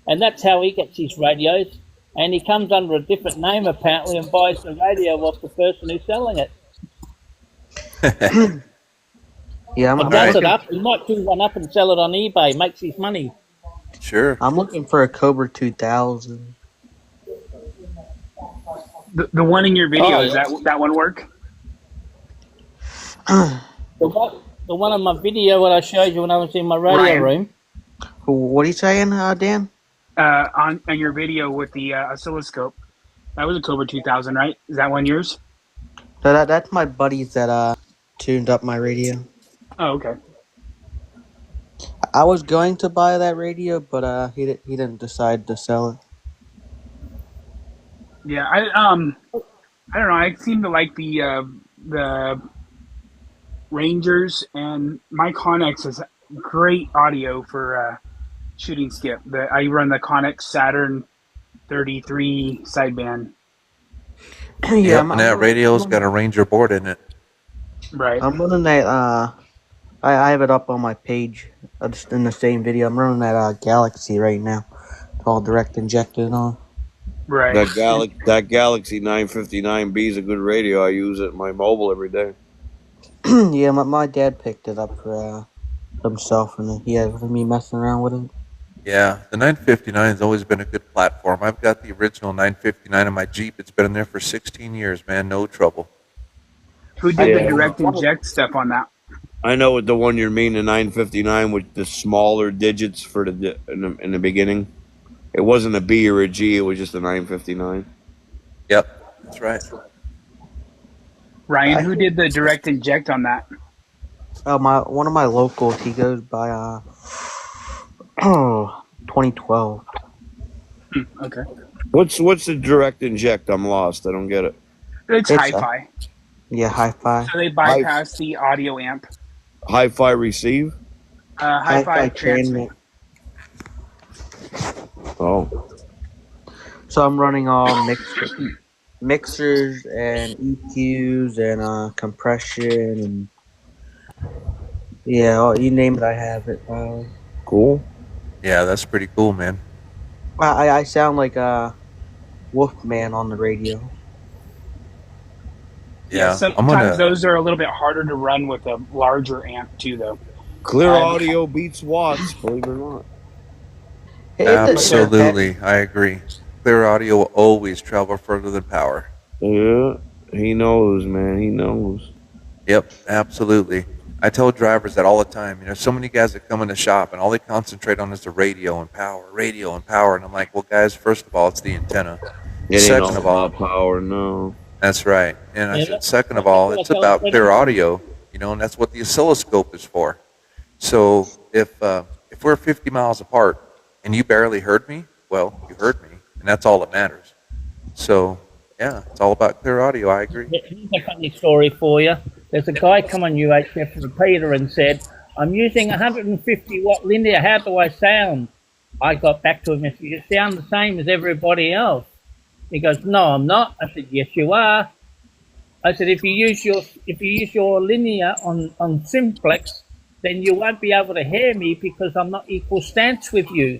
And that's how he gets his radios. And he comes under a different name apparently and buys the radio off the person who's selling it. Yeah, He does it up. He might do one up and sell it on eBay. Makes his money. Sure. I'm looking for a Cobra 2000. the one in your video, Oh, does yeah. that one work? The one on my video what I showed you when I was in my radio Ryan. room. What are you saying, Dan? On your video with the oscilloscope, that was a Cobra 2000, right? Is that one yours? No, that's my buddies that tuned up my radio. Oh, okay. I was going to buy that radio, but he didn't decide to sell it. Yeah, I don't know. I seem to like the Rangers, and my Connex has great audio for shooting skip. I run the Connex Saturn 33 sideband. Yep, and that radio's got a Ranger board in it. Right. I'm running that. I have it up on my page, just in the same video. I'm running that Galaxy right now. It's all direct injected on. Right. That Galaxy 959B is a good radio. I use it in my mobile every day. Yeah, my dad picked it up for himself, and he had me messing around with it. Yeah, the 959 has always been a good platform. I've got the original 959 in my Jeep. It's been in there for 16 years, man. No trouble. Who I did the think Yeah, direct inject stuff on that? I know what the one you're mean, the 959 with the smaller digits for in the beginning. It wasn't a B or a G. It was just a 959. Yep, that's right. Ryan, I who think did the direct inject on that? my one of my locals. He goes by 2012. Okay. What's the direct inject? I'm lost. I don't get it. It's It's hi-fi. Yeah, hi-fi. So they bypass the audio amp. Hi-fi receive. Hi-fi Hi-fi transmit. Oh, So I'm running all mixers and EQs and compression and yeah, you name it, I have it. cool. Yeah, that's pretty cool, man. I sound like Wolfman on the radio. Yeah, I'm sometimes gonna. those are a little bit harder to run with a larger amp too, though. Clear I'm- audio beats watts. Believe it or not. Absolutely, I agree. Clear audio will always travel further than power. Yeah, he knows, man. He knows. Yep, absolutely. I tell drivers that all the time. You know, so many guys that come in the shop and all they concentrate on is the radio and power. And I'm like, well, guys, first of all, it's the antenna. It ain't Second all of all, about power. No. that's right. And I Yeah, said, second of all, it's about clear audio. You know, and that's what the oscilloscope is for. So if we're 50 miles apart and you barely heard me, well, you heard me, and that's all that matters. So yeah, it's all about clear audio. I agree. Here's a funny story for you. There's a guy come on UHF repeater and said, I'm using 150 watt linear. How do I sound? I got back to him and said, you sound the same as everybody else. He goes, no, I'm not. I said, yes, you are. I said, if you use your linear on simplex, then you won't be able to hear me because I'm not equal stance with you.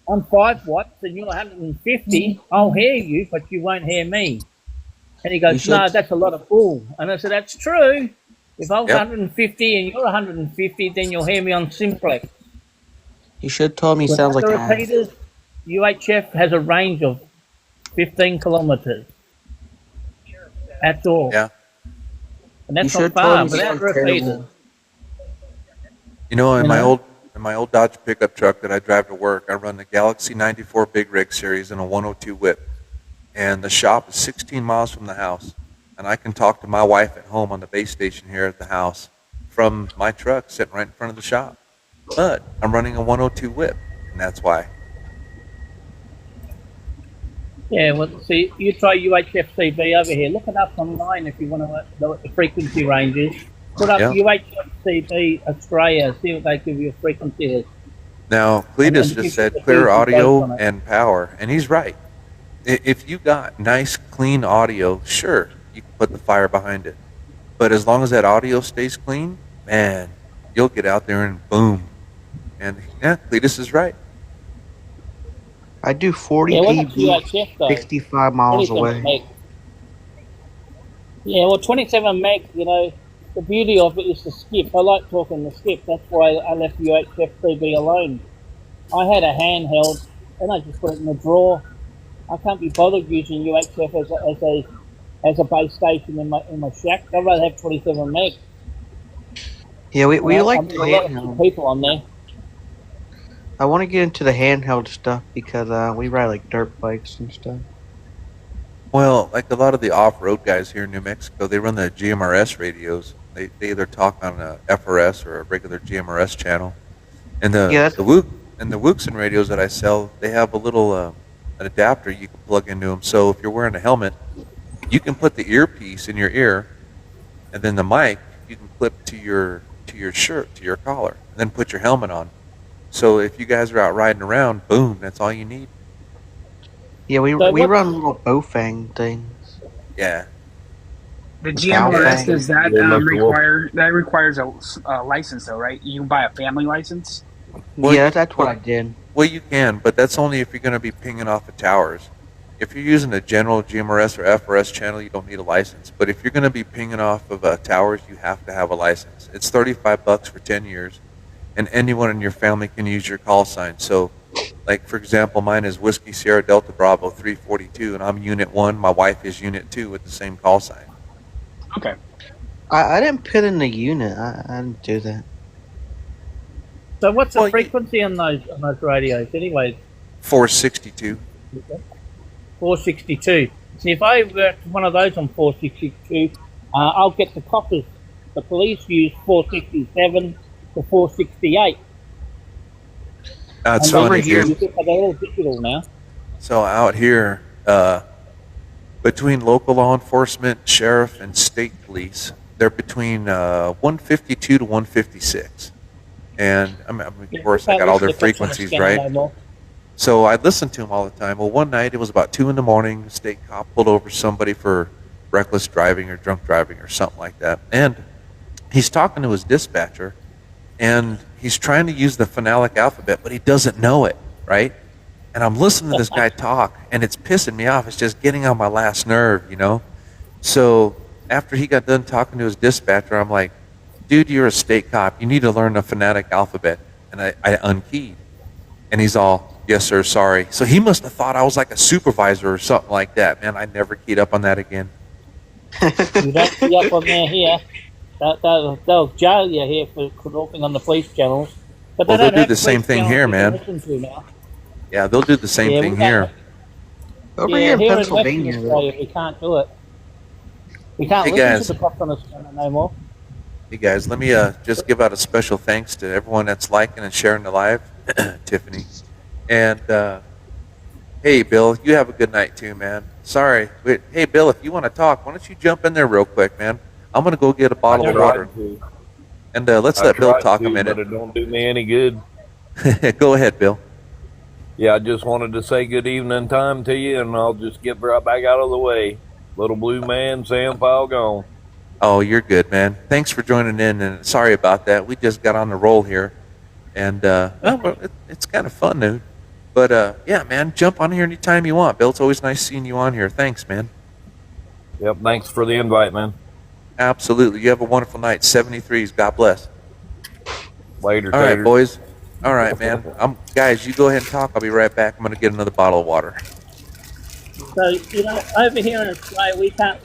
I'm 5 watts and you're 150. I'll hear you, but you won't hear me. And he goes, no, that's a lot of bull. And I said, that's true. If I was 150 and you're 150, then you'll hear me on simplex. You should tell me With sounds like other that. repeaters, UHF has a range of 15 kilometers. That's all. Yeah. And that's You not should tell far me without sounds repeaters. terrible. You know, in You my know? old Dodge pickup truck that I drive to work, I run the Galaxy 94 Big Rig series in a 102 whip. And the shop is 16 miles from the house. And I can talk to my wife at home on the base station here at the house from my truck sitting right in front of the shop. But I'm running a 102 whip, and that's why. Yeah, well, see, you try UHF-CB over here. Look it up online if you want to know what the frequency range is. Put up UHF-CB Australia, see what they give you a frequency is. Now, Cletus just said clear audio and power, and he's right. If you got nice, clean audio, sure, you can put the fire behind it. But as long as that audio stays clean, man, you'll get out there and boom. And yeah, Cletus is right. I do 40 Yeah, what's dB, UHF though? 65 miles 27 away. meg. Yeah, well, 27 meg, you know, the beauty of it is the skip. I like talking the skip. That's why I left UHF-CB alone. I had a handheld, and I just put it in the drawer. I can't be bothered using UHF as a base station in my shack. I'd rather have 27 meg. Yeah, we You know, like I've the got a lot of handheld. people on there. I want to get into the handheld stuff because we ride like dirt bikes and stuff. Well, like a lot of the off-road guys here in New Mexico, they run the GMRS radios. They either talk on a FRS or a regular GMRS channel. And the Wuxen radios that I sell, they have a little an adapter you can plug into them. So if you're wearing a helmet, you can put the earpiece in your ear, and then the mic you can clip to your shirt, to your collar, and then put your helmet on. So if you guys are out riding around, boom, that's all you need. Yeah, we run little Bofang things. Yeah. The GMRS, does that require requires a license though, right? You can buy a family license. Well, yeah, that's what I did. Well, you can, but that's only if you're going to be pinging off of towers. If you're using a general GMRS or FRS channel, you don't need a license. But if you're going to be pinging off of towers, you have to have a license. It's $35 for 10 years, and anyone in your family can use your call sign. So Like, for example, mine is Whiskey Sierra Delta Bravo 342, and I'm Unit 1. My wife is Unit 2 with the same call sign. Okay. I didn't put in the unit. I didn't do that. So what's the Well, frequency on those radios anyway? 462. 462. See, if I worked one of those on 462, I'll get the coppers. The police use 467 to 468. That's And funny, here- dude. they're all digital now. So out here, between local law enforcement, sheriff, and state police, they're between 152 to 156. And of course, I got all their frequencies, right? So I listened to them all the time. Well, one night it was about 2 in the morning. The state cop pulled over somebody for reckless driving or drunk driving or something like that. And he's talking to his dispatcher, and he's trying to use the phonetic alphabet, but he doesn't know it, right? And I'm listening to this guy talk, and it's pissing me off. It's just getting on my last nerve, you know? So after he got done talking to his dispatcher, I'm like, dude, you're a state cop. You need to learn the phonetic alphabet. And I unkeyed. And he's all, yes, sir, sorry. So he must have thought I was like a supervisor or something like that. Man, I never keyed up on that again. You don't see up on there here. They'll jail you here for talking on the police channels. But Well, they they'll don't do have the same police thing channels here, you can man. listen to now. Yeah, they'll do the same Yeah, thing we got here. it. Over Yeah, here in here Pennsylvania, in though. Western Australia, we can't do it. We can't Hey, listen guys. to the cops on the channel no more. Hey, guys, let me just give out a special thanks to everyone that's liking and sharing the live, Tiffany. And, hey, Bill, you have a good night too, man. Sorry. Wait, hey, Bill, if you want to talk, why don't you jump in there real quick, man? I'm going to go get a bottle of water. And let's let Bill talk a minute. But it don't do me any good. Go ahead, Bill. Yeah, I just wanted to say good evening time to you, and I'll just get right back out of the way. Little blue man, Sam File gone. Oh, you're good, man. Thanks for joining in, and sorry about that. We just got on the roll here, and it's kind of fun, dude. But yeah, man, jump on here anytime you want, Bill. It's always nice seeing you on here. Thanks, man. Yep, thanks for the invite, man. Absolutely. You have a wonderful night. 73s. God bless. Later, All right, taters. boys. All right, man. Guys, you go ahead and talk. I'll be right back. I'm going to get another bottle of water. So, you know, over here in Australia, we can't,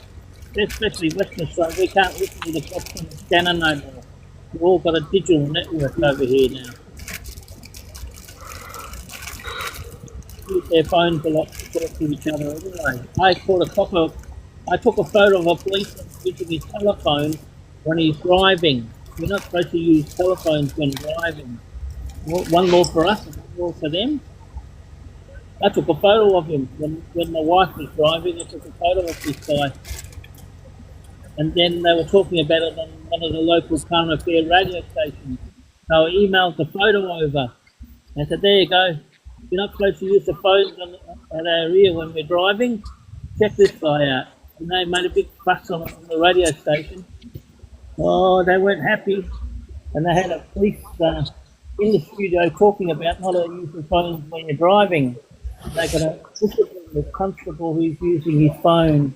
especially Western Australia, we can't listen to the cops on the scanner no more. We've all got a digital network over here now. Use their phones a lot to talk to each other anyway. I took a photo of a policeman using his telephone when he's driving. You're not supposed to use telephones when driving. One law for us and one law for them. I took a photo of him when my wife was driving. I took a photo of this guy. And then they were talking about it on one of the local current affair radio stations. So I emailed the photo over. I said, there you go. You're not supposed to use the phones at our ear when we're driving. Check this guy out. And they made a big fuss on the radio station. Oh, they weren't happy. And they had a police in the studio talking about not to use the phones when you're driving. They're going to discipline the constable who's using his phone.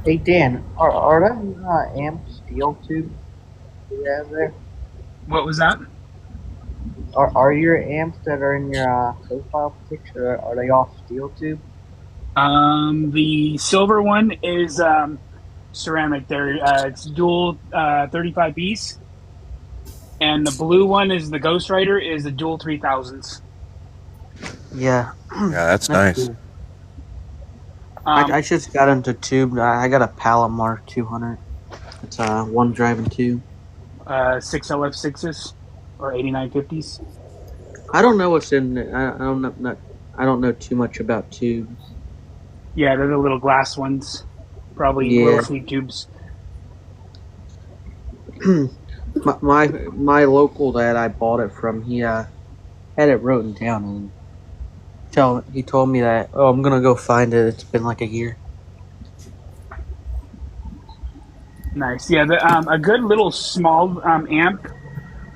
Hey Dan, are those amp steel tubes you have there? What was that? Are your amps that are in your profile picture, are they all steel tube? The silver one is ceramic. There, it's dual 35Bs, and the blue one is the Ghost Rider. Is the dual 3000s. Yeah. Yeah, that's nice. Cool. I just got into tube. I got a Palomar 200. It's one driving tube. 6 LF6s or 8950s. I don't know what's in it. I don't know too much about tubes. Yeah, they're the little glass ones. Probably little sleep tubes. my local that I bought it from, he had it written down, and he told me that, oh, I'm gonna go find it. It's been like a year. Nice. Yeah, a good little small amp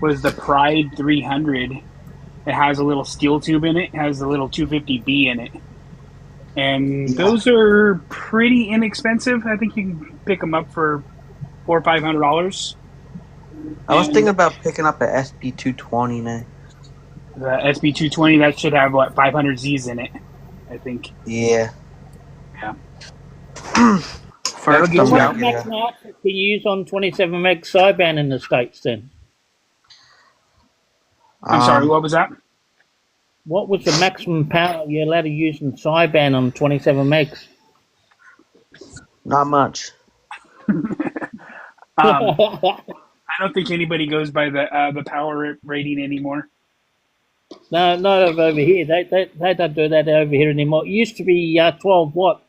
was the Pride 300. It has a little steel tube in it. It has a little 250B in it. And those are pretty inexpensive. I think you can pick them up for $400 or $500. I was thinking And about picking up a SB220 next. the SB220 that should have what 500 Z's in it, I think. Yeah. Yeah. First, That'll I'm get So you what gonna out. get maximum a. output can you use on 27 meg sideband in the States then? I'm sorry, Um, what was that? What was the maximum power you're allowed to use in sideband on 27 megs? not much. I don't think anybody goes by the power rating anymore. No, not over here. They don't do that over here anymore. It used to be 12 watt,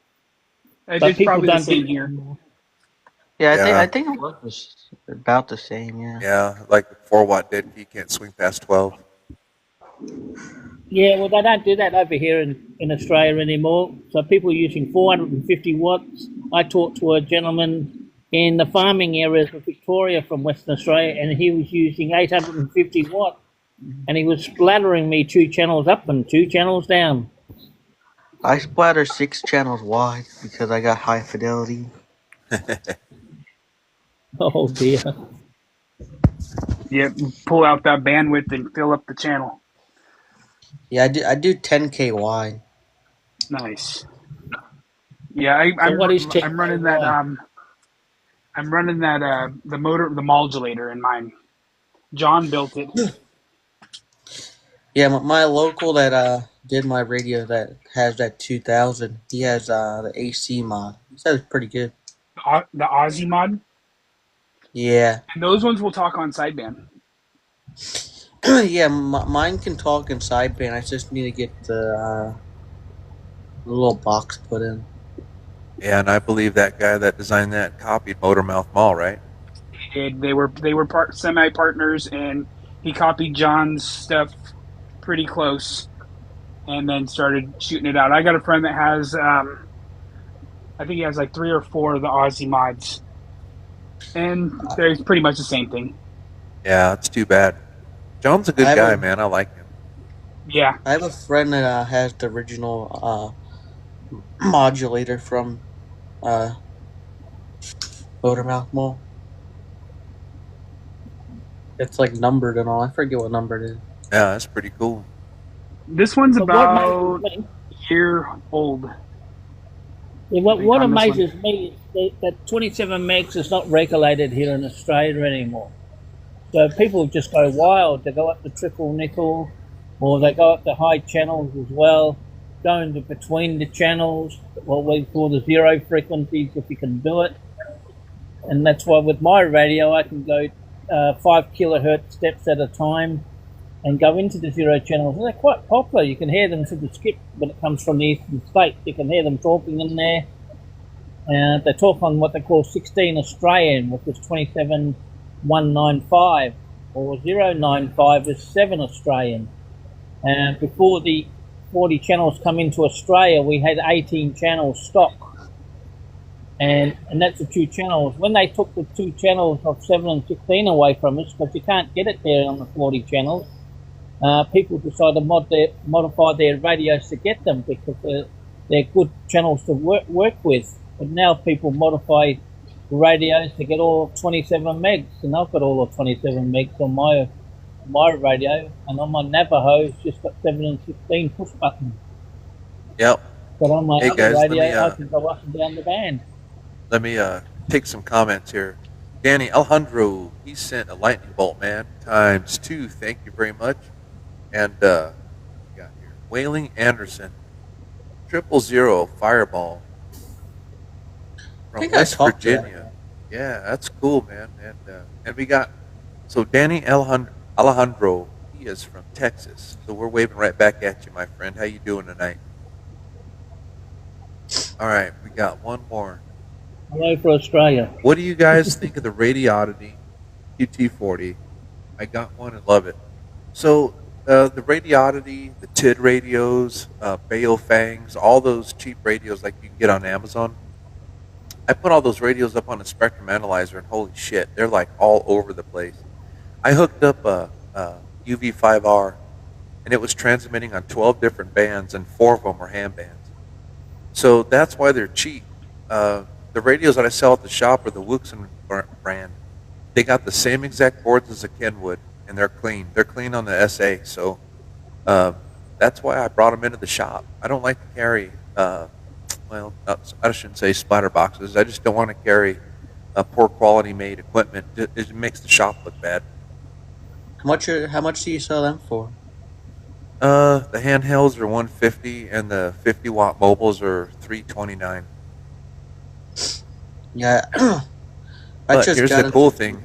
but It's people probably the don't do same that here. anymore. Yeah, I Yeah, think it was about the same. Yeah. yeah. Like the 4 watt dead key can't swing past 12. Yeah, well, they don't do that over here in Australia anymore. So people are using 450 watts. I talked to a gentleman in the farming areas of Victoria from Western Australia, and he was using 850 watt, and he was splattering me 2 channels up and 2 channels down. I splatter 6 channels wide because I got high fidelity. Oh dear. Yeah, pull out that bandwidth and fill up the channel. Yeah, I do 10K wide. Nice. Yeah, So what is I'm running 10K that wide? the modulator in mine. John built it. Yeah, my local that did my radio that has that 2000. He has the AC mod. He says it's pretty good. The Aussie mod. Yeah. And those ones will talk on sideband. Yeah, mine can talk in sideband. I just need to get the little box put in. Yeah, and I believe that guy that designed that copied Motormouth Mall, right? They were semi partners, and he copied John's stuff pretty close, and then started shooting it out. I got a friend that has I think he has like 3 or 4 of the Aussie mods, and they're pretty much the same thing. Yeah, it's too bad. John's a good guy, man. I like him. Yeah, I have a friend that has the original modulator from Motormouth Mall. It's like numbered and all. I forget what number it is. Yeah, that's pretty cool. this one's But about a year old. Yeah, what amazes me is that 27 megs is not regulated here in Australia anymore. So people just go wild. They go up to triple nickel, or they go up to high channels as well, go into between the channels, what we call the zero frequencies if you can do it. And that's why with my radio I can go 5 kilohertz steps at a time and go into the zero channels. And they're quite popular. You can hear them through the skip when it comes from the eastern states. You can hear them talking in there. And they talk on what they call 16 Australian, which is 27195, or 095 is 7 Australian. And before the 40 channels come into Australia, we had 18 channels stock. And that's the 2 channels. When they took the 2 channels of 7 and 16 away from us, because you can't get it there on the 40 channels, people decided to modify their radios to get them because they're good channels to work with. But now people modify radios to get all 27 megs, and I've got all the 27 megs on my radio, and on my Navajo it's just got 7 and 16 push buttons. Yep. But on my Hey, other guys, let radio, me, I can go up and down the band. Let me take some comments here. Danny Alejandro, he sent a lightning bolt, man, ×2. Thank you very much. And we got here Whaling Anderson, 000 Fireball from think I West talked to that Virginia. Yeah, that's cool, man. And we got Danny Alejandro. He is from Texas, so we're waving right back at you, my friend. How you doing tonight? All right, we got one more. Hello for Australia. What do you guys think of the Radioddity QT40? I got one and love it. So the Radioddity, the TID radios, Baofangs, all those cheap radios like you can get on Amazon. I put all those radios up on a spectrum analyzer, and holy shit, they're like all over the place. I hooked up a UV5R, and it was transmitting on 12 different bands, and 4 of them were ham bands. So that's why they're cheap. The radios that I sell at the shop are the Wuxen brand. they got the same exact boards as a Kenwood, and they're clean. They're clean on the SA, so that's why I brought them into the shop. I don't like to carry, I shouldn't say splatter boxes. I just don't want to carry poor quality made equipment. It makes the shop look bad. How much do you sell them for? The handhelds are 150, and the 50-watt mobiles are 329. Yeah. But here's the cool thing.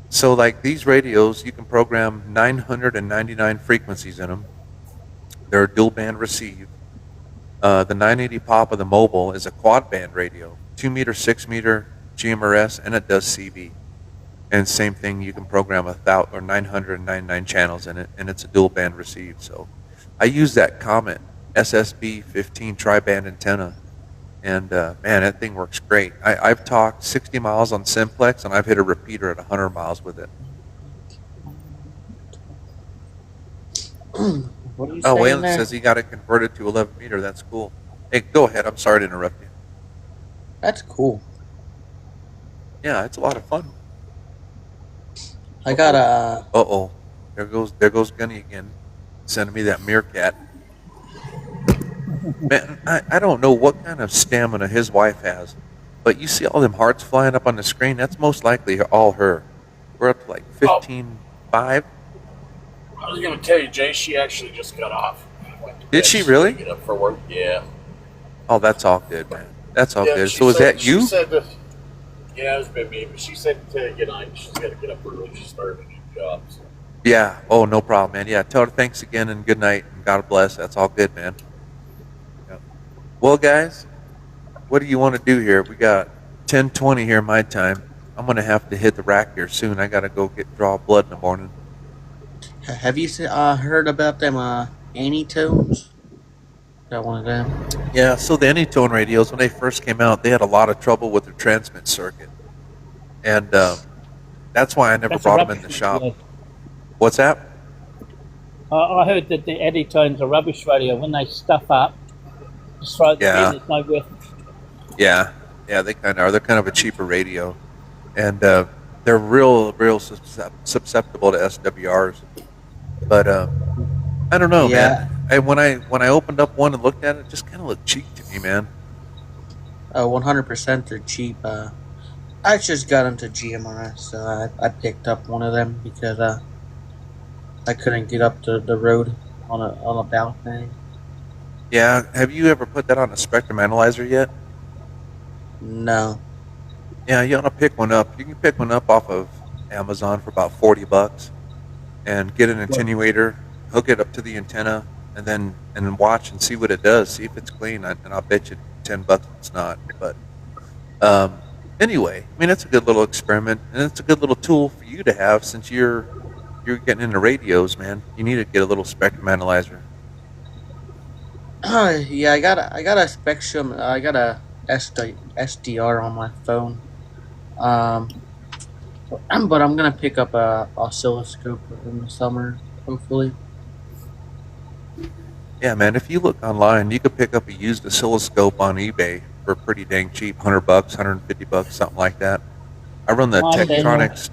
So, like these radios, you can program 999 frequencies in them. They're dual band receive. The 980 pop of the mobile is a quad band radio, 2 meter, 6 meter GMRS, and it does CV. And same thing, you can program 999 channels in it, and it's a dual band receive. So, I use that Comet SSB 15 tri-band antenna, and man, that thing works great. I've talked 60 miles on Simplex, and I've hit a repeater at 100 miles with it. What are you Oh, saying Waylon there? says he got it converted to 11 meter. That's cool. Hey, go ahead. I'm sorry to interrupt you. That's cool. Yeah, it's a lot of fun. I got a. Uh-oh. There goes Gunny again, sending me that meerkat. Man, I don't know what kind of stamina his wife has, but you see all them hearts flying up on the screen? That's most likely all her. We're up to like 15.5. I was going to tell you, Jay, she actually just got off. Did she really? Get up for work, yeah. Oh, that's all good, man. That's all good. She So is said- that you? She said that, yeah, it's been me, but she said good night. She's got to get up early. She started a new job. So. Yeah. Oh, no problem, man. Yeah, tell her thanks again and good night and God bless. That's all good, man. Yeah. Well, guys, what do you want to do here? We got 10:20 here my time. I'm going to have to hit the rack here soon. I got to go draw blood in the morning. Have you heard about them Anytones? Got one of them. Yeah, so the Anytone radios, when they first came out, they had a lot of trouble with their transmit circuit. And that's why I never That's brought a them in the rubbish shop. radio. What's that? I heard that the Anytones are rubbish radio. When they stuff up, just throw them Yeah. in. It's no worth. Yeah, they kind of are. They're kind of a cheaper radio. And they're real susceptible to SWRs. But I don't know, Yeah. man. When I opened up one and looked at it, it just kind of looked cheap to me, man. 100% they're cheap. I just got into GMRS, so I picked up one of them because I couldn't get up to the road on a balcony. Yeah, have you ever put that on a spectrum analyzer yet? No. Yeah, you ought to pick one up. You can pick one up off of Amazon for about $40 and get an attenuator, hook it up to the antenna, and then watch and see what it does. See if it's clean, and I'll bet you $10 it's not. But anyway, I mean, it's a good little experiment, and it's a good little tool for you to have since you're getting into radios, man. You need to get a little spectrum analyzer. Yeah, I got a Spectrum. I got a SDR on my phone. But I'm gonna pick up a oscilloscope in the summer, hopefully. Yeah, man. If you look online, you could pick up a used oscilloscope on eBay for pretty dang cheap, $100, $150, something like that. I run the Tektronix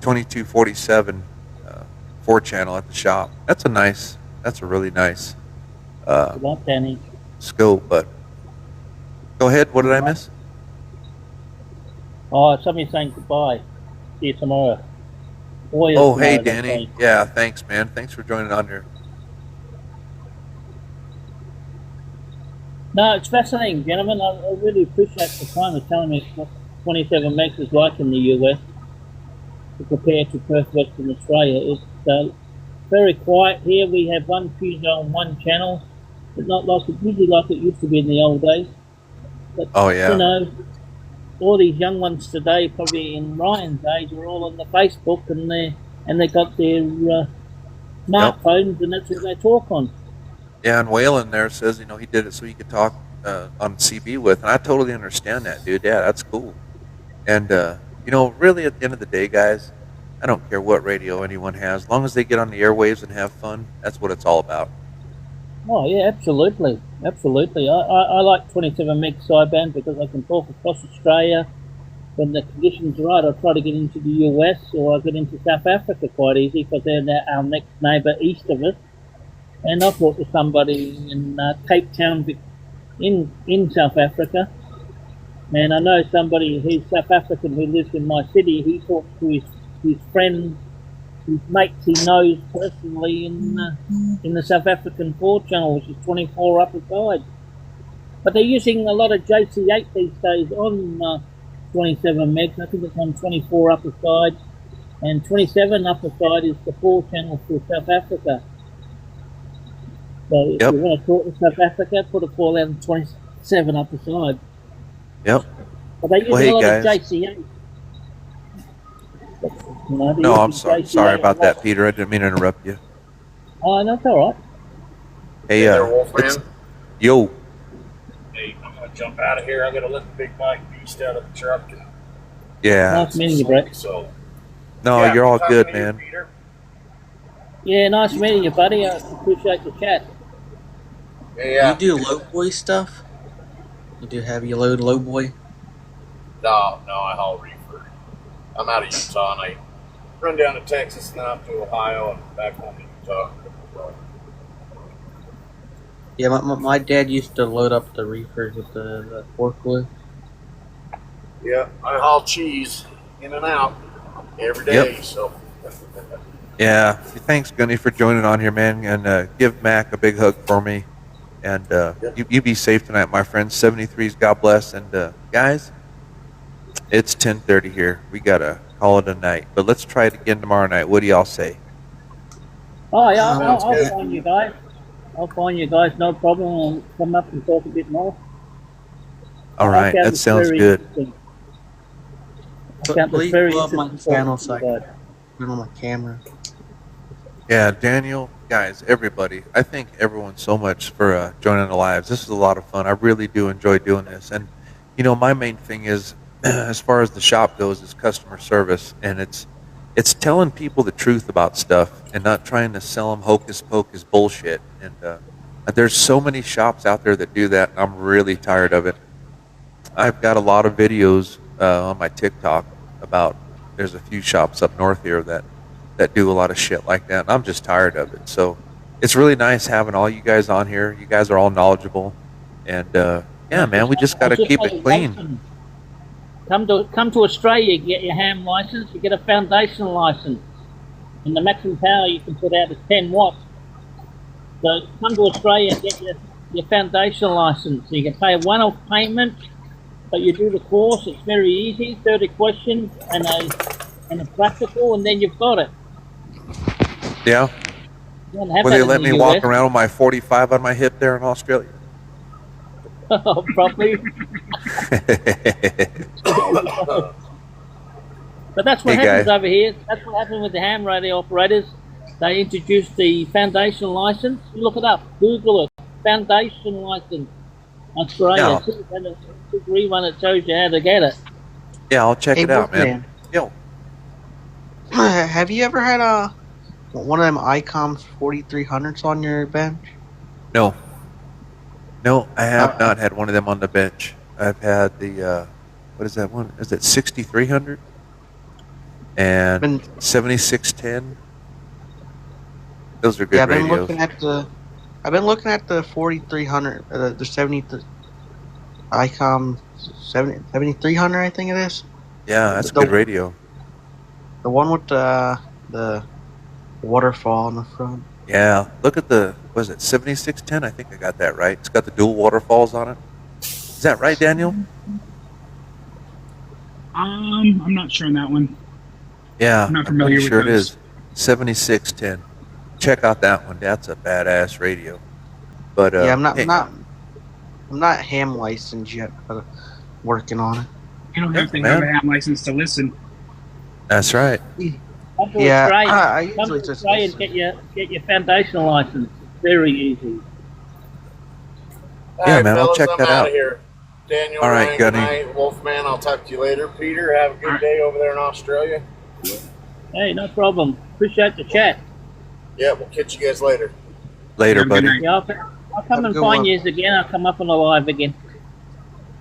2247 4-channel at the shop. That's a really nice Good luck, Danny. scope. But go ahead. What did I miss? Oh, somebody's saying goodbye. See you tomorrow. Oh, hey, Danny. Yeah, thanks, man. Thanks for joining on here. No, it's fascinating, gentlemen. I really appreciate the time of telling me what 27 megs is like in the US compared to Perth, Western Australia. It's very quiet here. We have one fuse on one channel, but not usually like it used to be in the old days. But, Oh, yeah. you know, all these young ones today, probably in Ryan's age, are all on the Facebook and they got their smartphones, and that's what they talk on. Yeah, and Waylon there says, he did it so he could talk on CB with, and I totally understand that, dude. Yeah, that's cool. And, really at the end of the day, guys, I don't care what radio anyone has. As long as they get on the airwaves and have fun, that's what it's all about. Oh yeah, absolutely, absolutely. I like 27 meg sideband because I can talk across Australia, when the conditions are right, I try to get into the US or I get into South Africa quite easy because they're our next neighbour east of us. And I've talked to somebody in Cape Town, in South Africa, and I know somebody who's South African who lives in my city. He talked to his friends, his mates he knows personally in the South African 4 channel, which is 24 upper side. But they're using a lot of JC8 these days on 27 megs. I think it's on 24 upper side, and 27 upper side is the 4 channel for South Africa. So if you want to talk to South Africa, put a call out on 27 upper side. Yep. But they use a lot of JC8. No, I'm sorry about that, Peter. I didn't mean to interrupt you. Oh, no, that's all right. Hey, Wolfman. Yo. Hey, I'm gonna jump out of here. I gotta let the big Mike beast out of the truck. And Yeah. Nice meeting you, Brett. So. No, Yeah, you're all talking good, to you, man. Peter. Yeah, nice meeting you, buddy. I appreciate the chat. Yeah. You do low boy stuff? You do heavy load low boy? No, I haul reefer. I'm out of Utah and I run down to Texas and then up to Ohio and back home to Utah. So, Yeah, my dad used to load up the reefers with the forklift. yeah, I haul cheese in and out every day. So. Yeah. Thanks, Gunny, for joining on here, man. And give Mac a big hug for me. And you be safe tonight, my friend. 73's God bless. And guys, it's 10:30 here. We got to call it a night. But let's try it again tomorrow night. What do y'all say? Oh, yeah, I'll find you guys. I'll find you guys, no problem. I'll come up and talk a bit more. All right. That sounds good. Please blow up my channel so I can put it on my camera. Yeah, Daniel, guys, everybody. I thank everyone so much for joining the lives. This is a lot of fun. I really do enjoy doing this. And, you know, my main thing is, as far as the shop goes, is customer service. And it's telling people the truth about stuff and not trying to sell them hocus pocus bullshit. And there's so many shops out there that do that. And I'm really tired of it. I've got a lot of videos on my TikTok about, there's a few shops up north here that do a lot of shit like that, and I'm just tired of it. So it's really nice having all you guys on here. You guys are all knowledgeable, and yeah, man, we just got to keep it clean. Come to Australia, get your ham license, you get a foundation license, and the maximum power you can put out is 10 watts. So come to Australia and get your foundation license. So you can pay a one-off payment, but you do the course. It's very easy, 30 questions and a practical, and then you've got it. Yeah. Will they let me walk around with my 45 on my hip there in Australia? Probably. But that's what happens over here. That's what happened with the ham radio operators. They introduced the foundation license. You look it up. Google it. Foundation license. Australia. Yeah. And a degree one that shows you how to get it. Yeah, I'll check it out, man. Yo. Have you ever had one of them ICOM 4300s on your bench? No, I have not had one of them on the bench. I've had the what is that one? Is it 6300 and 7610? Those are good radios. I've been looking at the 4300, the 70 ICOM 7300, I think it is. Yeah, that's a good radio. The one with the waterfall on the front. Yeah, look at was it 7610? I think I got that right. It's got the dual waterfalls on it. Is that right, Daniel? I'm not sure on that one. Yeah, I'm not familiar with sure those. It is. 7610. Check out that one. That's a badass radio. But yeah, I'm not ham licensed yet, but working on it. You don't have to have a ham license to listen. That's right. Yeah, I Come usually to just Australia and get your foundation license. It's very easy. Yeah, man, I'll check I'm that out out. of here. Daniel, all right, Ryan, Gunny. good night. Wolfman, I'll talk to you later. Peter, have a good day over there in Australia. Hey, no problem. Appreciate the chat. Yeah, we'll catch you guys later. Later, buddy. Yeah, I'll come and find you again. I'll come up on the live again.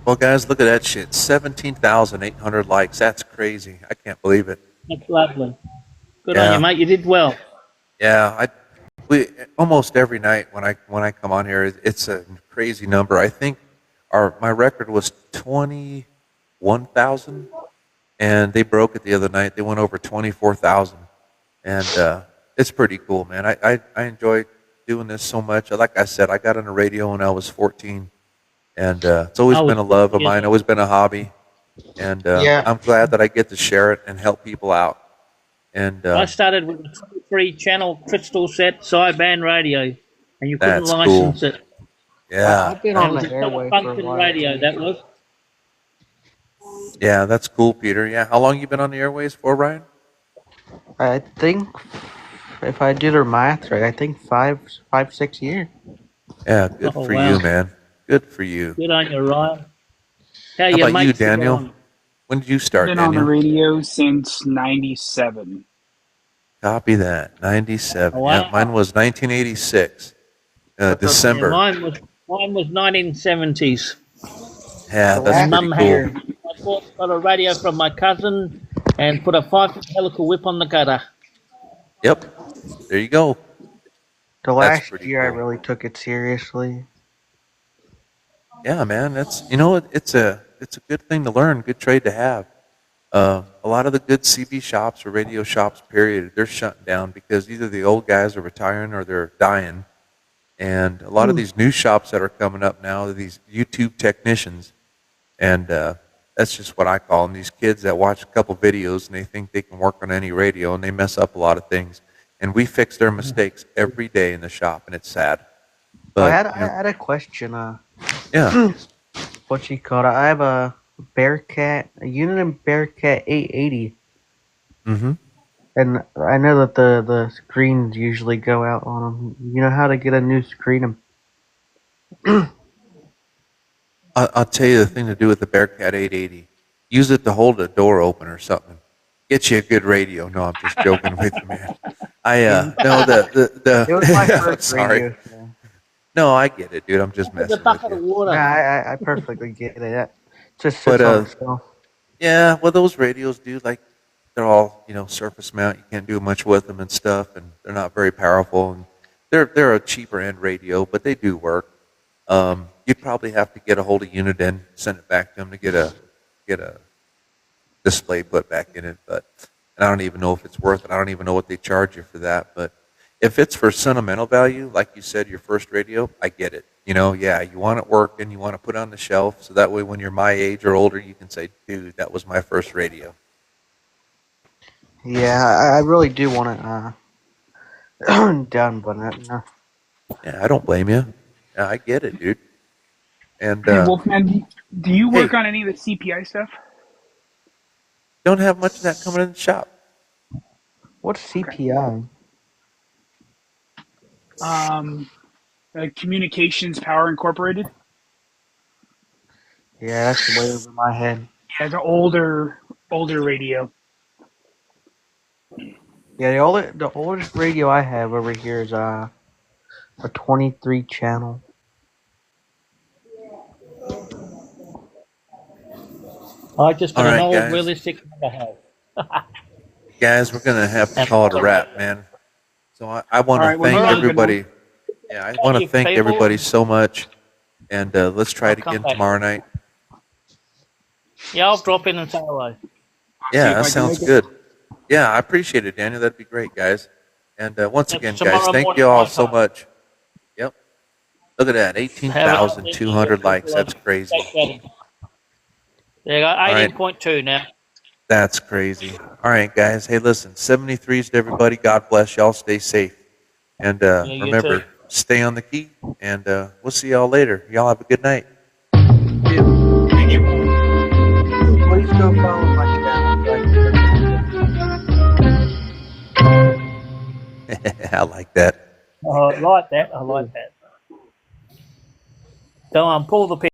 Well, guys, look at that shit. 17,800 likes. That's crazy. I can't believe it. That's lovely. Good on you, Yeah. mate. You did well. Yeah, we almost every night when I come on here, it's a crazy number. I think my record was 21,000, and they broke it the other night. They went over 24,000, and it's pretty cool, man. I enjoy doing this so much. Like I said, I got on the radio when I was 14, and it's always Oh, been a love of yeah. mine. Always been a hobby, and Yeah. I'm glad that I get to share it and help people out. And I started with a 23-channel crystal set sideband radio, and you couldn't That's license it. yeah, I've been It on was the a airway for a function while. radio, that was. yeah, that's cool, Peter. Yeah, how long you been on the airways for, Ryan? I think, if I did her math right, I think 6 years. Yeah, good Oh, for wow. you, man. Good for you. Good on you, Ryan. How How your about you, mates are Daniel? going? When did you start, Been on the Daniel? radio since '97. Copy that. 97. Wow. Yeah, mine was 1986. Yeah, December. mine was 1970s. Yeah, The that's last pretty Mum cool. year. got a radio from my cousin and put a 5-foot helical whip on the gutter. Yep. There you go. The That's last pretty year I cool. really took it seriously. Yeah, man. It's it's a good thing to learn, good trade to have. A lot of the good CB shops or radio shops, period, they're shutting down because either the old guys are retiring or they're dying. And a lot of these new shops that are coming up now are these YouTube technicians. And that's just what I call them, these kids that watch a couple videos and they think they can work on any radio and they mess up a lot of things. And we fix their mistakes every day in the shop, and it's sad. But, I had a question. yeah. What you call it? I have a Bearcat, a Uniden Bearcat 880, Mm-hmm. and I know that the screens usually go out on them. You know how to get a new screen? I'll tell you the thing to do with the Bearcat 880. Use it to hold a door open or something. Get you a good radio. No, I'm just joking with you, man. No, It was my first sorry. radio. So. No, I get it, dude. I'm just With a messing with bucket of you. water. Yeah, I perfectly get it. That just But, sits on itself. Yeah, well, those radios, dude, like, they're all, surface mount. You can't do much with them and stuff, and they're not very powerful. And they're a cheaper end radio, but they do work. You'd probably have to get a hold of Uniden, send it back to them to get a display put back in it. But and I don't even know if it's worth it. I don't even know what they charge you for that. But if it's for sentimental value, like you said, your first radio, I get it. Yeah, you want it working, you want to put it on the shelf, so that way when you're my age or older, you can say, dude, that was my first radio. Yeah, I really do want it done, but no. Yeah, I don't blame you. Yeah, I get it, dude. And Hey, Wolfman, do you work hey. on any of the CPI stuff? don't have much of that coming in the shop. What's CPI? Communications Power Incorporated. Yeah, that's way over my head. Yeah, it's an older radio. Yeah, the oldest radio I have over here is a 23 channel. I just got All an right, old guys. realistic number have. Guys, we're going to have to call it a wrap, man. So I want All to right, well, thank you're on. everybody. Yeah, I want to you, thank people. everybody so much. And let's try it I'll come again back. tomorrow night. Yeah, I'll drop in and say hello. Yeah, if I that can sounds make it. good. Yeah, I appreciate it, Daniel. That'd be great, guys. And once That's again, guys, tomorrow thank morning you all my so time. much. Yep. Look at that, 18,200 likes. That's crazy. There you go, right. 18.2 now. That's crazy. All right, guys. Hey, listen, 73s to everybody. God bless y'all. Stay safe. And you remember, too. stay on the key. And we'll see y'all later. Y'all have a good night. Please go follow my channel. I like that. I like that. So pull the pin.